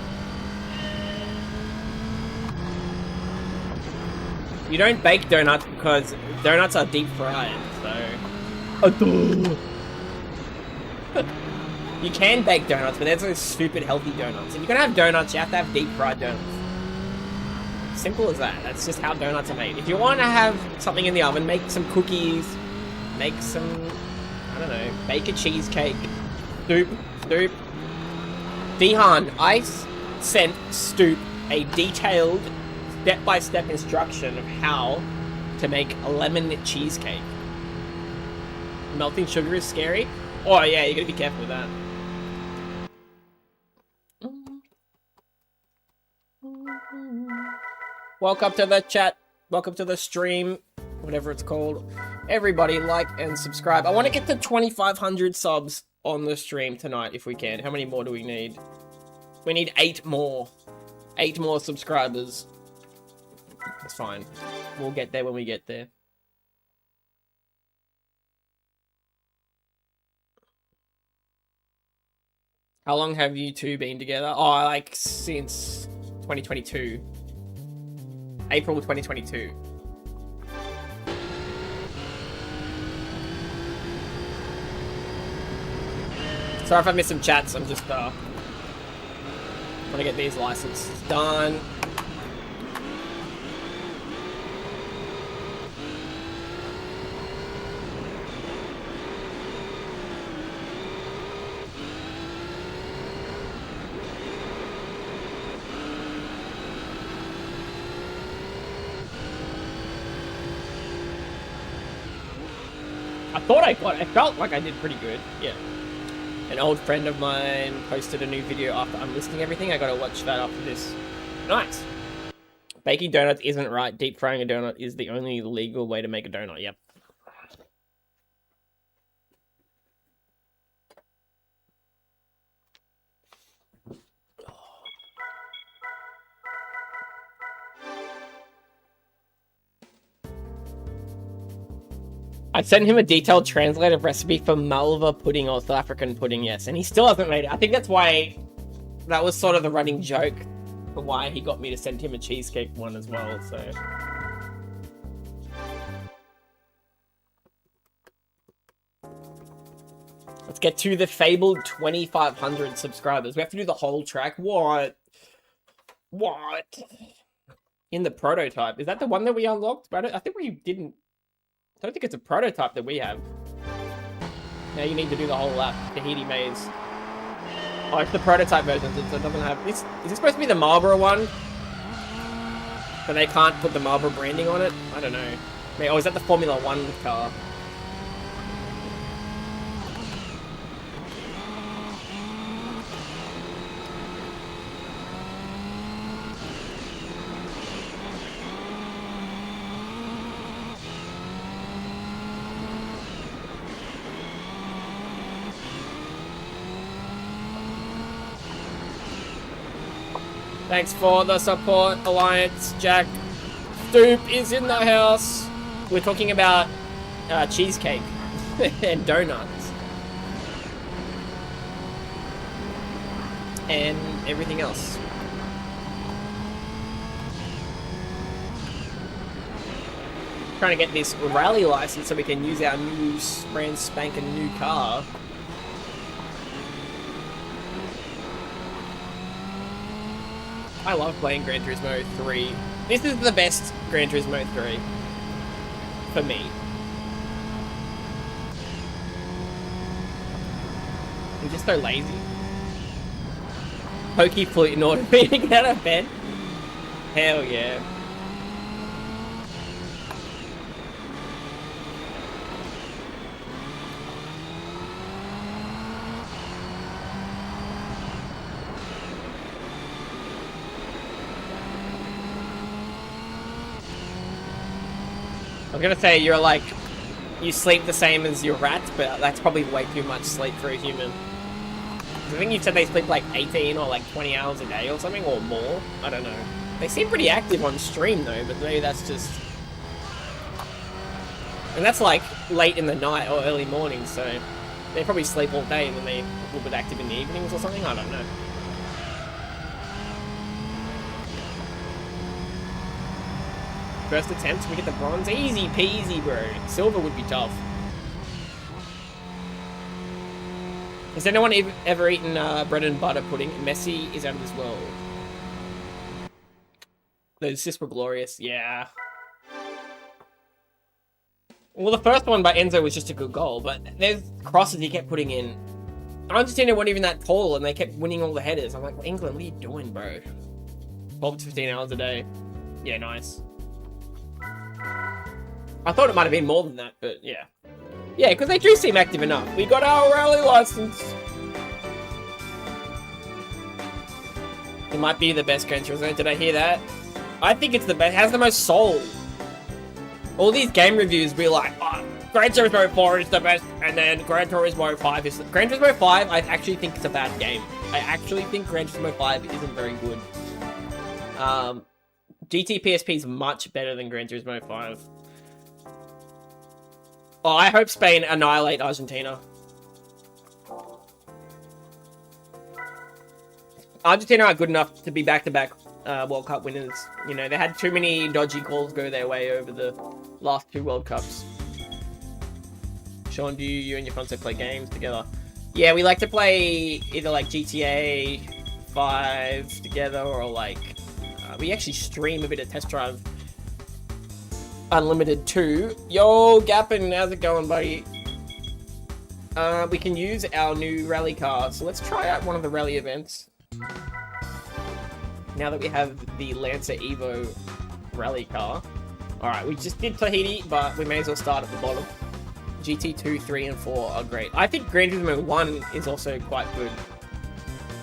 You don't bake donuts because donuts are deep fried, so... You can bake donuts, but there's those stupid healthy donuts. If you're gonna have donuts, you have to have deep fried donuts. Simple as that. That's just how donuts are made. If you want to have something in the oven, make some cookies, make some, I don't know, bake a cheesecake, Stoop. Dihan, I sent Stoop a detailed step-by-step instruction of how to make a lemon cheesecake. Melting sugar is scary? Oh yeah, you gotta be careful with that. Welcome to the chat. Welcome to the stream. Whatever it's called. Everybody, like and subscribe. I want to get to 2,500 subs on the stream tonight if we can. How many more do we need? We need 8 more. 8 more subscribers. That's fine. We'll get there when we get there. How long have you two been together? Oh, like since 2022. April 2022. Sorry if I missed some chats. I'm just want to get these licenses done. I felt like I did pretty good, yeah. An old friend of mine posted a new video after unlisting everything. I gotta watch that after this. Nice. Baking donuts isn't right. Deep frying a donut is the only legal way to make a donut, yep. I sent him a detailed translated recipe for Malva pudding or South African pudding, yes, and he still hasn't made it. I think that's why that was sort of the running joke for why he got me to send him a cheesecake one as well, so. Let's get to the fabled 2,500 subscribers. We have to do the whole track. What? What? In the prototype. Is that the one that we unlocked? I think we didn't. I don't think it's a prototype that we have. Now you need to do the whole lap, Tahiti Maze. Oh, it's the prototype version, so it doesn't have... Is this supposed to be the Marlboro one? But they can't put the Marlboro branding on it? I don't know. Oh, is that the Formula 1 car? Thanks for the support, Alliance. Jack Stoop is in the house. We're talking about cheesecake and donuts. And everything else. Trying to get this rally license so we can use our new brand spanking new car. I love playing Gran Turismo 3. This is the best Gran Turismo 3. For me. I'm just so lazy. Pokey flute in order for me to get out of bed. Hell yeah. I was gonna say you're like, you sleep the same as your rats, but that's probably way too much sleep for a human. I think you said they sleep like 18 or like 20 hours a day or something, or more. I don't know. They seem pretty active on stream though, but maybe that's just... And that's like late in the night or early morning, so they probably sleep all day and then they're a little bit active in the evenings or something, I don't know. First attempt, we get the bronze. Easy peasy, bro. Silver would be tough. Has anyone ever eaten bread and butter pudding? Messi is out of this world. Those sis were glorious. Yeah. Well, the first one by Enzo was just a good goal, but there's crosses he kept putting in. Argentina weren't even that tall, and they kept winning all the headers. I'm like, well, England, what are you doing, bro? 12 to 15 hours a day. Yeah, nice. I thought it might have been more than that, but yeah. Yeah, because they do seem active enough. We got our rally license. It might be the best Gran Turismo. Did I hear that? I think it's the best. It has the most soul. All these game reviews be like, oh, Gran Turismo 4 is the best, and then Gran Turismo 5 is... Gran Turismo 5, I actually think it's a bad game. I actually think Gran Turismo 5 isn't very good. GT PSP is much better than Gran Turismo 5. Oh, I hope Spain annihilate Argentina. Argentina are good enough to be back-to-back World Cup winners. You know, they had too many dodgy calls go their way over the last 2 World Cups. Sean, do you and your fiance play games together? Yeah, we like to play either like GTA 5 together or like... we actually stream a bit of Test Drive Unlimited 2. Yo, Gappin, how's it going, buddy? We can use our new rally car, so let's try out one of the rally events. Now that we have the Lancer Evo rally car. Alright, we just did Tahiti, but we may as well start at the bottom. GT2, 3, and 4 are great. I think Gran Turismo 1 is also quite good.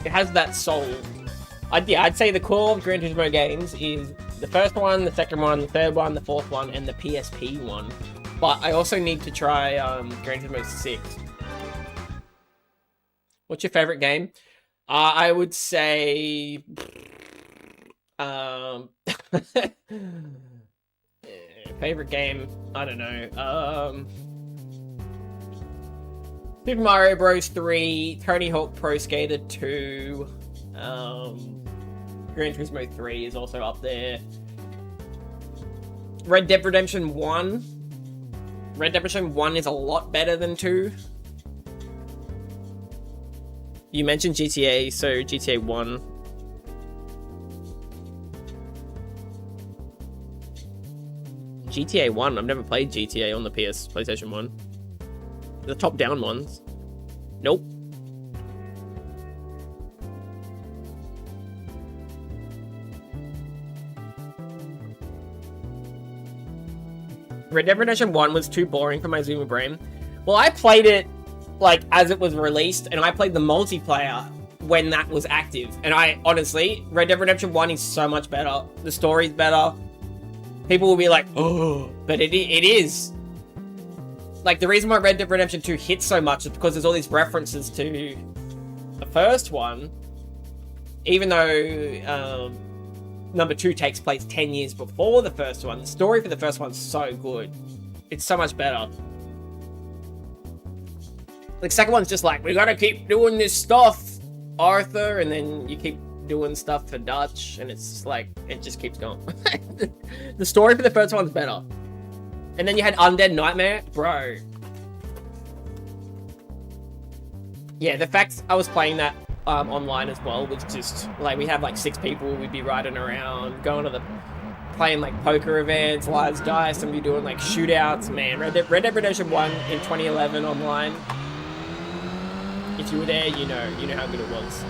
It has that soul. I'd say the core of Gran Turismo games is the first one, the second one, the third one, the fourth one, and the PSP one. But I also need to try Gran Turismo 6. What's your favorite game? I would say... favorite game? I don't know. Super Mario Bros. 3, Tony Hawk Pro Skater 2, Gran Turismo 3 is also up there. Red Dead Redemption 1. Red Dead Redemption 1 is a lot better than 2. You mentioned GTA, so GTA 1. GTA 1? I've never played GTA on the PlayStation 1. The top-down ones. Nope. Red Dead Redemption 1 was too boring for my Zoomer brain. Well, I played it, like, as it was released, and I played the multiplayer when that was active. And honestly, Red Dead Redemption 1 is so much better. The story's better. People will be like, oh, but it is. Like, the reason why Red Dead Redemption 2 hits so much is because there's all these references to the first one. Even though number 2 takes place 10 years before the first one, the story for the first one's so good. It's so much better. Like, second one's just like, we gotta keep doing this stuff, Arthur, and then you keep doing stuff for Dutch, and it's like, it just keeps going. The story for the first one's better. And then you had Undead Nightmare, bro. Yeah, the fact I was playing that online as well was just, like, we have like 6 people, we'd be riding around, going to playing like poker events, lives dice, and be doing like shootouts, man. Red Dead Redemption 1 in 2011 online. If you were there, you know how good it was.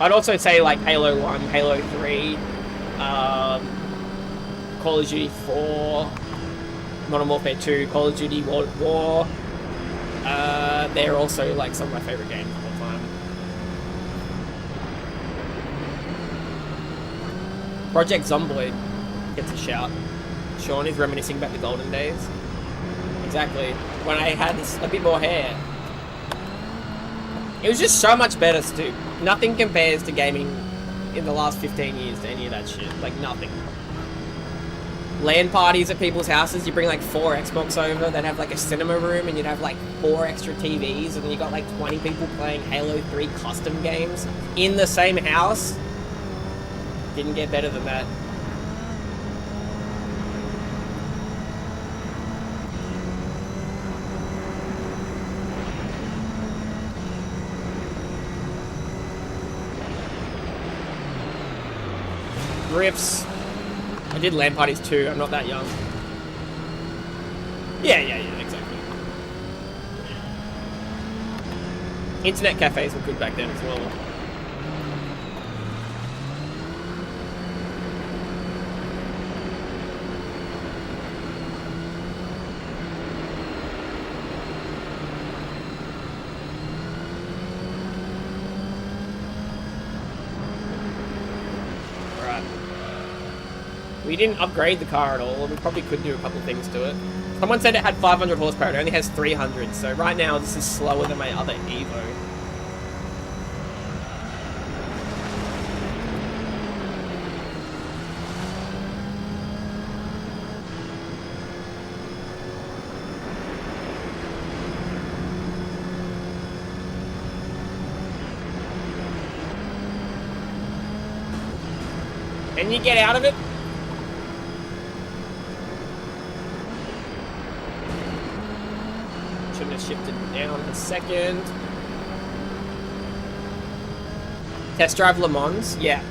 I'd also say like Halo 1, Halo 3, Call of Duty 4, Modern Warfare 2, Call of Duty World War. They're also like some of my favorite games of all time. Project Zomboid gets a shout. Sean is reminiscing about the golden days. Exactly. When I had a bit more hair. It was just so much better, Stu. Nothing compares to gaming in the last 15 years to any of that shit. Like, nothing. LAN parties at people's houses, you bring like 4 Xbox over, they'd have like a cinema room, and you'd have like 4 extra TVs, and you got like 20 people playing Halo 3 custom games in the same house. Didn't get better than that. Riffs. I did LAN parties too, I'm not that young. Yeah, exactly. Internet cafes were good back then as well. We didn't upgrade the car at all. We probably could do a couple things to it. Someone said it had 500 horsepower. It only has 300. So right now, this is slower than my other Evo. Can you get out of it? Shouldn't have shifted down a second. Test drive Le Mans? Yeah.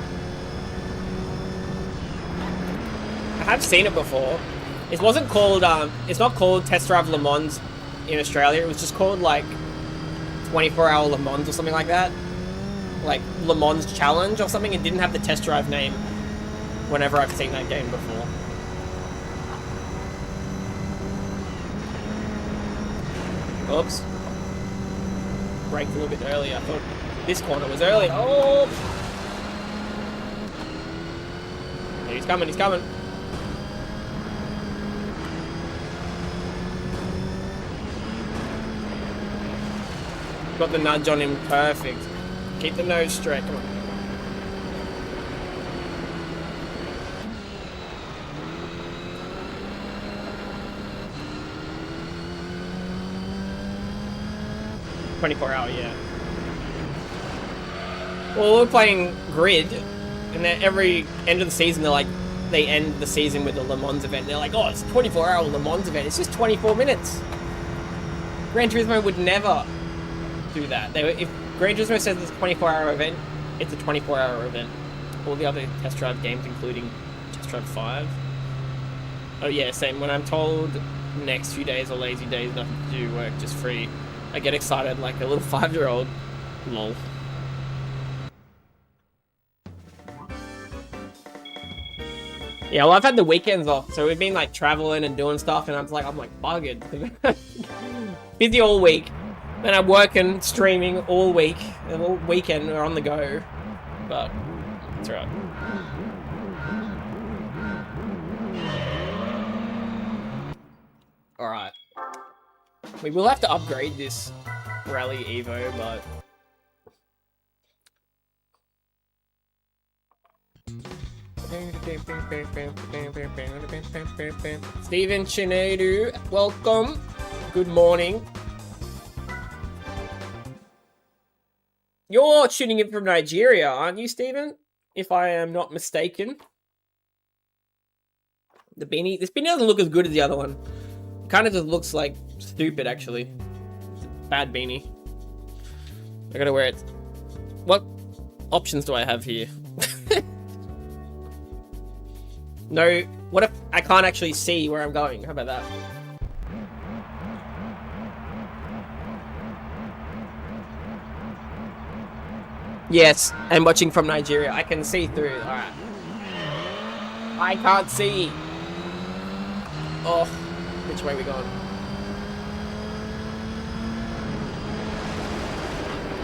I have seen it before. It wasn't called, it's not called Test Drive Le Mans in Australia. It was just called, like, 24-hour Le Mans or something like that. Like, Le Mans Challenge or something. It didn't have the test drive name whenever I've seen that game before. Oops. Braked a little bit early. I thought this corner was early. Oh! Yeah, he's coming, he's coming. Got the nudge on him, perfect. Keep the nose straight, come on. "24-hour, yeah." Well, we're playing Grid, and then every end of the season, they end the season with a Le Mans event. They're like, "Oh, it's a 24-hour Le Mans event. It's just 24 minutes." Gran Turismo would never do that. If Gran Turismo says it's a 24-hour event, it's a 24-hour event. All the other test drive games, including Test Drive 5. Oh yeah, same. When I'm told next few days or lazy days, nothing to do, work, just free, I get excited like a little 5-year-old. Lol. Yeah, well, I've had the weekends off, so we've been like traveling and doing stuff, and I'm like buggered. Busy all week. Then I'm working, streaming all week, and all weekend we're on the go. But it's alright. Alright. We will have to upgrade this Rally Evo, but Steven Chinedu, welcome. Good morning. You're tuning in from Nigeria, aren't you, Steven? If I am not mistaken. The beanie. This beanie doesn't look as good as the other one. It kind of just looks like stupid, actually. It's a bad beanie. I gotta wear it. What options do I have here? No. What if I can't actually see where I'm going? How about that? Yes, I'm watching from Nigeria. I can see through. Alright. I can't see. Oh, which way are we going?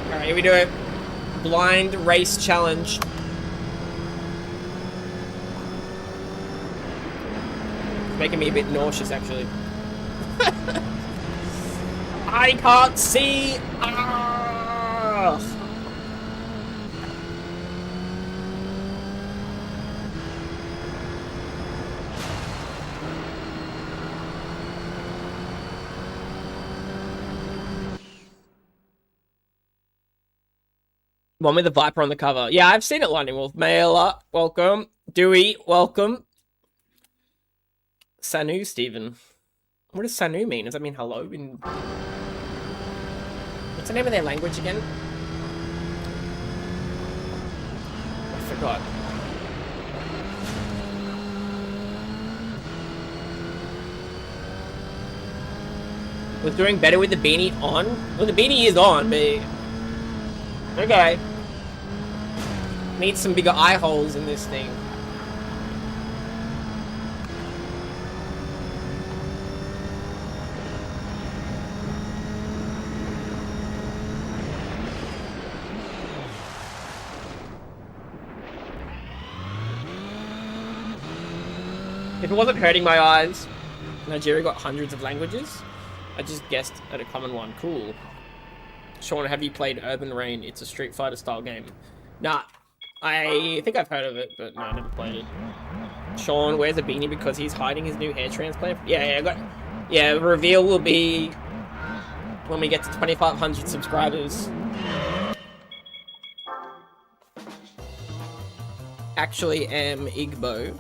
Alright, here we do it. Blind race challenge. It's making me a bit nauseous, actually. I can't see. Ah! One with the Viper on the cover. Yeah, I've seen it, Lightning Wolf. Mailer, welcome. Dewey, welcome. Sanu, Stephen. What does Sanu mean? Does that mean hello? What's the name of their language again? I forgot. Was doing better with the beanie on? Well, the beanie is on, but... Okay. Need some bigger eye holes in this thing. If it wasn't hurting my eyes, Nigeria got hundreds of languages. I just guessed at a common one. Cool. Sean, have you played Urban Reign? It's a Street Fighter style game. Nah, I think I've heard of it, but no, I never played it. Sean wears a beanie because he's hiding his new hair transplant. Yeah, reveal will be when we get to 2,500 subscribers. Actually am Igbo.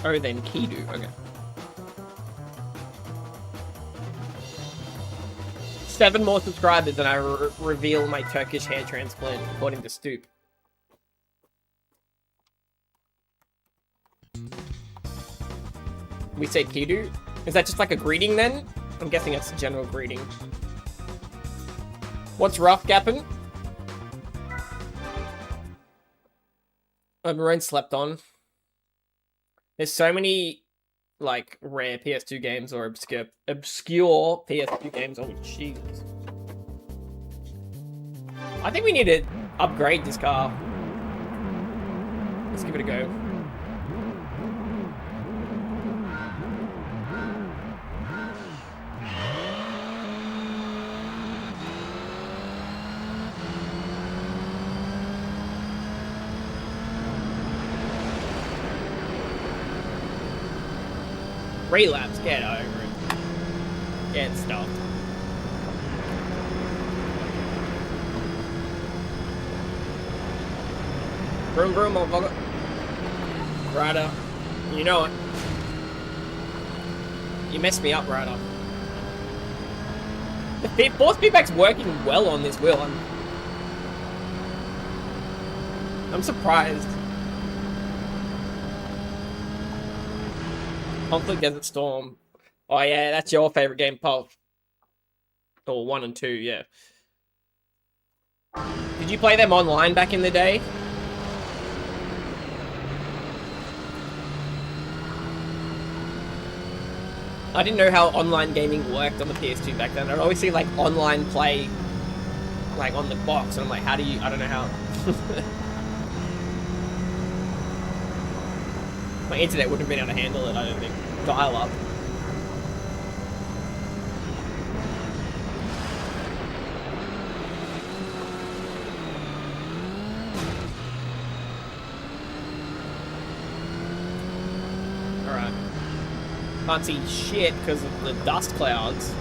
Oh, then Kidu. Okay. 7 more subscribers and I reveal my Turkish hair transplant, according to Stoop. We say Kidu? Is that just like a greeting then? I'm guessing it's a general greeting. What's rough, Gappin? Maroon slept on. There's so many, like, rare PS2 games or obscure PS2 games. Oh, jeez. I think we need to upgrade this car. Let's give it a go. Relapse, get over it. Get stuffed. Vroom vroom, motherfucker. Ryder. You know it. You messed me up, Ryder. The force feedback's working well on this wheel. I'm surprised. Conflict Desert Storm. Oh yeah, that's your favorite game, Paul. Or 1 and 2, yeah. Did you play them online back in the day? I didn't know how online gaming worked on the PS2 back then. I'd always see like online play like on the box and I'm like, how do you, I don't know how. My internet wouldn't have been able to handle it, I don't think. Dial up. Alright. Can't see shit because of the dust clouds.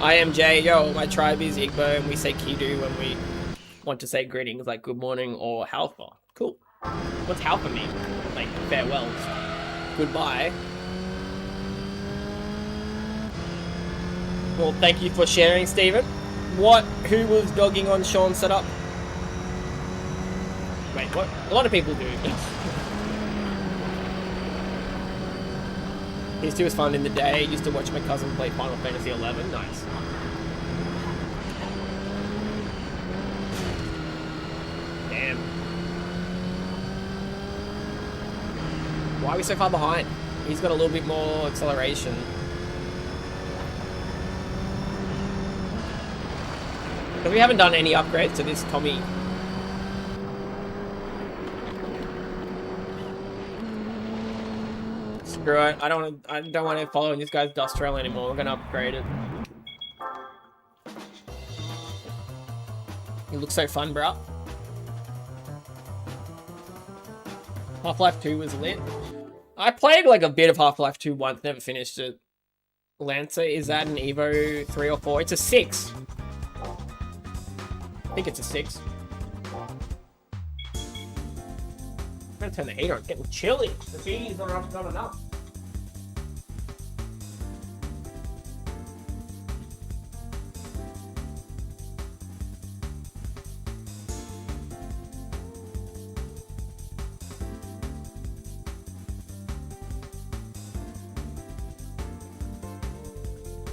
I am Jay, yo, my tribe is Igbo, and we say Kidu when we want to say greetings like good morning or Halfa. Cool. What's Halfa mean? Like, farewells. Goodbye. Well, thank you for sharing, Steven. Who was dogging on Sean's setup? Wait, what? A lot of people do. PS2 was fun in the day. Used to watch my cousin play Final Fantasy 11. Nice. Damn. Why are we so far behind? He's got a little bit more acceleration. But we haven't done any upgrades to this Tommy. Screw it. I don't want to follow in this guy's dust trail anymore. We're gonna upgrade it. It looks so fun, bro. Half-Life 2 was lit. I played like a bit of Half-Life 2 once, never finished it. Lancer, is that an Evo 3 or 4? It's a 6. I think it's a 6. I'm gonna turn the heater on. It's getting chilly. The beanies are not enough.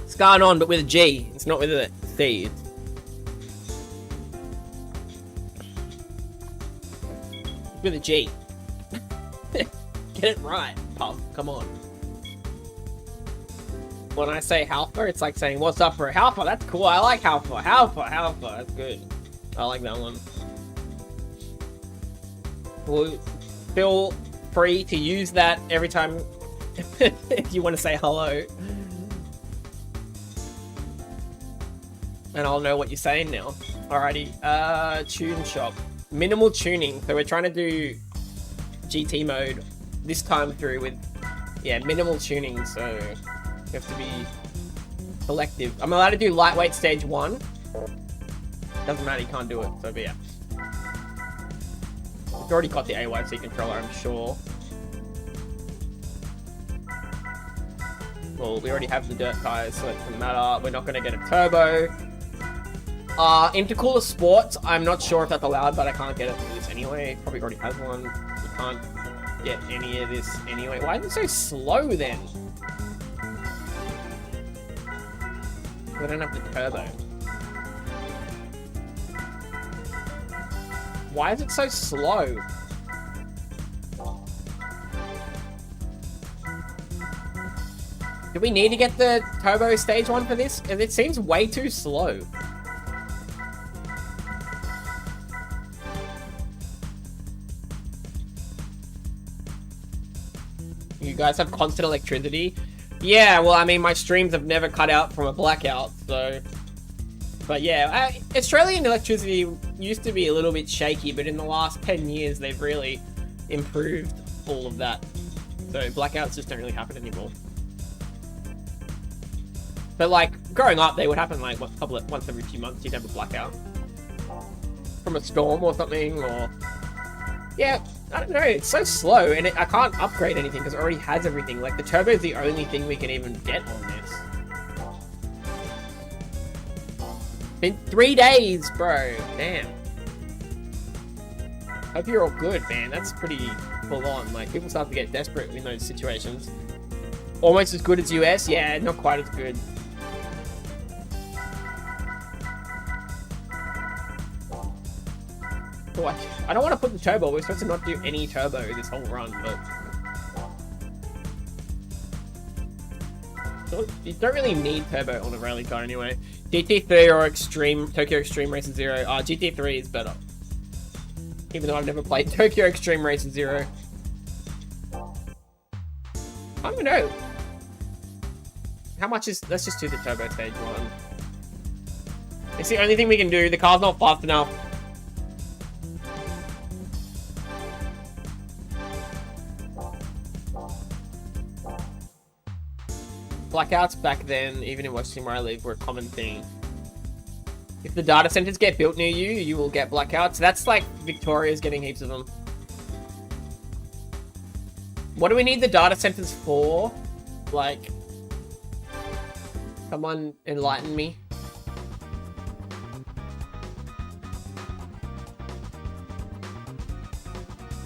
It's going on, but with a G. It's not with a C. With a G. Get it right, Puff. Come on. When I say Halfa, it's like saying, what's up for a Halfa? That's cool. I like Halfa. Halfa. That's good. I like that one. Well, feel free to use that every time if you want to say hello. And I'll know what you're saying now. Alrighty. Tune shop. Minimal tuning. So we're trying to do GT mode this time through with, yeah, minimal tuning. So you have to be selective. I'm allowed to do lightweight stage 1. Doesn't matter, you can't do it. So, but yeah. We've already got the AYC controller, I'm sure. Well, we already have the dirt tires, so it doesn't matter. We're not going to get a turbo. Intercooler Sports, I'm not sure if that's allowed, but I can't get it for this anyway. Probably already has one. We can't get any of this anyway. Why is it so slow then? We don't have the turbo. Why is it so slow? Do we need to get the turbo stage 1 for this? It seems way too slow. You guys have constant electricity? Yeah, well, I mean, my streams have never cut out from a blackout, so... But yeah, Australian electricity used to be a little bit shaky, but in the last 10 years, they've really improved all of that. So blackouts just don't really happen anymore. But like, growing up, they would happen like once every few months, you'd have a blackout. From a storm or something, or... Yeah, I don't know, it's so slow, and I can't upgrade anything because it already has everything. Like, the turbo is the only thing we can even get on this. Been 3 days, bro. Damn. Hope you're all good, man. That's pretty full on. Like, people start to get desperate in those situations. Almost as good as US? Yeah, not quite as good. Oh, I don't want to put the turbo. We're supposed to not do any turbo this whole run, but... You don't really need turbo on a rally car anyway. GT3 or Tokyo Extreme Racer Zero. GT3 is better. Even though I've never played Tokyo Extreme Racer Zero. I don't know. How much is... Let's just do the turbo stage 1. It's the only thing we can do. The car's not fast enough. Blackouts back then, even in Washington where I live, were a common thing. If the data centers get built near you, you will get blackouts. That's like Victoria's getting heaps of them. What do we need the data centers for? Like, someone enlighten me.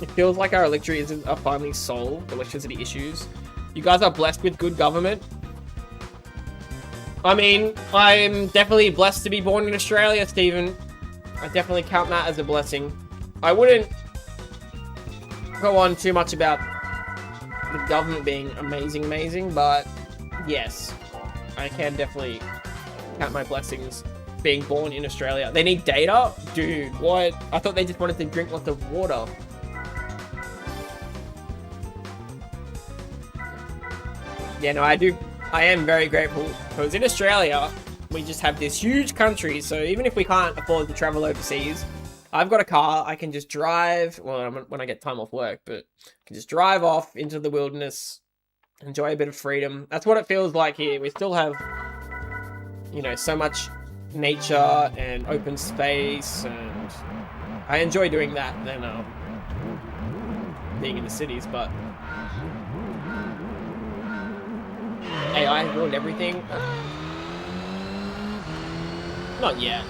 It feels like our electricity are finally solved, electricity issues. You guys are blessed with good government. I mean, I'm definitely blessed to be born in Australia, Stephen. I definitely count that as a blessing. I wouldn't go on too much about the government being amazing, but yes, I can definitely count my blessings being born in Australia. They need data? Dude, what? I thought they just wanted to drink lots of water. Yeah, no, I am very grateful, because in Australia, we just have this huge country, so even if we can't afford to travel overseas, I've got a car, I can just drive, well, when I get time off work, but I can just drive off into the wilderness, enjoy a bit of freedom. That's what it feels like here. We still have, you know, so much nature and open space, and I enjoy doing that than being in the cities, but... AI ruined everything? Not yet.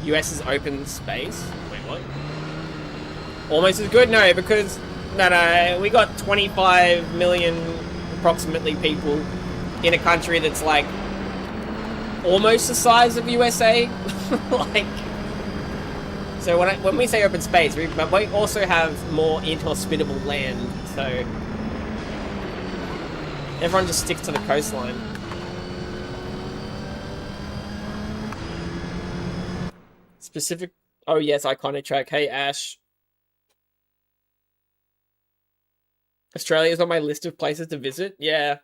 US is open space? Wait, what? Almost as good? No, because No, we got 25 million approximately people in a country that's like almost the size of USA. Like, so when we say open space, we also have more inhospitable land, so everyone just sticks to the coastline. Specific, oh yes, iconic track. Hey Ash. Australia's on my list of places to visit. Yeah.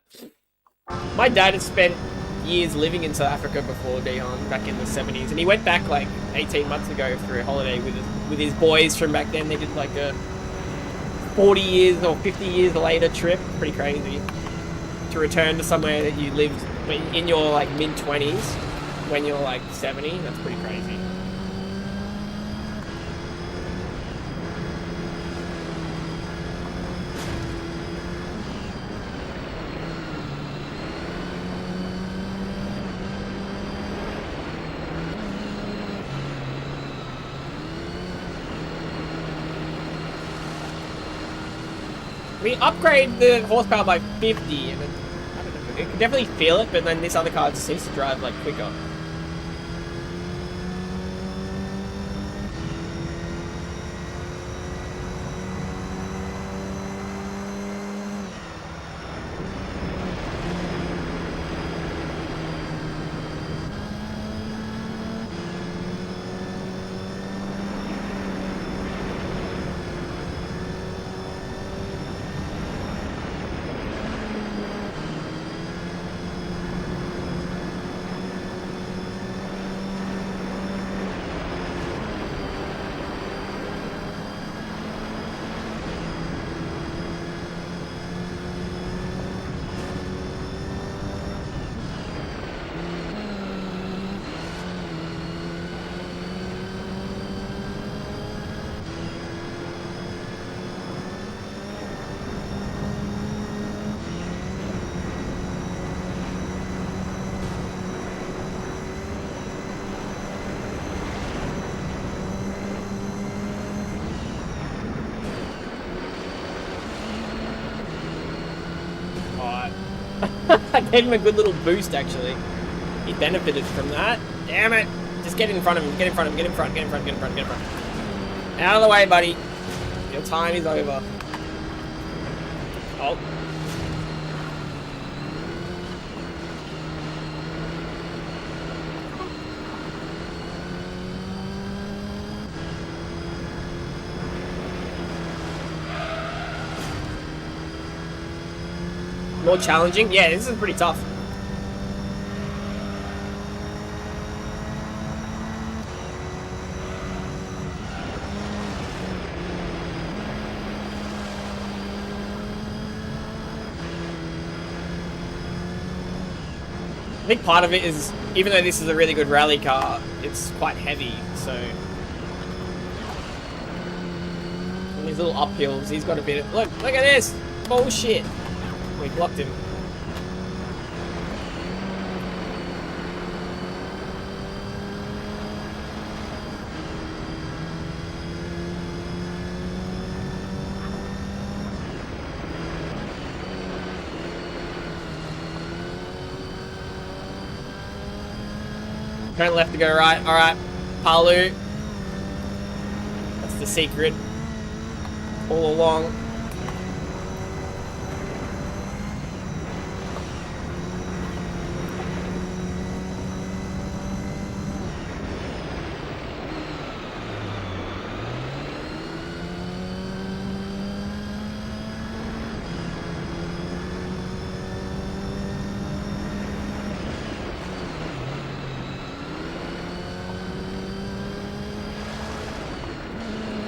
My dad had spent years living in South Africa before Dion, back in the 70s, and he went back like 18 months ago for a holiday with his boys from back then. They did like a 40 years or 50 years later trip. Pretty crazy. To return to somewhere that you lived in your like mid-20s when you're like 70, that's pretty crazy. We upgrade the horsepower by 50, and I don't know, it can definitely feel it, but then this other car just seems to drive like quicker. I gave him a good little boost, actually. He benefited from that. Damn it. Just get in front of him. Get in front of him. Get in front. Get in front. Get in front. Get in front. Out of the way, buddy. Your time is over. Oh. More challenging? Yeah, this is pretty tough. I think part of it is, even though this is a really good rally car, it's quite heavy, so... And these little uphills, he's got a bit of... Look at this! Bullshit! We blocked him. Turn left to go right. Alright. Palu. That's the secret. All along.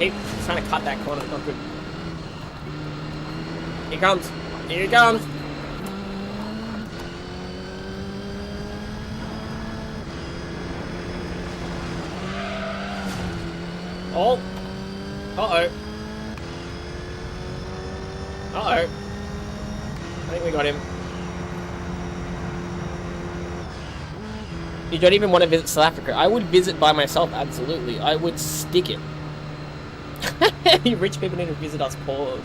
Keep trying to cut that corner, it's not good. Here he comes. Here he comes. Oh. Uh-oh. Uh-oh. I think we got him. You don't even want to visit South Africa. I would visit by myself, absolutely. I would stick it. You rich people need to visit us poors.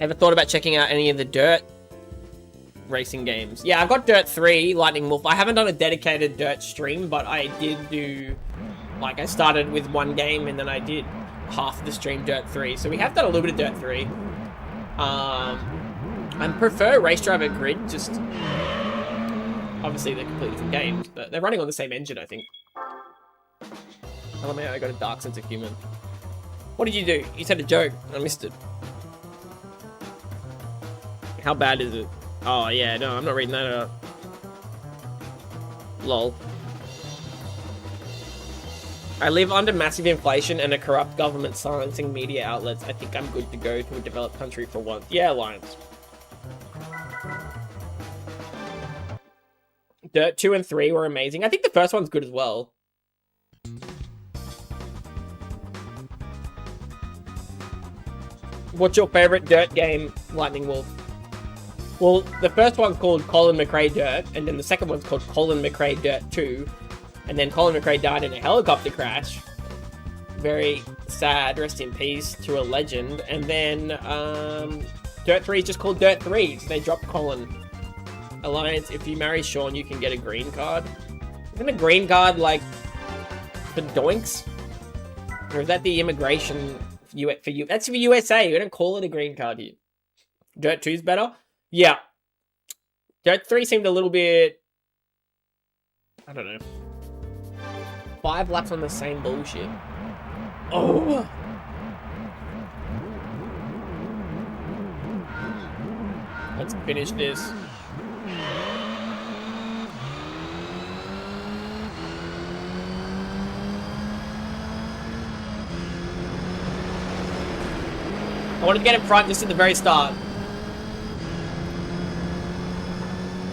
Ever thought about checking out any of the Dirt racing games? Yeah, I've got Dirt 3, Lightning Wolf. I haven't done a dedicated Dirt stream, but I did do... Like, I started with one game, and then I did half of the stream Dirt 3. So we have done a little bit of Dirt 3. I prefer Race Driver Grid, just... Obviously, they're completely different games, but they're running on the same engine, I think. Oh man, I got a dark sense of humor. What did you do? You said a joke. I missed it. How bad is it? Oh yeah, no, I'm not reading that out. Lol. I live under massive inflation and a corrupt government silencing media outlets. I think I'm good to go to a developed country for once. Yeah, Alliance. Dirt 2 and 3 were amazing. I think the first one's good as well. What's your favorite Dirt game, Lightning Wolf? Well, the first one's called Colin McRae Dirt, and then the second one's called Colin McRae Dirt 2. And then Colin McRae died in a helicopter crash. Very sad, rest in peace to a legend. And then Dirt 3 is just called Dirt 3, so they dropped Colin. Alliance, if you marry Sean, you can get a green card. Isn't a green card like for doinks? Or is that the immigration for you? That's for USA. We don't call it a green card here. Dirt 2's better? Yeah. Dirt 3 seemed a little bit... I don't know. 5 laps on the same bullshit. Oh! Let's finish this. I wanted to get in front just at the very start.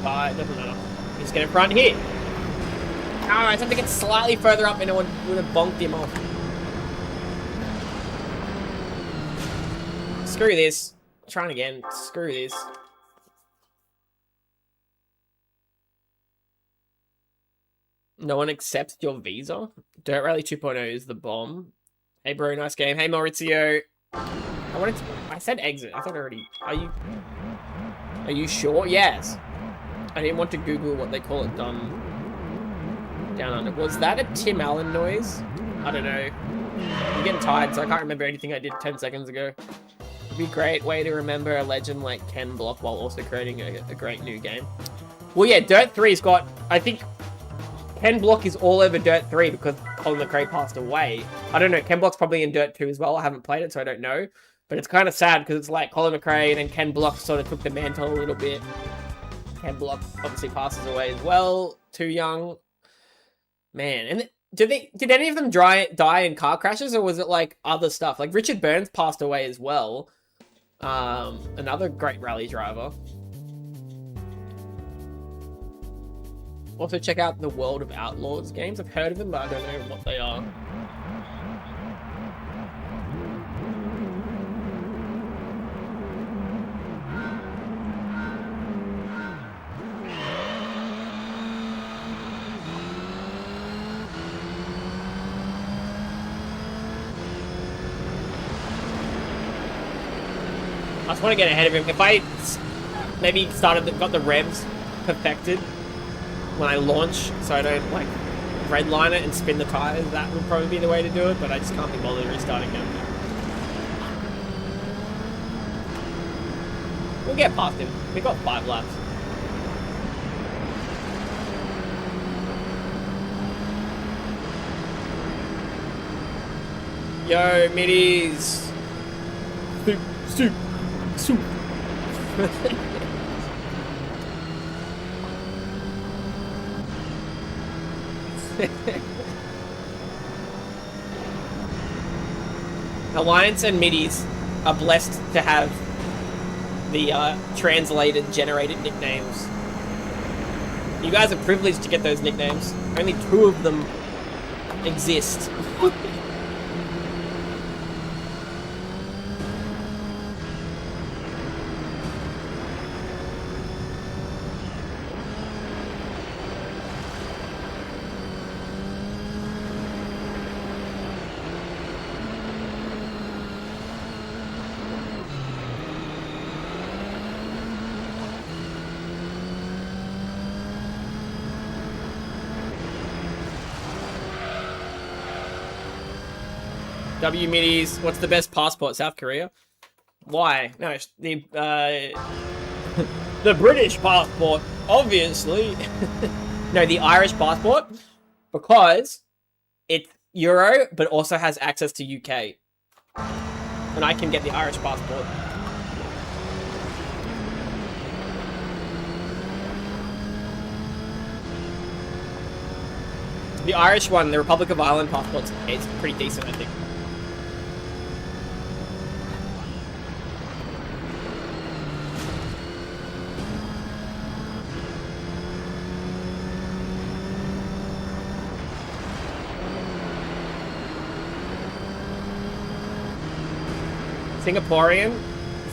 But it doesn't matter. Just get in front here. Alright, I just have to get slightly further up and it would have bonked him off. Screw this. Trying again. Screw this. No one accepts your visa? Dirt Rally 2.0 is the bomb. Hey bro, nice game. Hey Maurizio. I said exit. I thought I already... Are you sure? Yes. I didn't want to Google what they call it down under. Was that a Tim Allen noise? I don't know. I'm getting tired, so I can't remember anything I did 10 seconds ago. It'd be a great way to remember a legend like Ken Block while also creating a great new game. Well, yeah, Dirt 3's got... I think Ken Block is all over Dirt 3 because Colin McRae passed away. I don't know. Ken Block's probably in Dirt 2 as well. I haven't played it, so I don't know. But it's kind of sad because it's like Colin McRae and then Ken Block sort of took the mantle a little bit. Ken Block obviously passes away as well. Too young. Man. And did any of them die in car crashes or was it like other stuff? Like Richard Burns passed away as well. Another great rally driver. Also check out the World of Outlaws games. I've heard of them, but I don't know what they are. I just want to get ahead of him. If I maybe got the revs perfected when I launch, so I don't like redline it and spin the tires, that would probably be the way to do it, but I just can't be bothered restarting them. We'll get past him. We've got 5 laps. Yo, middies. Soup. Alliance and middies are blessed to have the translated, generated nicknames. You guys are privileged to get those nicknames. Only 2 of them exist. W middies. What's the best passport? South Korea? Why? No, the the British passport, obviously. No, the Irish passport, because it's Euro, but also has access to UK. And I can get the Irish passport. The Irish one, the Republic of Ireland passport, it's pretty decent, I think. Singaporean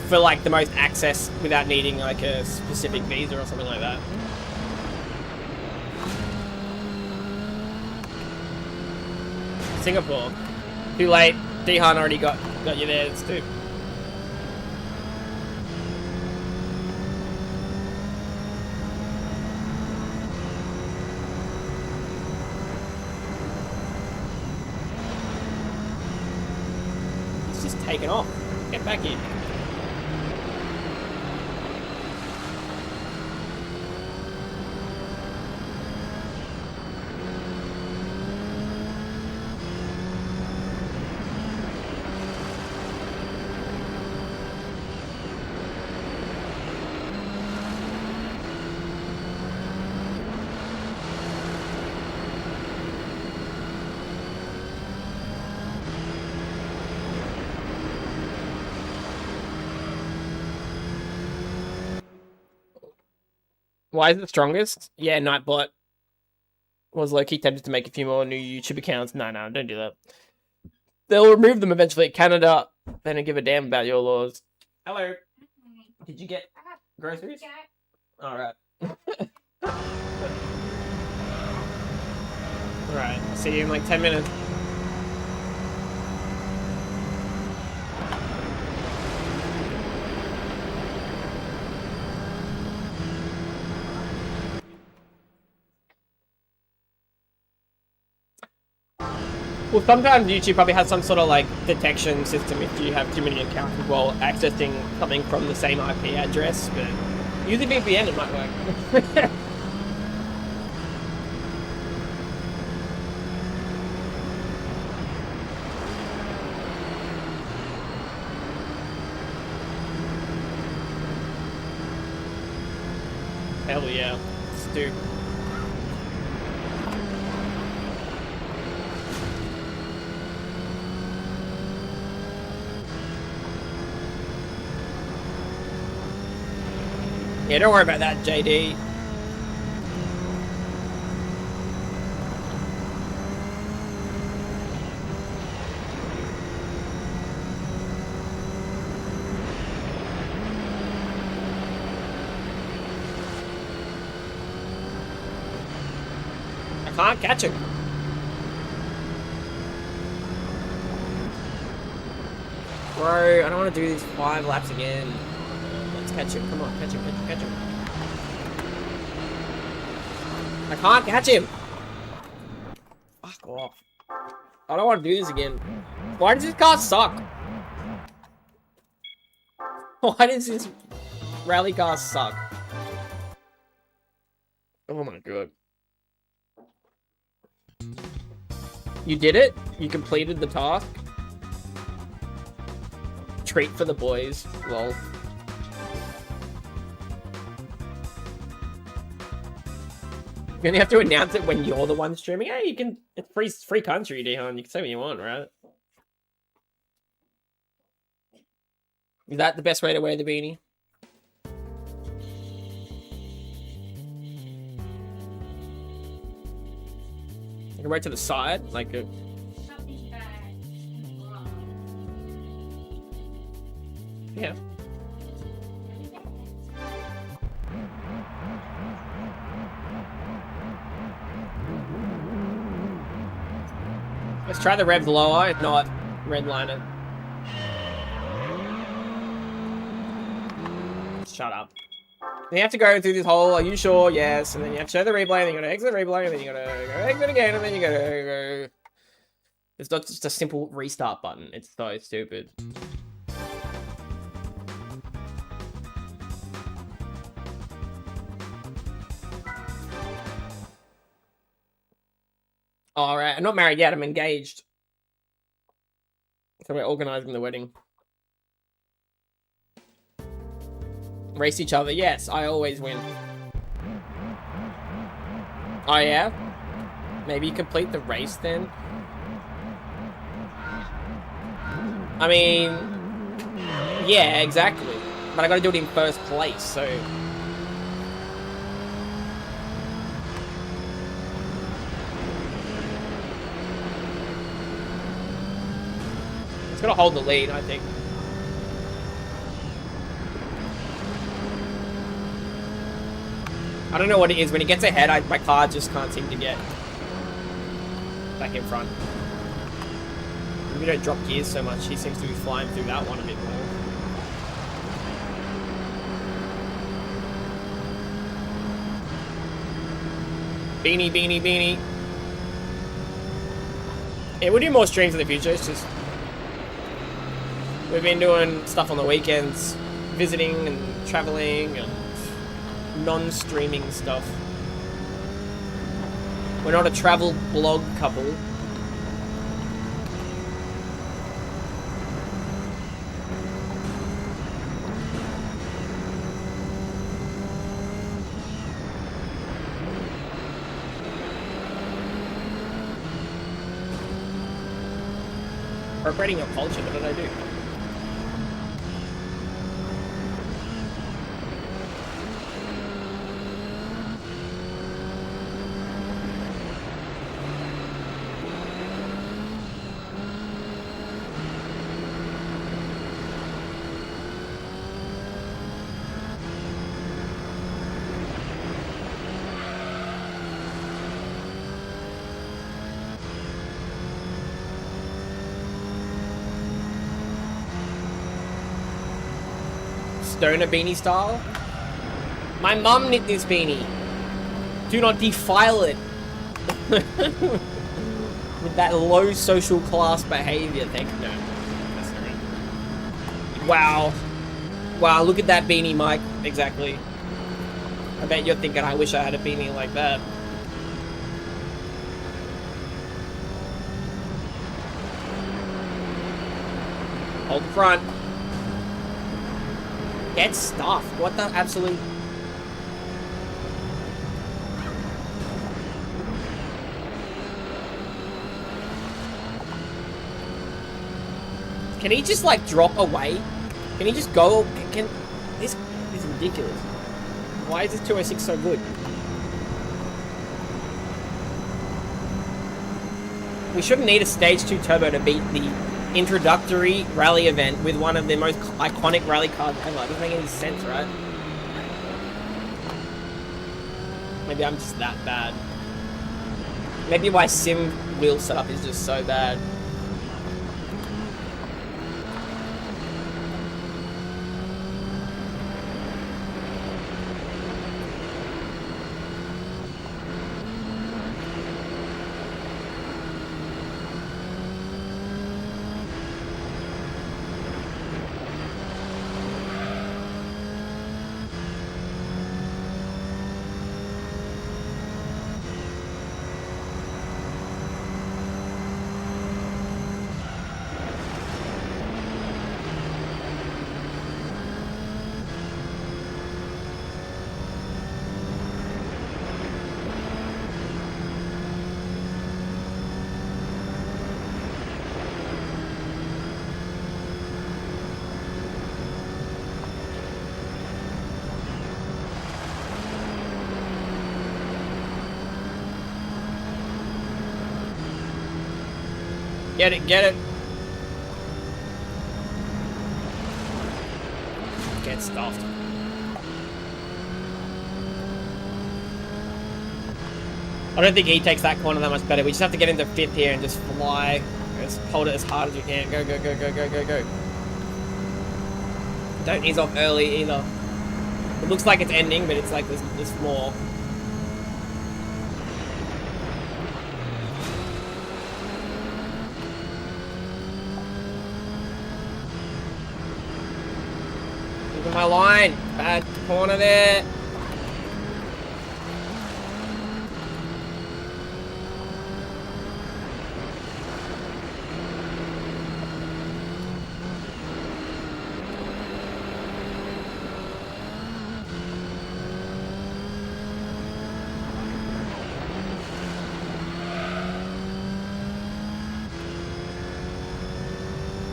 for like the most access without needing like a specific visa or something like that. Singapore. Too late. Dihan already got you there. It's too. It's just taken off. Get back in. Why is it the strongest? Yeah, Nightbot was low-key tempted to make a few more new YouTube accounts. No, don't do that. They'll remove them eventually. Canada, they don't give a damn about your laws. Hello. Did you get groceries? Alright. Alright, I'll see you in like 10 minutes. Well, sometimes YouTube probably has some sort of like detection system if you have too many accounts as well, accessing something from the same IP address, but using VPN it might work. Hell yeah, let's do. Yeah, don't worry about that, JD. I can't catch him. Bro, I don't want to do these 5 laps again. Catch him, come on, catch him. I can't catch him! Fuck off. I don't want to do this again. Why does this car suck? Why does this rally car suck? Oh my god. You did it? You completed the task? Treat for the boys. Lol. You only have to announce it when you're the one streaming. Hey, you can. It's free country, Dihan. You can say what you want, right? Is that the best way to wear the beanie? You can wear it to the side, like a. Yeah. Let's try the revs lower, if not, redline it. Shut up. Then you have to go through this whole, are you sure? Yes. And then you have to show the replay, and then you gotta exit the replay, and then you gotta go exit again, and then you gotta go. It's not just a simple restart button. It's so stupid. All right, I'm not married yet. I'm engaged. So we're organizing the wedding. Race each other. Yes, I always win. Oh, yeah? Maybe you complete the race then? I mean... yeah, exactly. But I gotta do it in first place, so... it's gonna hold the lead, I think. I don't know what it is. When it gets ahead, my car just can't seem to get back in front. We don't drop gears so much. He seems to be flying through that one a bit more. Beanie, beanie, beanie. Yeah, we'll do more streams in the future. It's just... we've been doing stuff on the weekends. Visiting and traveling and... non-streaming stuff. We're not a travel blog couple. Appropriating your culture, what did I do? Stoner beanie style. My mum knit this beanie. Do not defile it. With that low social class behavior. Thank you. No. Wow. Wow, look at that beanie, Mike. Exactly. I bet you're thinking, I wish I had a beanie like that. Hold the front. Get stuffed. What the absolute... Can he just like drop away? Can he just go? This is ridiculous. Why is this 206 so good? We shouldn't need a stage 2 turbo to beat the introductory rally event with one of the most iconic rally cars ever. It doesn't make any sense, right? Maybe I'm just that bad. Maybe my sim wheel setup is just so bad. Get it, get it. Get stuffed. I don't think he takes that corner that much better. We just have to get into 5th here and just fly. Just hold it as hard as we can. Go, go, go, go, go, go, go. Don't ease off early either. It looks like it's ending, but it's like there's more. Keeping my line. Bad corner there.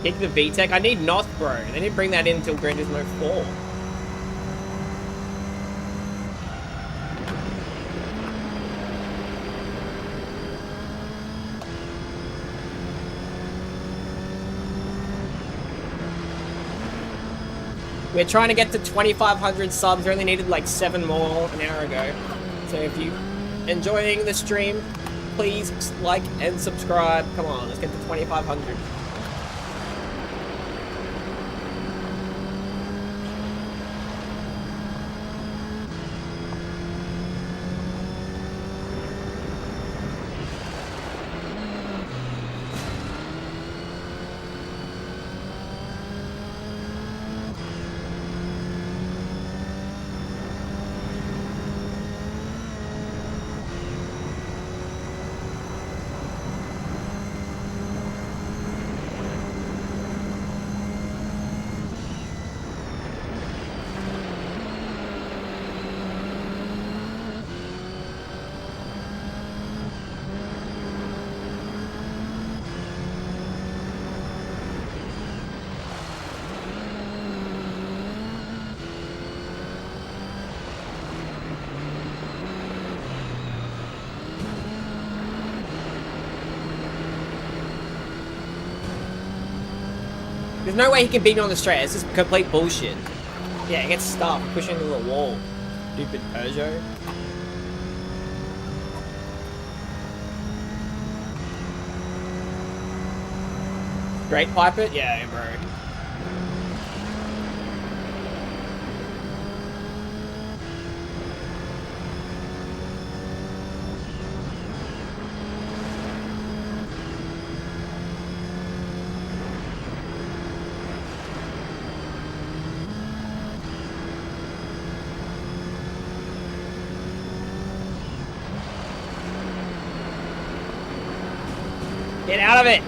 Kick the VTEC. I need NOS, bro. They didn't bring that in until Gran Turismo 4. We're trying to get to 2,500 subs. We only needed like 7 more an hour ago. So if you enjoying the stream, please like and subscribe. Come on, let's get to 2,500. There's no way he can beat me on the straight. It's just complete bullshit. Yeah, he gets stuck pushing into the wall. Stupid Peugeot. Straight pipe it? Yeah, bro. Get out of it!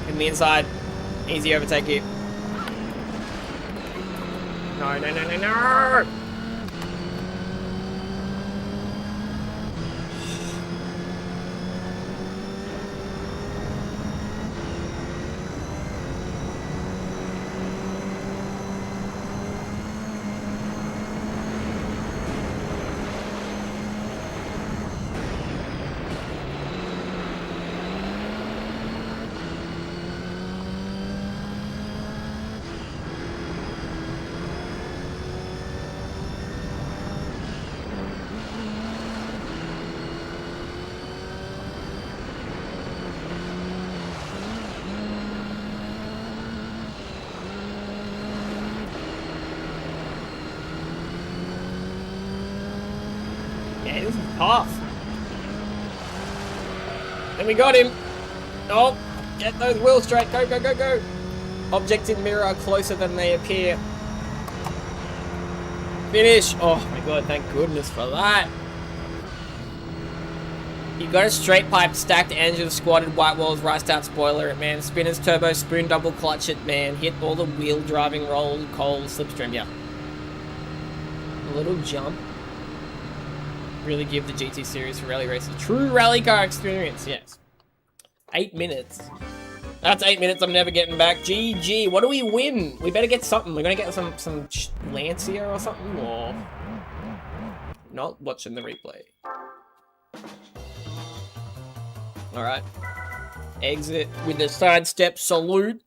In the inside. Easy overtake you. No, no, no, no, no! Yeah, this is tough. And we got him. Oh, get those wheels straight. Go, go, go, go. Objects in mirror are closer than they appear. Finish. Oh my god, thank goodness for that. You got a straight pipe, stacked engine, squatted white walls, riced out spoiler it, man. Spinners, turbo, spoon, double clutch it, man. Hit all the wheel driving, roll, coal, slipstream, yeah. A little jump. Really give the GT series for rally races true rally car experience, yes. 8 minutes. That's 8 minutes I'm never getting back. GG. What do we win? We better get something. We're gonna get some Lancia or something, or not watching the replay. Alright. Exit with a sidestep salute.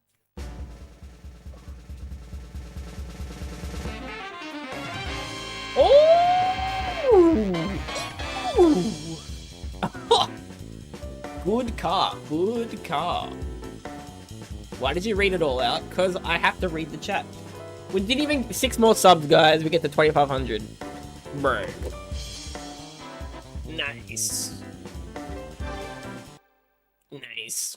Oh! Good car. Good car. Why did you read it all out? Because I have to read the chat. We didn't even... 6 more subs, guys. We get to 2,500. Bro. Nice. Nice.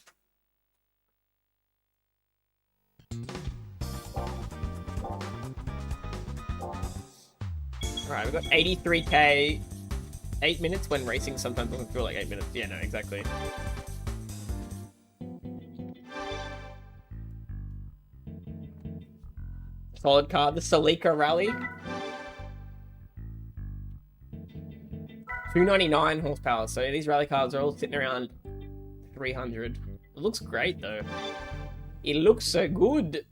Alright, we've got 83k. 8 minutes when racing sometimes doesn't feel like 8 minutes. Yeah, no, exactly. Solid car. The Celica Rally. 299 horsepower. So these rally cars are all sitting around 300. It looks great though. It looks so good.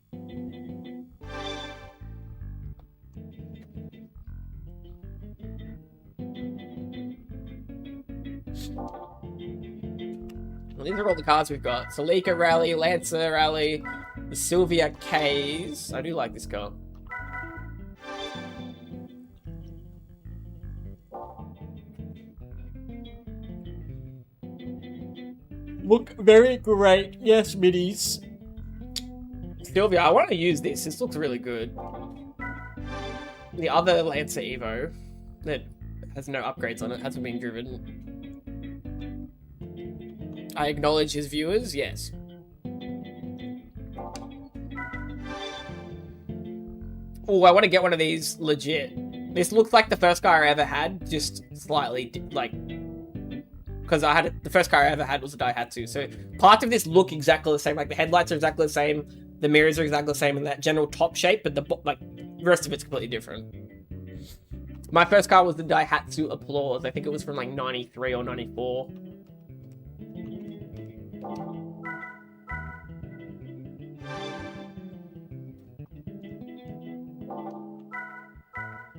Well, these are all the cars we've got. Celica Rally, Lancer Rally, the Sylvia K's. I do like this car. Look very great. Yes, minis. Sylvia, I want to use this. This looks really good. The other Lancer Evo that has no upgrades on it, hasn't been driven. I acknowledge his viewers, yes. Oh, I want to get one of these legit. This looks like the first car I ever had, just slightly, like... Because I had it, the first car I ever had was a Daihatsu, so parts of this look exactly the same. Like, the headlights are exactly the same, the mirrors are exactly the same in that general top shape, but the rest of it's completely different. My first car was the Daihatsu Applause. I think it was from, like, 93 or 94.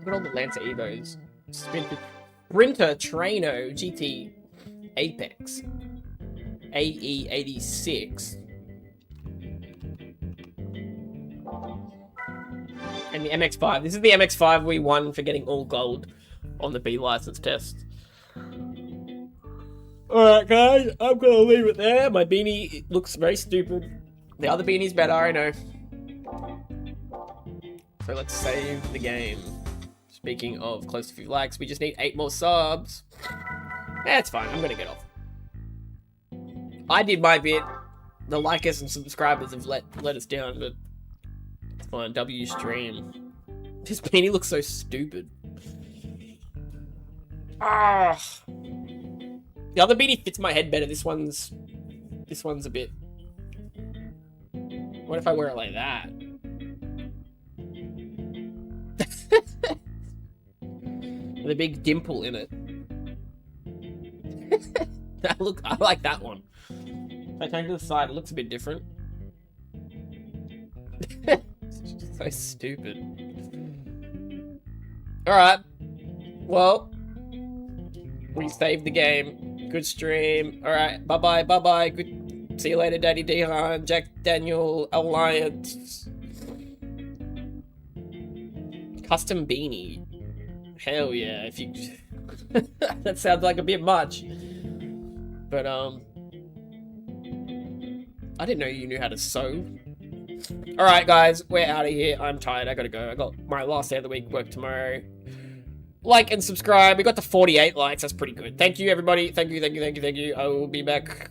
Look at all the Lancer Evos. Sprinter Trano GT Apex AE86 and the MX-5. This is the MX-5 we won for getting all gold on the B license test. Alright guys, I'm gonna leave it there. My beanie looks very stupid. The other beanie's better, I know. So let's save the game. Speaking of close to a few likes, we just need 8 more subs. That's fine, I'm gonna get off. I did my bit. The likers and subscribers have let us down, but it's fine. W stream. This beanie looks so stupid. Ah. The other beanie fits my head better. This one's a bit. What if I wear it like that? With a big dimple in it. I like that one. If I turn to the side, it looks a bit different. It's just so stupid. Alright. Well, we saved the game. Good stream. Alright, bye-bye, bye-bye. Good. See you later, Daddy Dehan, Jack Daniel, Alliance. Custom beanie. Hell yeah, if you... That sounds like a bit much. But, I didn't know you knew how to sew. Alright, guys, we're out of here. I'm tired, I gotta go. I got my last day of the week, work tomorrow. Like and subscribe. We got to 48 likes, that's pretty good. Thank you, everybody. Thank you. I will be back.